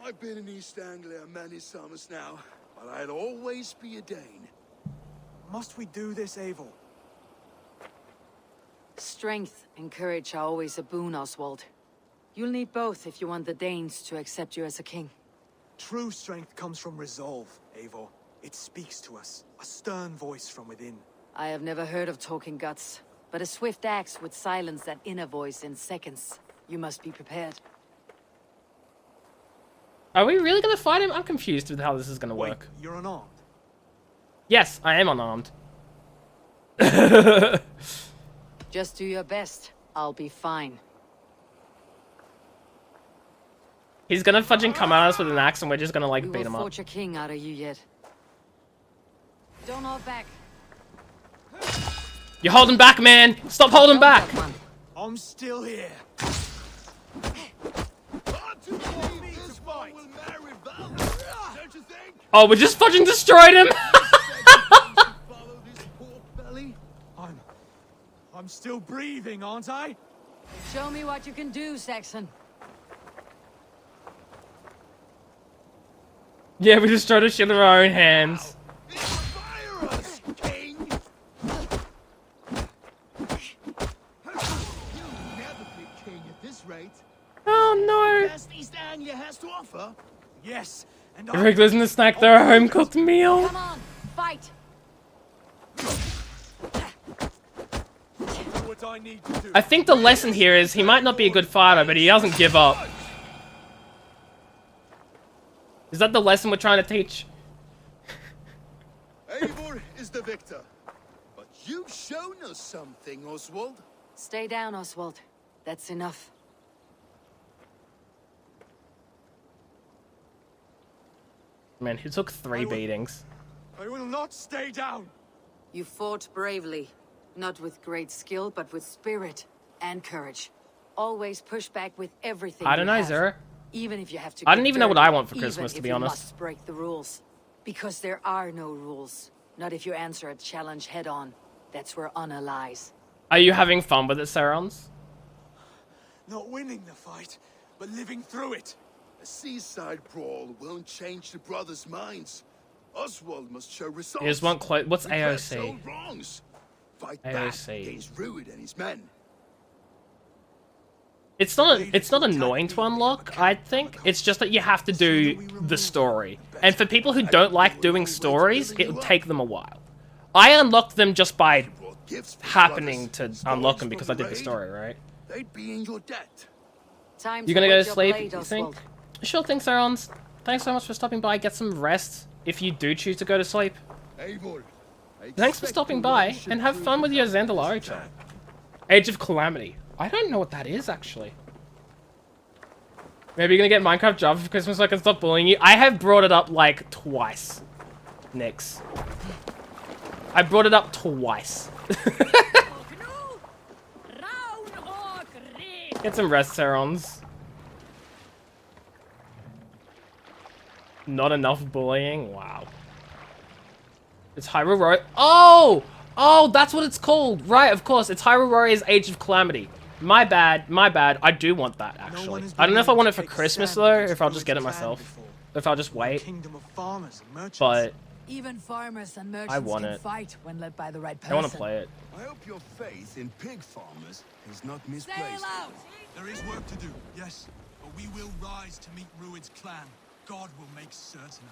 I've been in East Anglia many summers now, but I'll always be a Dane. Must we do this, Eivor? Strength and courage are always a boon, Oswald. You'll need both if you want the Danes to accept you as a king. True strength comes from resolve, Eivor. It speaks to us, a stern voice from within. I have never heard of talking guts, but a swift axe would silence that inner voice in seconds. You must be prepared. Are we really gonna fight him? I'm confused with how this is gonna work. You're unarmed? Yes, I am unarmed. Just do your best. I'll be fine. He's gonna fudging come at us with an axe and we're just gonna like beat him We up. will forge a king out of you yet. Don't hold back. You're holding back, man! Stop holding back! I'm still here. Oh, we just fudging destroyed him! I'm still breathing, aren't I? Show me what you can do, Saxon. Yeah, we destroyed a shit with our own hands. Oh no! Best East Anglia has to offer. Yes, and The regulars in the snack, they're a home cooked meal. Come on, fight! What I need to do. I think the lesson here is he might not be a good fighter, but he doesn't give up. Is that the lesson we're trying to teach? Eivor is the victor. But you've shown us something, Oswald. Stay down, Oswald. That's enough. Man, he took 3 beatings. I will not stay down. You fought bravely. Not with great skill, but with spirit and courage. Always push back with everything I don't you know, have. Zara. Even if you have to I don't get even know what dirty, I want for even Christmas, to if be you honest. must break the rules. Because there are no rules. Not if you answer a challenge head on. That's where honor lies. Are you having fun with it, Sarons? Not winning the fight, but living through it. A seaside brawl won't change the brothers' minds. Oswald must show results. Here's one close. What's Repress AOC? old wrongs. Fight AOC. back against Rued and his men. It's not annoying to unlock, I think. It's just that you have to do the story. And for people who don't like doing stories, it'll take them a while. I unlocked them just by happening to unlock them because I did the story, right? They'd be in your debt. You gonna go to sleep, you think? Sure thing, Sarons. Thanks so much for stopping by. Get some rest if you do choose to go to sleep. Eivor, Thanks for stopping by, and have fun with your Zandalari chat. Age of Calamity. I don't know what that is, actually. Maybe you're gonna get Minecraft Java for Christmas so I can stop bullying you. I have brought it up, like, twice. Nix. I brought it up twice. Get some rest, Sarons. Not enough bullying? Wow. It's Hyrule Warrior. Oh! Oh, that's what it's called. Right, of course. It's Hyrule Warrior's Age of Calamity. My bad, my bad. I do want that, actually. I don't know if I want it for Christmas, though, or if I'll just get it myself. Or if I'll just wait. But Even farmers and I merchants want can it. fight when led by the right person. I want to play it. I hope your faith in pig farmers is not Sail misplaced. out! There is work to do, yes, but we will rise to meet Rued's clan. God will make certain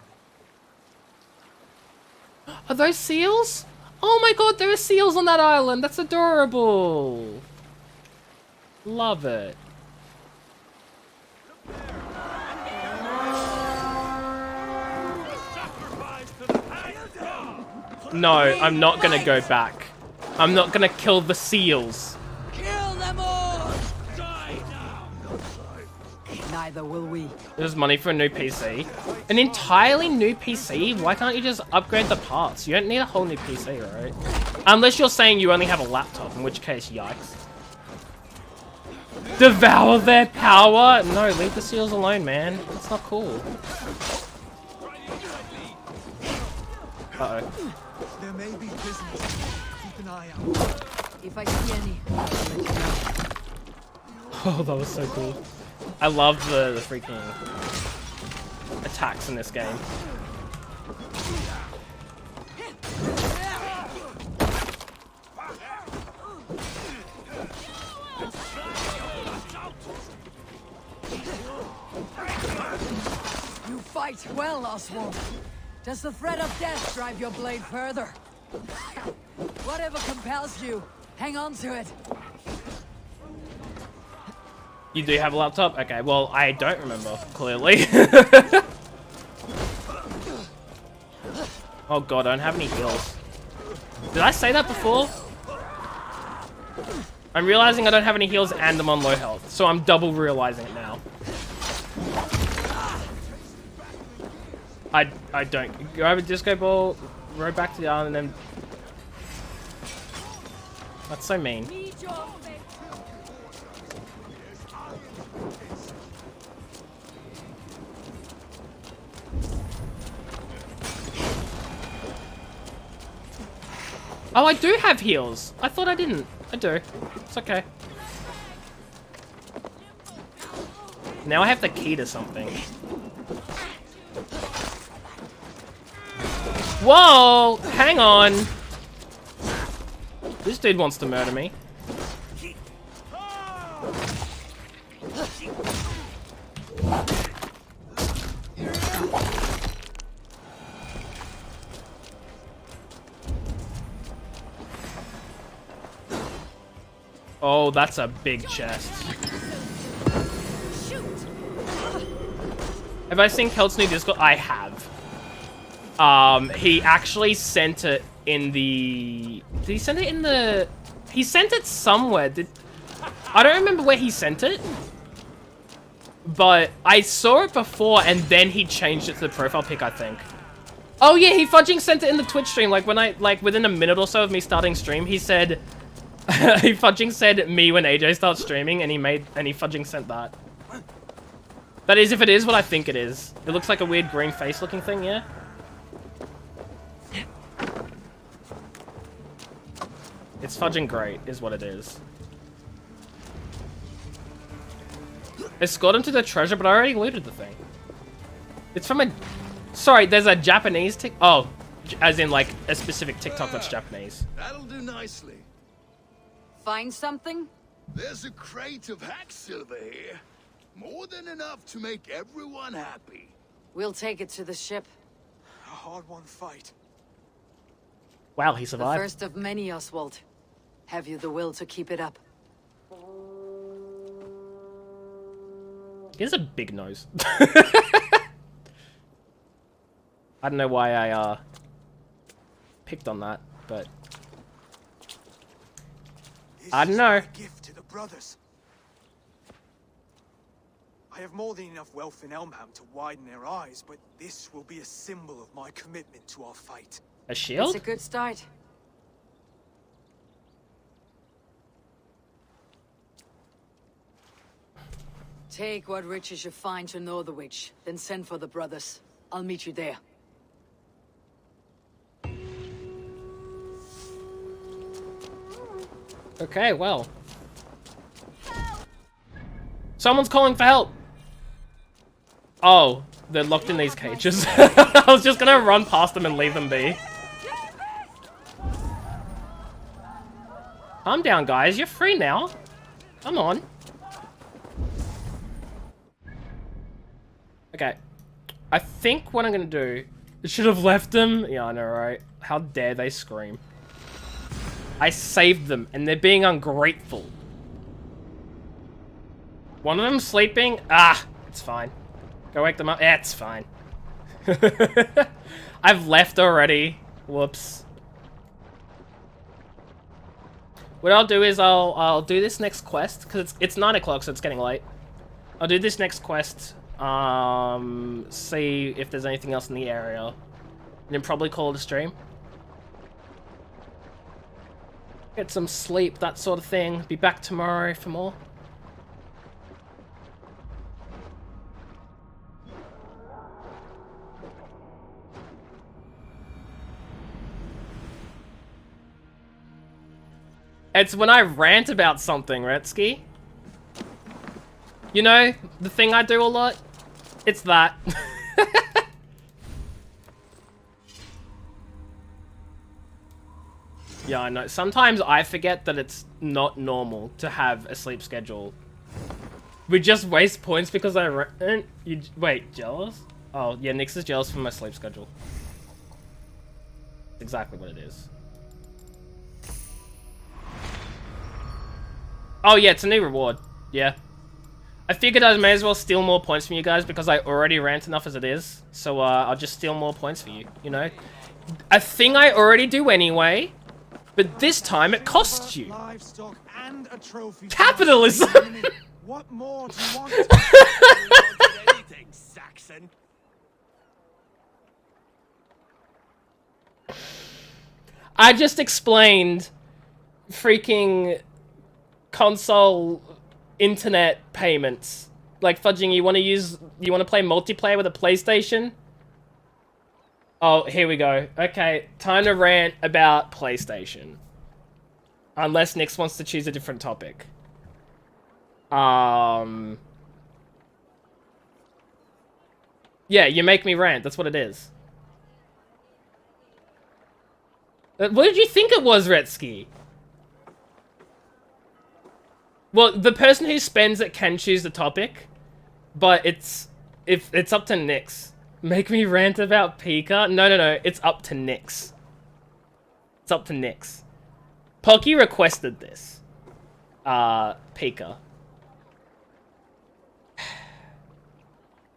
of it. Are those seals? Oh my god, there are seals on that island. That's adorable. Love it. No, I'm not gonna go back. I'm not gonna kill the seals. Kill them all! Neither will we. There's money for a new PC. An entirely new PC? Why can't you just upgrade the parts? You don't need a whole new PC, right? Unless you're saying you only have a laptop, in which case, yikes. Devour their power? No, leave the seals alone, man. That's not cool. Uh-oh. There may be prisoners. Keep an eye out. If I see any, I'll let you know. Oh, that was so cool. I love the freaking attacks in this game. You fight well, Oswald. Does the threat of death drive your blade further? Whatever compels you, hang on to it. You do have a laptop? Okay, well, I don't remember, clearly. Oh god, I don't have any heals. Did I say that before? I'm realizing I don't have any heals and I'm on low health, so I'm double realizing it now. I don't. Grab a disco ball, row back to the island, and then... That's so mean. Oh, I do have heals. I thought I didn't. I do. It's okay. Now I have the key to something. Whoa! Hang on! This dude wants to murder me. Oh, that's a big chest. Have I seen Kelt's new Discord? I have. He actually sent it in the... Did he send it in the... He sent it somewhere. I don't remember where he sent it. But I saw it before and then he changed it to the profile pic, I think. Oh yeah, he fudging sent it in the Twitch stream. Like when within a minute or so of me starting stream, he said... he fudging said me when AJ starts streaming and he fudging sent that. That is if it is what I think it is. It looks like a weird green face looking thing, yeah? It's fudging great, is what it is. Escort him to the treasure, but I already looted the thing. It's from a... Sorry, there's a Japanese tick... Oh, as in like a specific TikTok that's Japanese. That'll do nicely. Find something? There's a crate of hack silver here. More than enough to make everyone happy. We'll take it to the ship. A hard-won fight. Wow, he The survived. first of many, Oswald. Have you the will to keep it up? He has a big nose. I don't know why I picked on that, but I don't know. Gift to the brothers. I have more than enough wealth in Elmham to widen their eyes, but this will be a symbol of my commitment to our fight. A shield? It's a good start. Take what riches you find to Northwich, then send for the brothers. I'll meet you there. Okay, well. Someone's calling for help! Oh. They're locked in these cages. I was just gonna run past them and leave them be. Calm down, guys. You're free now. Come on. Okay. I think what I'm gonna do... I should have left them. Yeah, I know, right? How dare they scream. I saved them, and they're being ungrateful. One of them sleeping? Ah, it's fine. Go wake them up. Yeah, it's fine. I've left already. Whoops. What I'll do is I'll do this next quest, because it's 9 o'clock, so it's getting late. I'll do this next quest. See if there's anything else in the area. And then probably call it a stream. Get some sleep, that sort of thing. Be back tomorrow for more. It's when I rant about something, Retsky. You know, the thing I do a lot? It's that. Yeah, I know. Sometimes I forget that it's not normal to have a sleep schedule. We just waste points because wait, jealous? Oh, yeah, Nyx is jealous for my sleep schedule. That's exactly what it is. Oh, yeah, it's a new reward. Yeah. I figured I may as well steal more points from you guys because I already rant enough as it is. So, I'll just steal more points for you, you know? A thing I already do anyway, but this time it costs you. Capitalism! What more do you want? Anything, Saxon. I just explained freaking console internet payments. Like, fudging, you want to play multiplayer with a PlayStation? Oh, here we go. Okay, time to rant about PlayStation. Unless Nyx wants to choose a different topic. Yeah, you make me rant. That's what it is. What did you think it was, Retsky? Well, the person who spends it can choose the topic, but it's up to Nyx. Make me rant about Pika? No. It's up to Nyx. It's up to Nyx. Pocky requested this. Pika.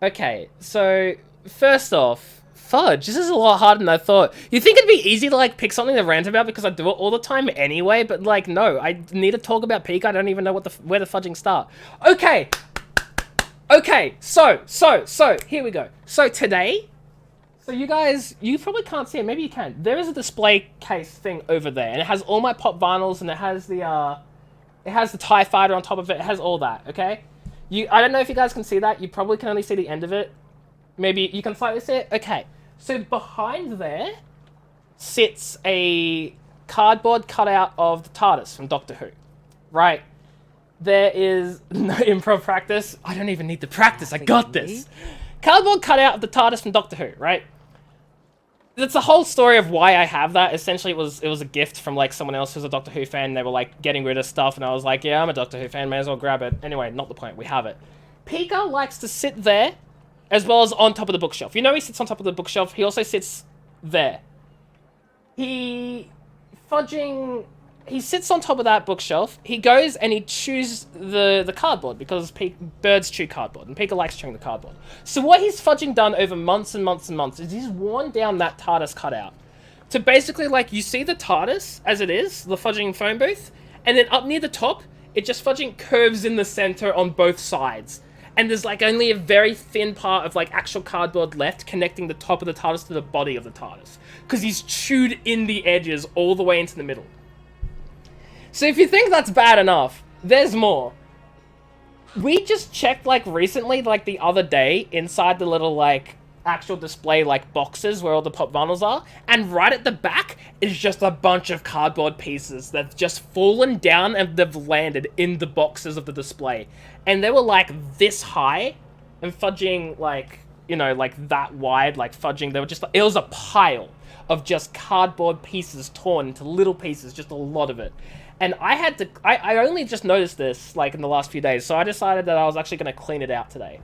Okay, so first off, fudge. This is a lot harder than I thought. You think it'd be easy to like pick something to rant about because I do it all the time anyway, but like no, I need to talk about Pika. I don't even know where the fudging start. Okay. Okay, so here we go. So today, so you guys, you probably can't see it. Maybe you can. There is a display case thing over there, and it has all my pop vinyls, and it has the TIE Fighter on top of it. It has all that. Okay. I don't know if you guys can see that. You probably can only see the end of it. Maybe you can slightly see it. Okay. So behind there sits a cardboard cutout of the TARDIS from Doctor Who. Right. There is no improv practice. I don't even need to practice. I got this. Cardboard cutout of the TARDIS from Doctor Who, right? That's the whole story of why I have that. Essentially, it was a gift from like someone else who's a Doctor Who fan. They were like getting rid of stuff, and I was like, yeah, I'm a Doctor Who fan. May as well grab it. Anyway, not the point. We have it. Pika likes to sit there, as well as on top of the bookshelf. You know he sits on top of the bookshelf. He also sits there. He sits on top of that bookshelf. He goes and he chews the cardboard because birds chew cardboard, and Pika likes chewing the cardboard. So what he's fudging done over months and months and months is he's worn down that TARDIS cutout to basically, like, you see the TARDIS as it is, the fudging phone booth, and then up near the top, it just fudging curves in the center on both sides. And there's, like, only a very thin part of, like, actual cardboard left connecting the top of the TARDIS to the body of the TARDIS. Because he's chewed in the edges all the way into the middle. So if you think that's bad enough, there's more. We just checked, like, recently, like, the other day, inside the little, like, actual display, like, boxes where all the pop vinyls are, and right at the back is just a bunch of cardboard pieces that've just fallen down and they've landed in the boxes of the display. And they were, like, this high, and fudging, like, you know, like that wide, like fudging. They were just, it was a pile of just cardboard pieces torn into little pieces, just a lot of it. And I had to, I only just noticed this like in the last few days, so I decided that I was actually going to clean it out today.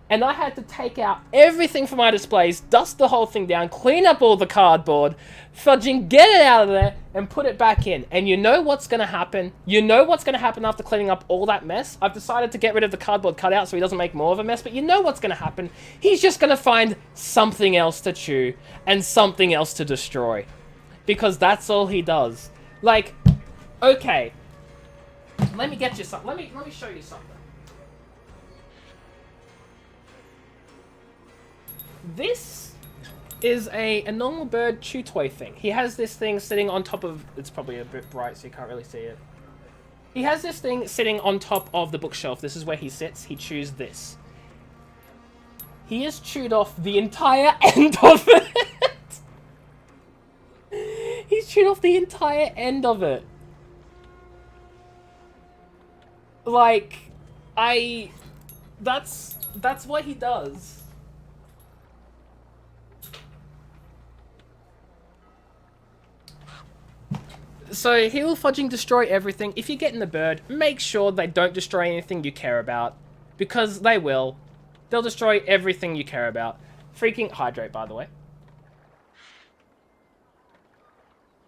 And I had to take out everything from my displays, dust the whole thing down, clean up all the cardboard, fudging, get it out of there, and put it back in. And you know what's going to happen? You know what's going to happen after cleaning up all that mess? I've decided to get rid of the cardboard cutout so he doesn't make more of a mess, but you know what's going to happen? He's just going to find something else to chew and something else to destroy. Because that's all he does. Like, okay. Let me get you something. Let me show you something. This is a normal bird chew toy thing. He has this thing sitting on top of... It's probably a bit bright, so you can't really see it. He has this thing sitting on top of the bookshelf. This is where he sits. He chews this. He has chewed off the entire end of it. He's chewed off the entire end of it. Like, that's what he does. So he will fudging destroy everything. If you're getting the bird, make sure they don't destroy anything you care about. Because they will. They'll destroy everything you care about. Freaking hydrate, by the way.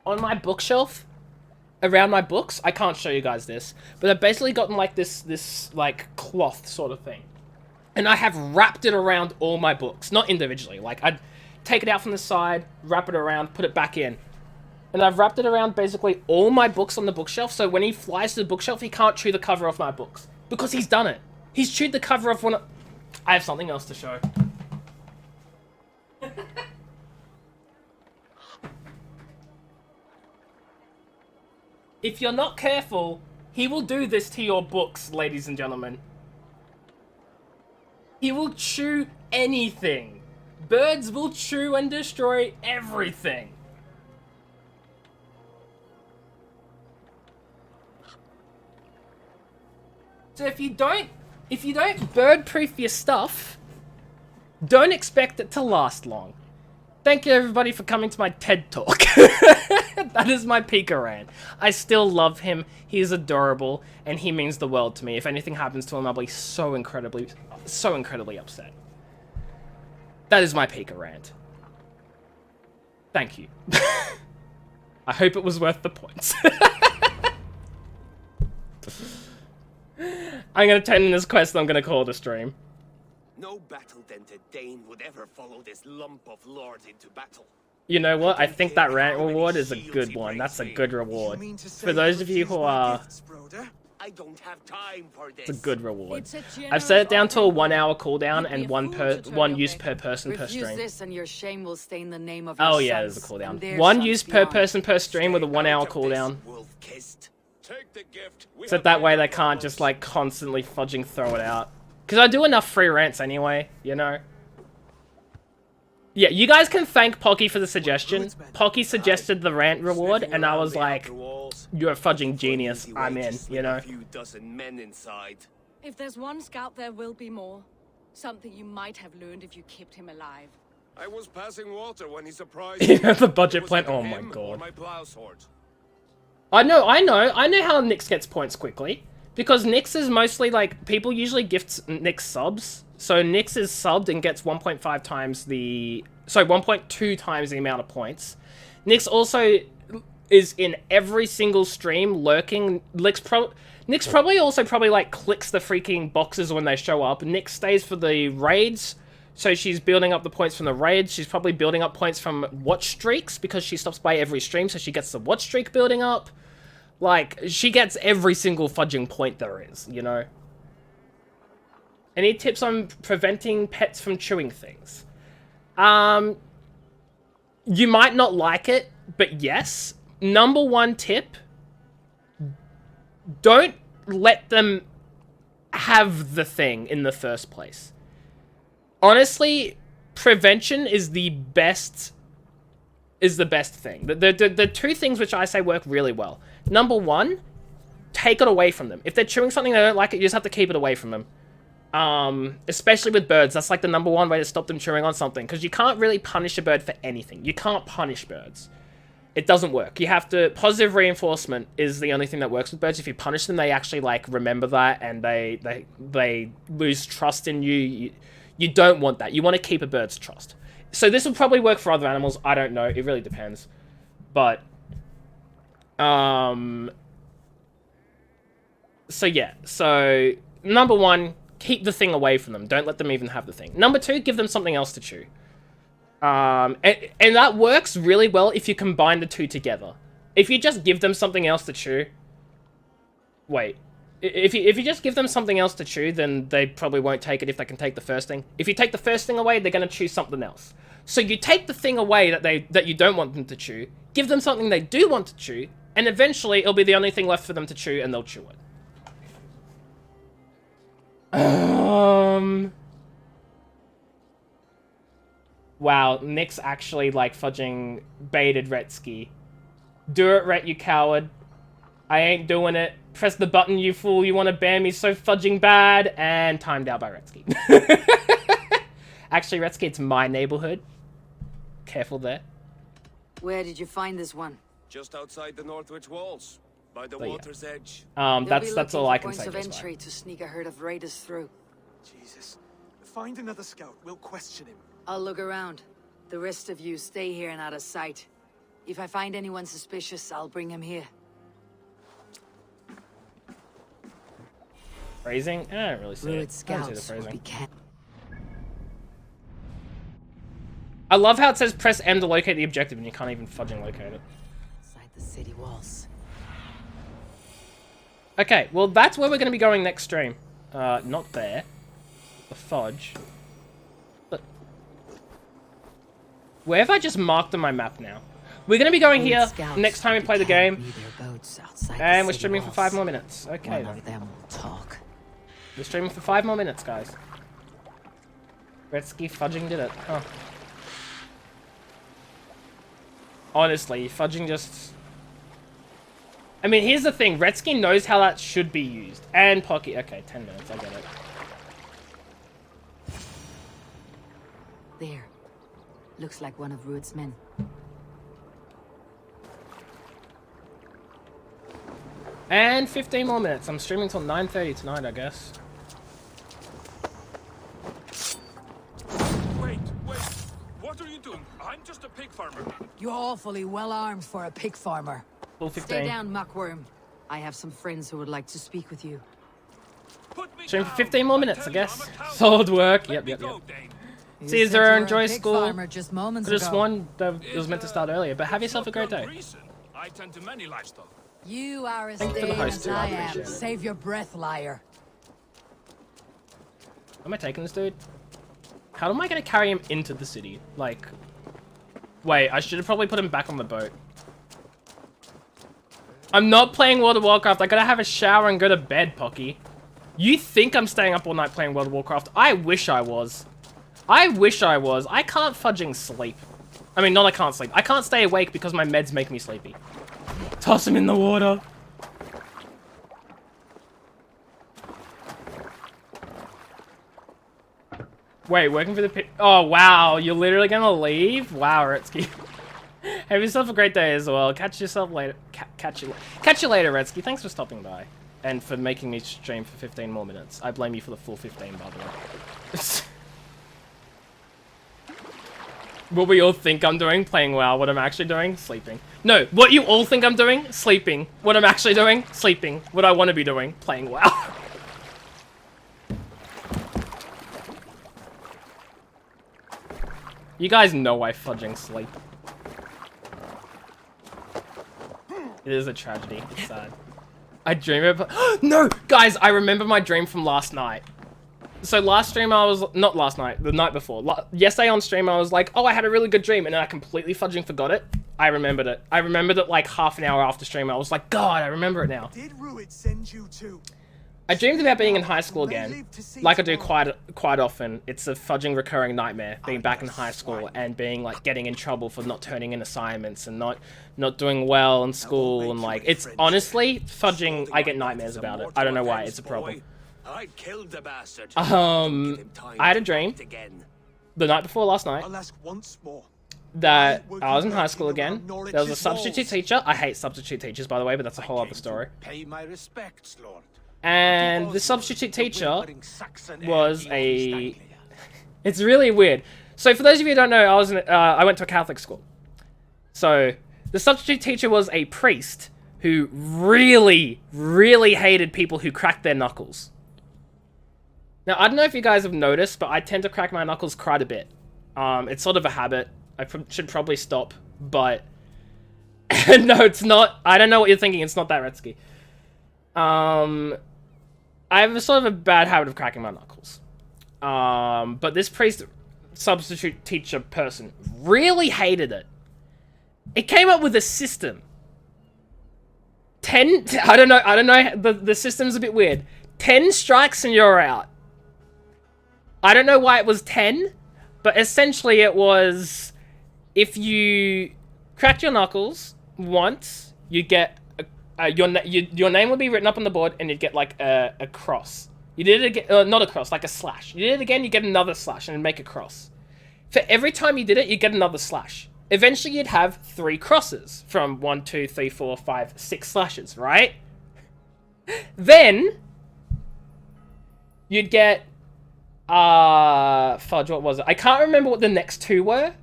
On my bookshelf, around my books, I can't show you guys this, but I've basically gotten like this like cloth sort of thing. And I have wrapped it around all my books. Not individually. Like, I'd take it out from the side, wrap it around, put it back in. And I've wrapped it around basically all my books on the bookshelf, so when he flies to the bookshelf, he can't chew the cover off my books. Because he's done it. He's chewed the cover off one of... I have something else to show. If you're not careful, he will do this to your books, ladies and gentlemen. He will chew anything. Birds will chew and destroy everything. So if you don't bird-proof your stuff, don't expect it to last long. Thank you everybody for coming to my TED Talk. That is my Pika rant. I still love him, he is adorable, and he means the world to me. If anything happens to him, I'll be so incredibly upset. That is my Pika rant. Thank you. I hope it was worth the points. I'm gonna turn in this quest and I'm gonna call it a stream. No battle-dented Dane would ever follow this lump of lords into battle. You know what? I think that rant reward is a good one. That's a good reward. For those of you who are... I don't have time for this. It's a good reward. I've set it down to a 1 hour cooldown and one use per person per stream. This and your shame will stain the name of Oh your yeah, sons there's a cooldown. and 1 their use sons per beyond. person per stream with a 1 hour cooldown. Take the gift. So that way they can't just like constantly fudging throw it out. Because I do enough free rants anyway, you know? Yeah, you guys can thank Pocky for the suggestion. Pocky suggested the rant reward, and I was like, you're a fudging genius. I'm in, you know? If there's one scout, there will be more. Something you might have learned if you kept him alive. I was passing water when he surprised You know, the budget plan. Oh my god. I know how Nyx gets points quickly. Because Nyx is mostly like, people usually gift Nyx subs. So Nyx is subbed and gets 1.5 times the... Sorry, 1.2 times the amount of points. Nyx also is in every single stream lurking. Nyx probably also like clicks the freaking boxes when they show up. Nyx stays for the raids. So she's building up the points from the raids. She's probably building up points from watch streaks because she stops by every stream. So she gets the watch streak building up. Like, she gets every single fudging point there is, you know? Any tips on preventing pets from chewing things? You might not like it, but yes. Number 1 tip, don't let them have the thing in the first place. Honestly, prevention is the best thing. The 2 things which I say work really well. Number 1, take it away from them. If they're chewing something they don't like, you just have to keep it away from them. Especially with birds, that's like the #1 way to stop them chewing on something, because you can't really punish a bird for anything. You can't punish birds. It doesn't work. You have to... Positive reinforcement is the only thing that works with birds. If you punish them, they actually, like, remember that, and they lose trust in you. You don't want that. You want to keep a bird's trust. So this will probably work for other animals. I don't know. It really depends. But... So, yeah. So, #1, keep the thing away from them. Don't let them even have the thing. #2, give them something else to chew. And that works really well if you combine the two together. If you just give them something else to chew... Wait. If you just give them something else to chew, then they probably won't take it if they can take the first thing. If you take the first thing away, they're going to chew something else. So you take the thing away that you don't want them to chew, give them something they do want to chew, and eventually it'll be the only thing left for them to chew, and they'll chew it. Wow, Nick's actually, like, fudging baited Retsky. Do it, Ret, you coward. I ain't doing it. Press the button, you fool. You want to ban me so fudging bad. And timed out by Retsky. Actually, Retsky, it's my neighborhood. Careful there. Where did you find this one? Just outside the Northwich walls, by the But yeah. water's edge. That's all I can say. Points of entry to sneak a herd of raiders through. Jesus. Find another scout. We'll question him. I'll look around. The rest of you stay here and out of sight. If I find anyone suspicious, I'll bring him here. Phrasing? I don't really see Rude it. I don't see the scouts will phrasing. be I love how it says press M to locate the objective and you can't even fudging locate it. inside the city walls. Okay, well that's where we're going to be going next stream. Not there. The fudge. But where have I just marked on my map now? We're going to be going here next time we play the game. And we're streaming for 5 more minutes. Okay, One of them will talk. We're streaming for 5 more minutes, guys. Retsky fudging did it. Huh. Honestly, fudging just... I mean, here's the thing. Retsky knows how that should be used. And Pocky... Okay, 10 minutes. I get it. There. Looks like one of Ruud's men. And 15 more minutes. I'm streaming till 9:30 tonight, I guess. Wait. What are you doing? I'm just a pig farmer. You're awfully well armed for a pig farmer. Full 15. Stay down, Muckworm. I have some friends who would like to speak with you. Stream for 15 more minutes, I guess. Solid work. Yep. See you, Zero. Enjoy school. Just moments Could have ago. sworn that it was meant to start earlier, but have yourself a great day. I tend to many livestock. You are as Thank you for the tame host, as too. I I am. appreciate it. Save your breath, liar. Am I taking this dude? How am I going to carry him into the city? Like... Wait, I should have probably put him back on the boat. I'm not playing World of Warcraft. I gotta have a shower and go to bed, Pocky. You think I'm staying up all night playing World of Warcraft? I wish I was. I wish I was. I can't fudging sleep. I mean, not I can't sleep. I can't stay awake because my meds make me sleepy. Toss him in the water. Wait, working for the pit. Oh, wow. You're literally gonna leave? Wow, Retsky. Have yourself a great day as well. Catch yourself later. Catch you later, Retsky. Thanks for stopping by. And for making me stream for 15 more minutes. I blame you for the full 15, by the way. What we all think I'm doing, playing WoW. What I'm actually doing, sleeping. No, what you all think I'm doing, sleeping. What I'm actually doing, sleeping. What I want to be doing, playing WoW. You guys know I fudging sleep. It is a tragedy. It's sad. I dream about... No! Guys, I remember my dream from last night. So last stream I was... Not last night. The night before. Yesterday on stream I was like, oh, I had a really good dream. And then I completely fudging forgot it. I remembered it. I remembered it like half an hour after stream. I was like, God, I remember it now. Did Ruud send you to? I dreamed about being in high school again. Like I do quite often. It's a fudging recurring nightmare. Being back in high school and being like getting in trouble for not turning in assignments and not doing well in school and like it's honestly fudging. I get nightmares about it. I don't know why. It's a problem. I'd killed the bastard. I had a dream the night before last night I'll ask once more. that I was in high school again. There was a substitute teacher. I hate substitute teachers, by the way, but that's a whole other story. Pay my respects, Lord. And the substitute teacher was a... It's really weird. So for those of you who don't know, I went to a Catholic school. So the substitute teacher was a priest who really, really hated people who cracked their knuckles. Now, I don't know if you guys have noticed, but I tend to crack my knuckles quite a bit. It's sort of a habit. I should probably stop, but... no, it's not. I don't know what you're thinking. It's not that risky. I have a sort of a bad habit of cracking my knuckles. But this priest substitute teacher person really hated it. It came up with a system. 10... I don't know. The system's a bit weird. 10 strikes and you're out. I don't know why it was 10, but essentially it was, if you cracked your knuckles once, you get your name would be written up on the board, and you'd get like a cross. You did it again, not a cross, like a slash. You did it again, you get another slash, and make a cross. For every time you did it, you get another slash. Eventually, you'd have 3 crosses from 1, 2, 3, 4, 5, 6 slashes, right? Then you'd get. Fudge, what was it? I can't remember what the next 2 were.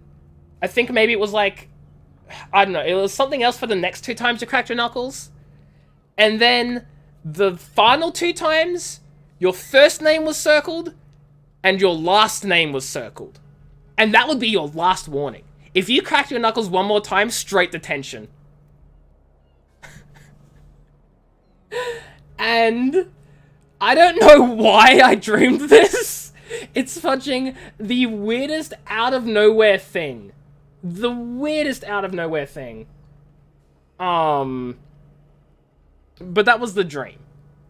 I think maybe it was like, I don't know, it was something else for the next 2 times you cracked your knuckles. And then the final 2 times, your first name was circled and your last name was circled. And that would be your last warning. If you cracked your knuckles one more time, straight detention. And I don't know why I dreamed this. It's fudging the weirdest out of nowhere thing. The weirdest out of nowhere thing. But that was the dream.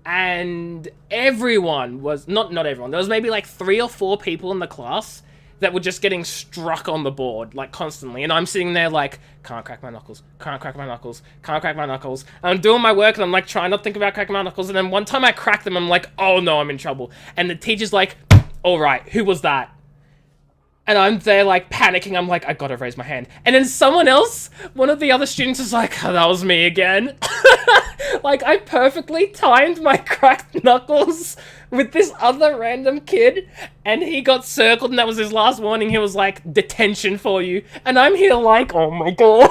And everyone was, not everyone, there was maybe like 3 or 4 people in the class that were just getting struck on the board, like constantly. And I'm sitting there like, can't crack my knuckles, can't crack my knuckles, can't crack my knuckles. And I'm doing my work and I'm like trying not to think about cracking my knuckles. And then one time I crack them, I'm like, oh no, I'm in trouble. And the teacher's like, all right, who was that? And I'm there like panicking. I'm like, I gotta raise my hand. And then someone else, one of the other students is like, oh, that was me again. Like I perfectly timed my cracked knuckles with this other random kid. And he got circled and that was his last warning. He was like, detention for you. And I'm here like, oh my god.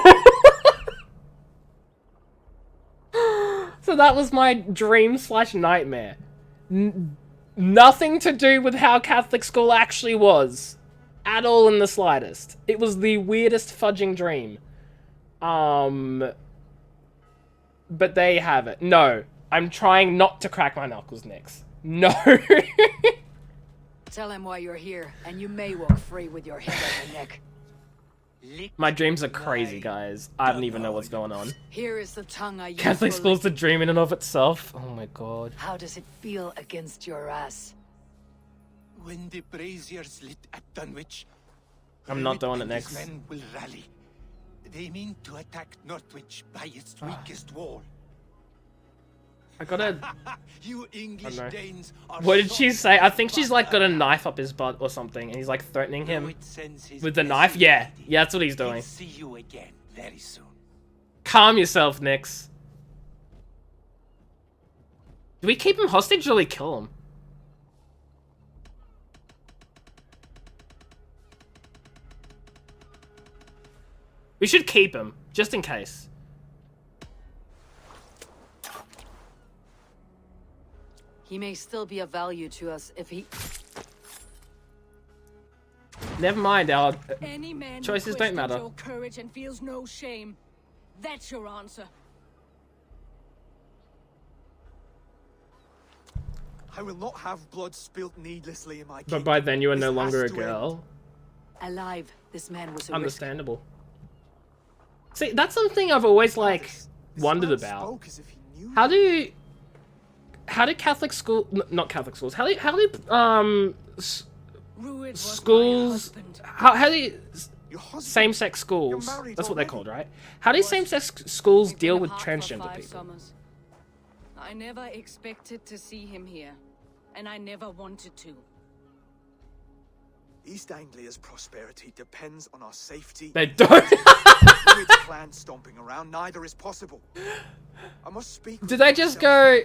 So that was my dream/nightmare. Nothing to do with how Catholic school actually was. At all in the slightest. It was the weirdest fudging dream. But there you have it. No. I'm trying not to crack my knuckles, Nix. No. Tell him why you're here, and you may walk free with your head on your neck. My dreams are crazy, guys. I don't even know what's going on. Here is the tongue I use. Catholic school's a dream in and of itself. Oh my god. How does it feel against your ass? When the braziers lit at Dunwich, I'm not doing it and next. his men will rally. They mean to attack Northwich by its weakest wall. I gotta... You English Danes are what did so she say? I think she's like got a knife up his butt or something, and he's like threatening him with the knife. Yeah, that's what he's doing. See you again very soon. Calm yourself, Nix. Do we keep him hostage or do we kill him? We should keep him, just in case. He may still be of value to us if he... Never mind, our Any man choices who don't questions matter. your courage and feels no shame. That's your answer. I will not have blood spilt needlessly in my But by then you are no This longer a has to girl. Alive, this man was a Understandable. See, that's something I've always like wondered about. How do Catholic school, not Catholic schools, how do schools, how do same-sex schools, that's what they're called, right? How do same-sex schools deal with transgender people? I never expected to see him here. and I never wanted to. East Anglia's prosperity depends on our safety. They don't. With clan stomping around, neither is possible. I must speak. Did I just go?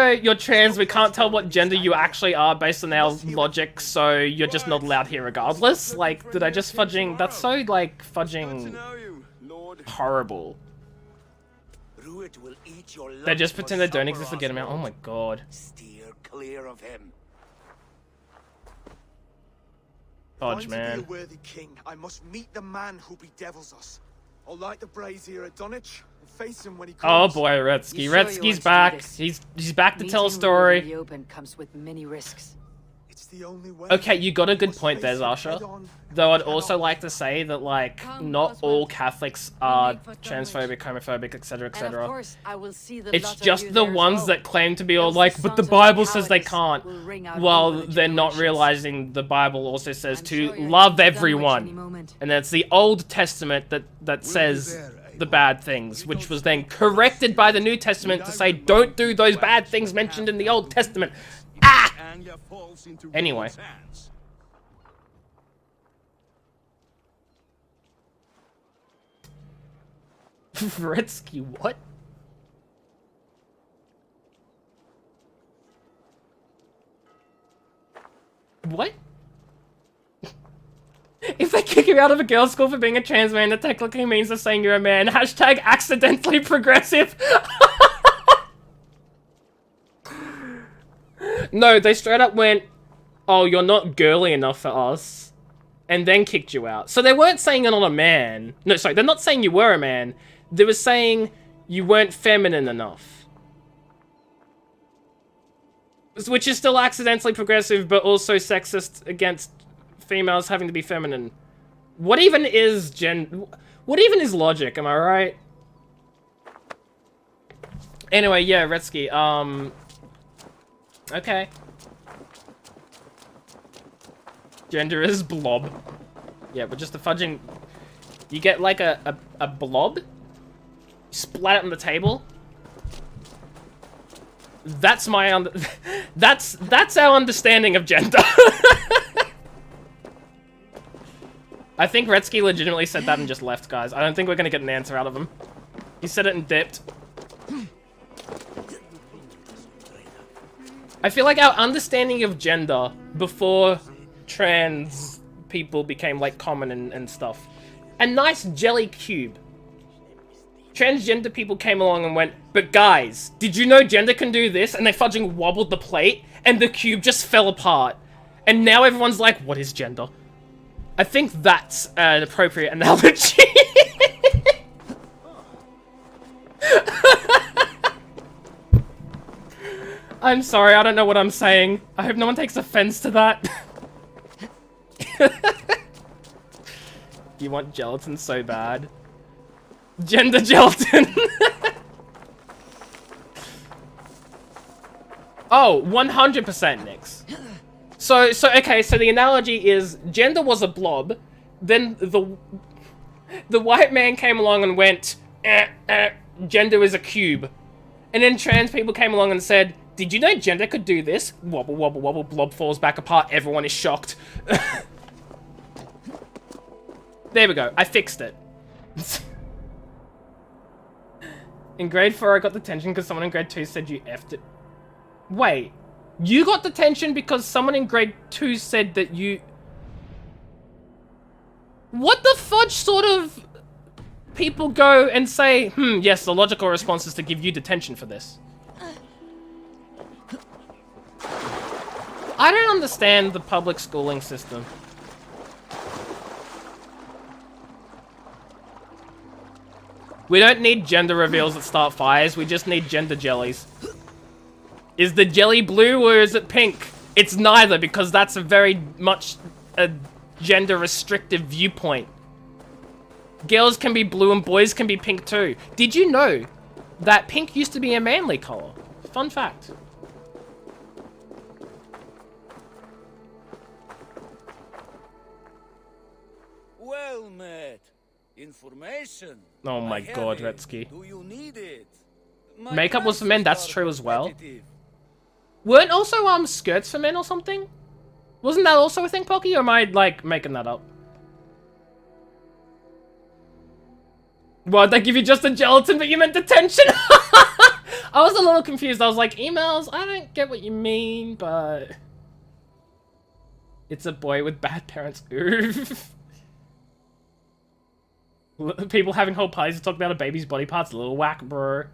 You're trans. We can't tell what gender you actually are based on our logic, so you're just not allowed here regardless. Like, did I just fudging? That's so like fudging horrible. They just pretend they don't exist and get him out. Oh my god. Steer clear of him. Fudge, To man. be a worthy king, I must meet the man who bedevils us. I'll light the brazier at Dunwich and face him when he Oh comes. boy, Retsky. You sure you Retsky's want to do back. this? He's back to tell a Meeting story. Rude in the open comes with many risks. It's the only way. Okay, you got a good point there, Zasha. Though I'd also like to say that, like, not all Catholics are transphobic, homophobic, etc., And of etc. course, I will see the It's lot of just you the there as ones well. that claim to be all Else like, the but the songs of Bible says they cowardice can't. will ring out Well, over the they're not generations. realizing the Bible also says I'm to sure you're love heading to Dunwich any everyone. moment. And that's the Old Testament that says the bad things, which was then corrected by the New Testament to say don't do those bad things mentioned in the Old Testament. Ah! Anyway. Vretsky, what? What? If they kick you out of a girls' school for being a trans man, that technically means they're saying you're a man. Hashtag accidentally progressive. No, they straight up went, oh, you're not girly enough for us. And then kicked you out. So they weren't saying you're not a man. No, sorry, they're not saying you were a man. They were saying you weren't feminine enough. Which is still accidentally progressive, but also sexist against females having to be feminine. What even is what even is logic, am I right? Anyway, yeah, Retsky, okay. Gender is blob. Yeah, but just the fudging... You get like a blob, splat it on the table. That's my that's our understanding of gender. I think Retsky legitimately said that and just left, guys. I don't think we're gonna get an answer out of him. He said it and dipped. I feel like our understanding of gender before trans people became like common and stuff. A nice jelly cube. Transgender people came along and went, but guys, did you know gender can do this? And they fudging wobbled the plate and the cube just fell apart. And now everyone's like, what is gender? I think that's an appropriate analogy. I'm sorry, I don't know what I'm saying. I hope no one takes offense to that. You want gelatin so bad. Gender gelatin. Oh, 100% Nyx. So okay, so the analogy is gender was a blob, then the white man came along and went, gender is a cube. And then trans people came along and said, did you know gender could do this? Wobble, wobble, wobble, blob falls back apart, everyone is shocked. There we go, I fixed it. In grade 4 I got detention because someone in grade 2 said you effed it. Wait, you got detention because someone in grade 2 said that you... What the fudge sort of people go and say, yes, the logical response is to give you detention for this? I don't understand the public schooling system. We don't need gender reveals that start fires, we just need gender jellies. Is the jelly blue or is it pink? It's neither, because that's a very much a gender restrictive viewpoint. Girls can be blue and boys can be pink too. Did you know that pink used to be a manly color? Fun fact. Well met. Information. Oh my I have god, it. Retsky. Do you need it? Makeup was for men, that's true as well. Weren't also skirts for men or something? Wasn't that also a thing, Pocky, or am I like making that up? What, they give you just a gelatin but you meant detention? I was a little confused. I was like, emails, I don't get what you mean, but it's a boy with bad parents. Oof. People having whole parties to talk about a baby's body parts, a little whack, bro.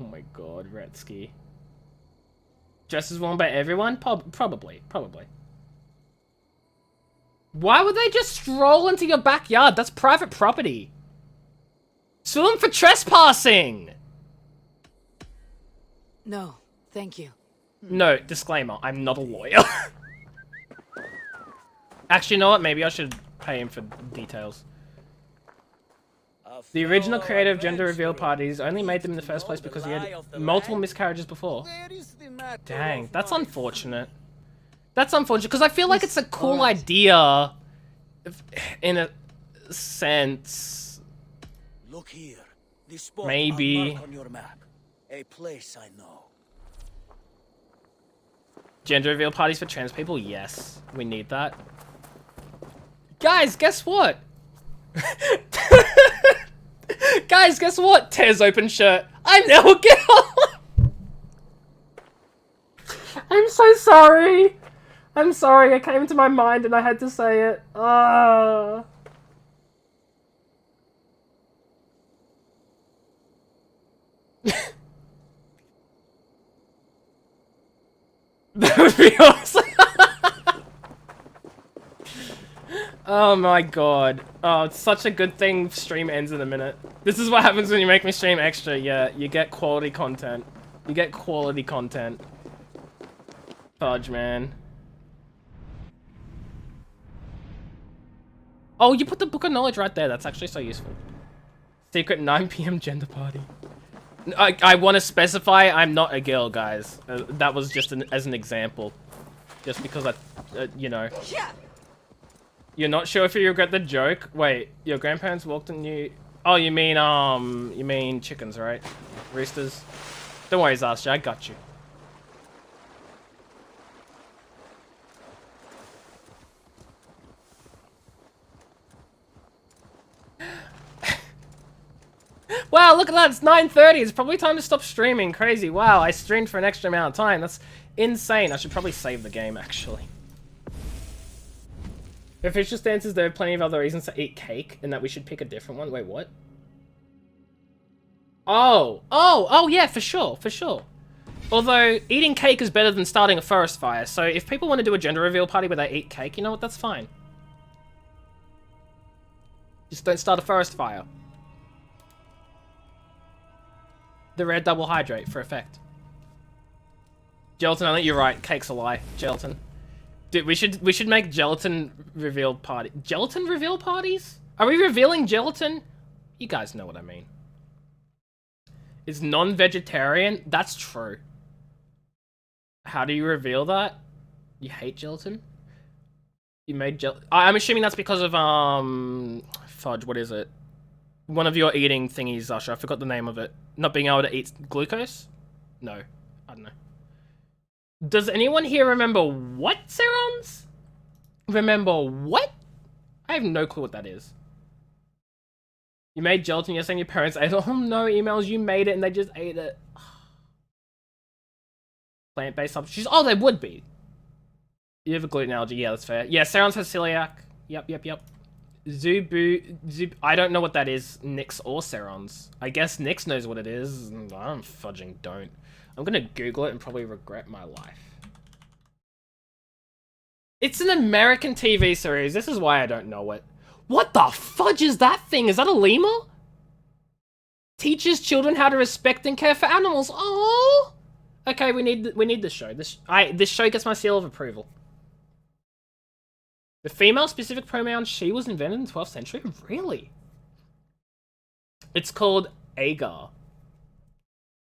Oh my god, Retsky. Just as worn by everyone? Probably. Why would they just stroll into your backyard? That's private property. Sue them for trespassing! No, thank you. No, disclaimer, I'm not a lawyer. Actually, you know what? Maybe I should pay him for details. The original creator of gender reveal parties only made them in the first place because he had multiple miscarriages before. Dang, that's unfortunate. That's unfortunate, because I feel like it's a cool idea, in a sense. Look here. This spot Maybe. I'll mark on your map. A place I know. Gender reveal parties for trans people? Yes, we need that. Guys, guess what? Guys, guess what? Tears open shirt. I'm now a girl. I'm so sorry. I'm sorry. It came to my mind and I had to say it. That would be awesome. Oh my god. Oh, it's such a good thing stream ends in a minute. This is what happens when you make me stream extra. Yeah, you get quality content. You get quality content. Fudge, man. Oh, you put the book of knowledge right there. That's actually so useful. Secret 9 PM gender party. I want to specify I'm not a girl, guys. That was just as an example. Just because you know. You're not sure if you regret the joke? Wait, your grandparents walked in you... Oh, you mean chickens, right? Roosters? Don't worry, Zasha, I got you. Wow, look at that, it's 9:30. It's probably time to stop streaming. Crazy. Wow, I streamed for an extra amount of time. That's insane. I should probably save the game, actually. If it's just answers, there are plenty of other reasons to eat cake, and that we should pick a different one. Wait, what? Oh, yeah, for sure. Although, eating cake is better than starting a forest fire, so if people want to do a gender reveal party where they eat cake, you know what, that's fine. Just don't start a forest fire. The red double hydrate for effect. Gelatin, I think you're right. Cake's a lie. Gelatin. Dude, we should make gelatin reveal party. Gelatin reveal parties? Are we revealing gelatin? You guys know what I mean. It's non-vegetarian? That's true. How do you reveal that? You hate gelatin? You made I'm assuming that's because of, fudge, what is it? One of your eating thingies, Usher. I forgot the name of it. Not being able to eat glucose? No. I don't know. Does anyone here remember what, Serons? Remember what? I have no clue what that is. You made gelatin, you're saying your parents ate it. Oh no, emails, you made it and they just ate it. Plant-based substitutes. Oh, they would be. You have a gluten allergy. Yeah, that's fair. Yeah, Serons has celiac. Yep. Zubu... I don't know what that is, Nyx or Serons. I guess Nyx knows what it is. I'm fudging don't. I'm gonna Google it and probably regret my life. It's an American TV series. This is why I don't know it. What the fudge is that thing? Is that a lemur? Teaches children how to respect and care for animals. Oh, okay. We need this show. This show gets my seal of approval. The female-specific pronoun she was invented in the 12th century. Really? It's called Agar.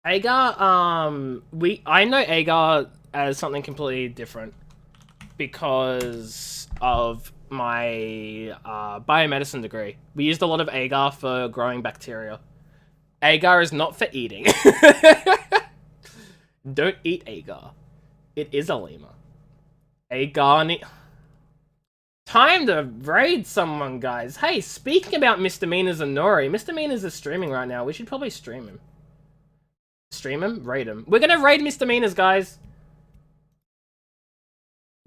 Agar, I know Agar as something completely different because of my biomedicine degree. We used a lot of agar for growing bacteria. Agar is not for eating. Don't eat Agar. It is a lemur. Agar. Time to raid someone, guys. Hey, speaking about misdemeanors and Nori, misdemeanors is streaming right now. We should probably stream him. Stream him? Raid him. We're gonna raid misdemeanors, guys.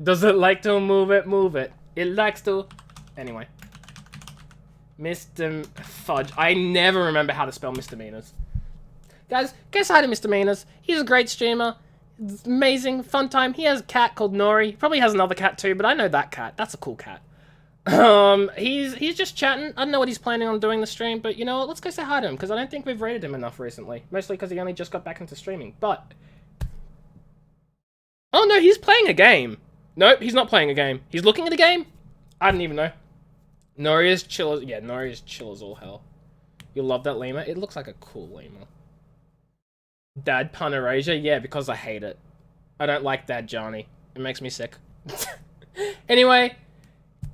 Does it like to move it? Move it. It likes to. Anyway. Mr. Fudge. I never remember how to spell misdemeanors. Guys, go say hi to Misdemeanors. He's a great streamer. It's amazing. Fun time. He has a cat called Nori. He probably has another cat too, but I know that cat. That's a cool cat. He's just chatting. I don't know what he's planning on doing the stream, but you know what? Let's go say hi to him, because I don't think we've rated him enough recently. Mostly because he only just got back into streaming, but... Oh no, he's playing a game. Nope, he's not playing a game. He's looking at a game? I don't even know. Nori is chill as... Yeah, Nori is chill as all hell. You'll love that lemur. It looks like a cool lemur. Dad pun erasure? Yeah, because I hate it. I don't like Dad Johnny. It makes me sick. Anyway,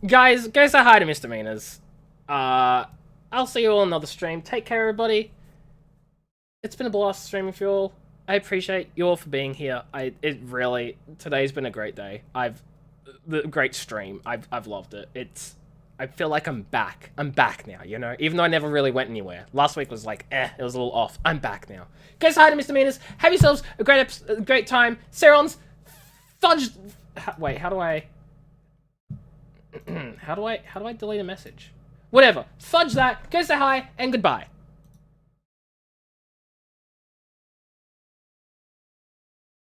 guys, go say hi to Misdemeanors. I'll see you all on another stream. Take care, everybody. It's been a blast streaming for you all. I appreciate you all for being here. Today's been a great day. Great stream. I've loved it. I feel like I'm back. I'm back now, you know? Even though I never really went anywhere. Last week was like, it was a little off. I'm back now. Go say hi to Misdemeanors. Have yourselves a great time. Serons, fudge... Wait, how do I... how do I delete a message? Whatever. Fudge that. Go say hi, and goodbye.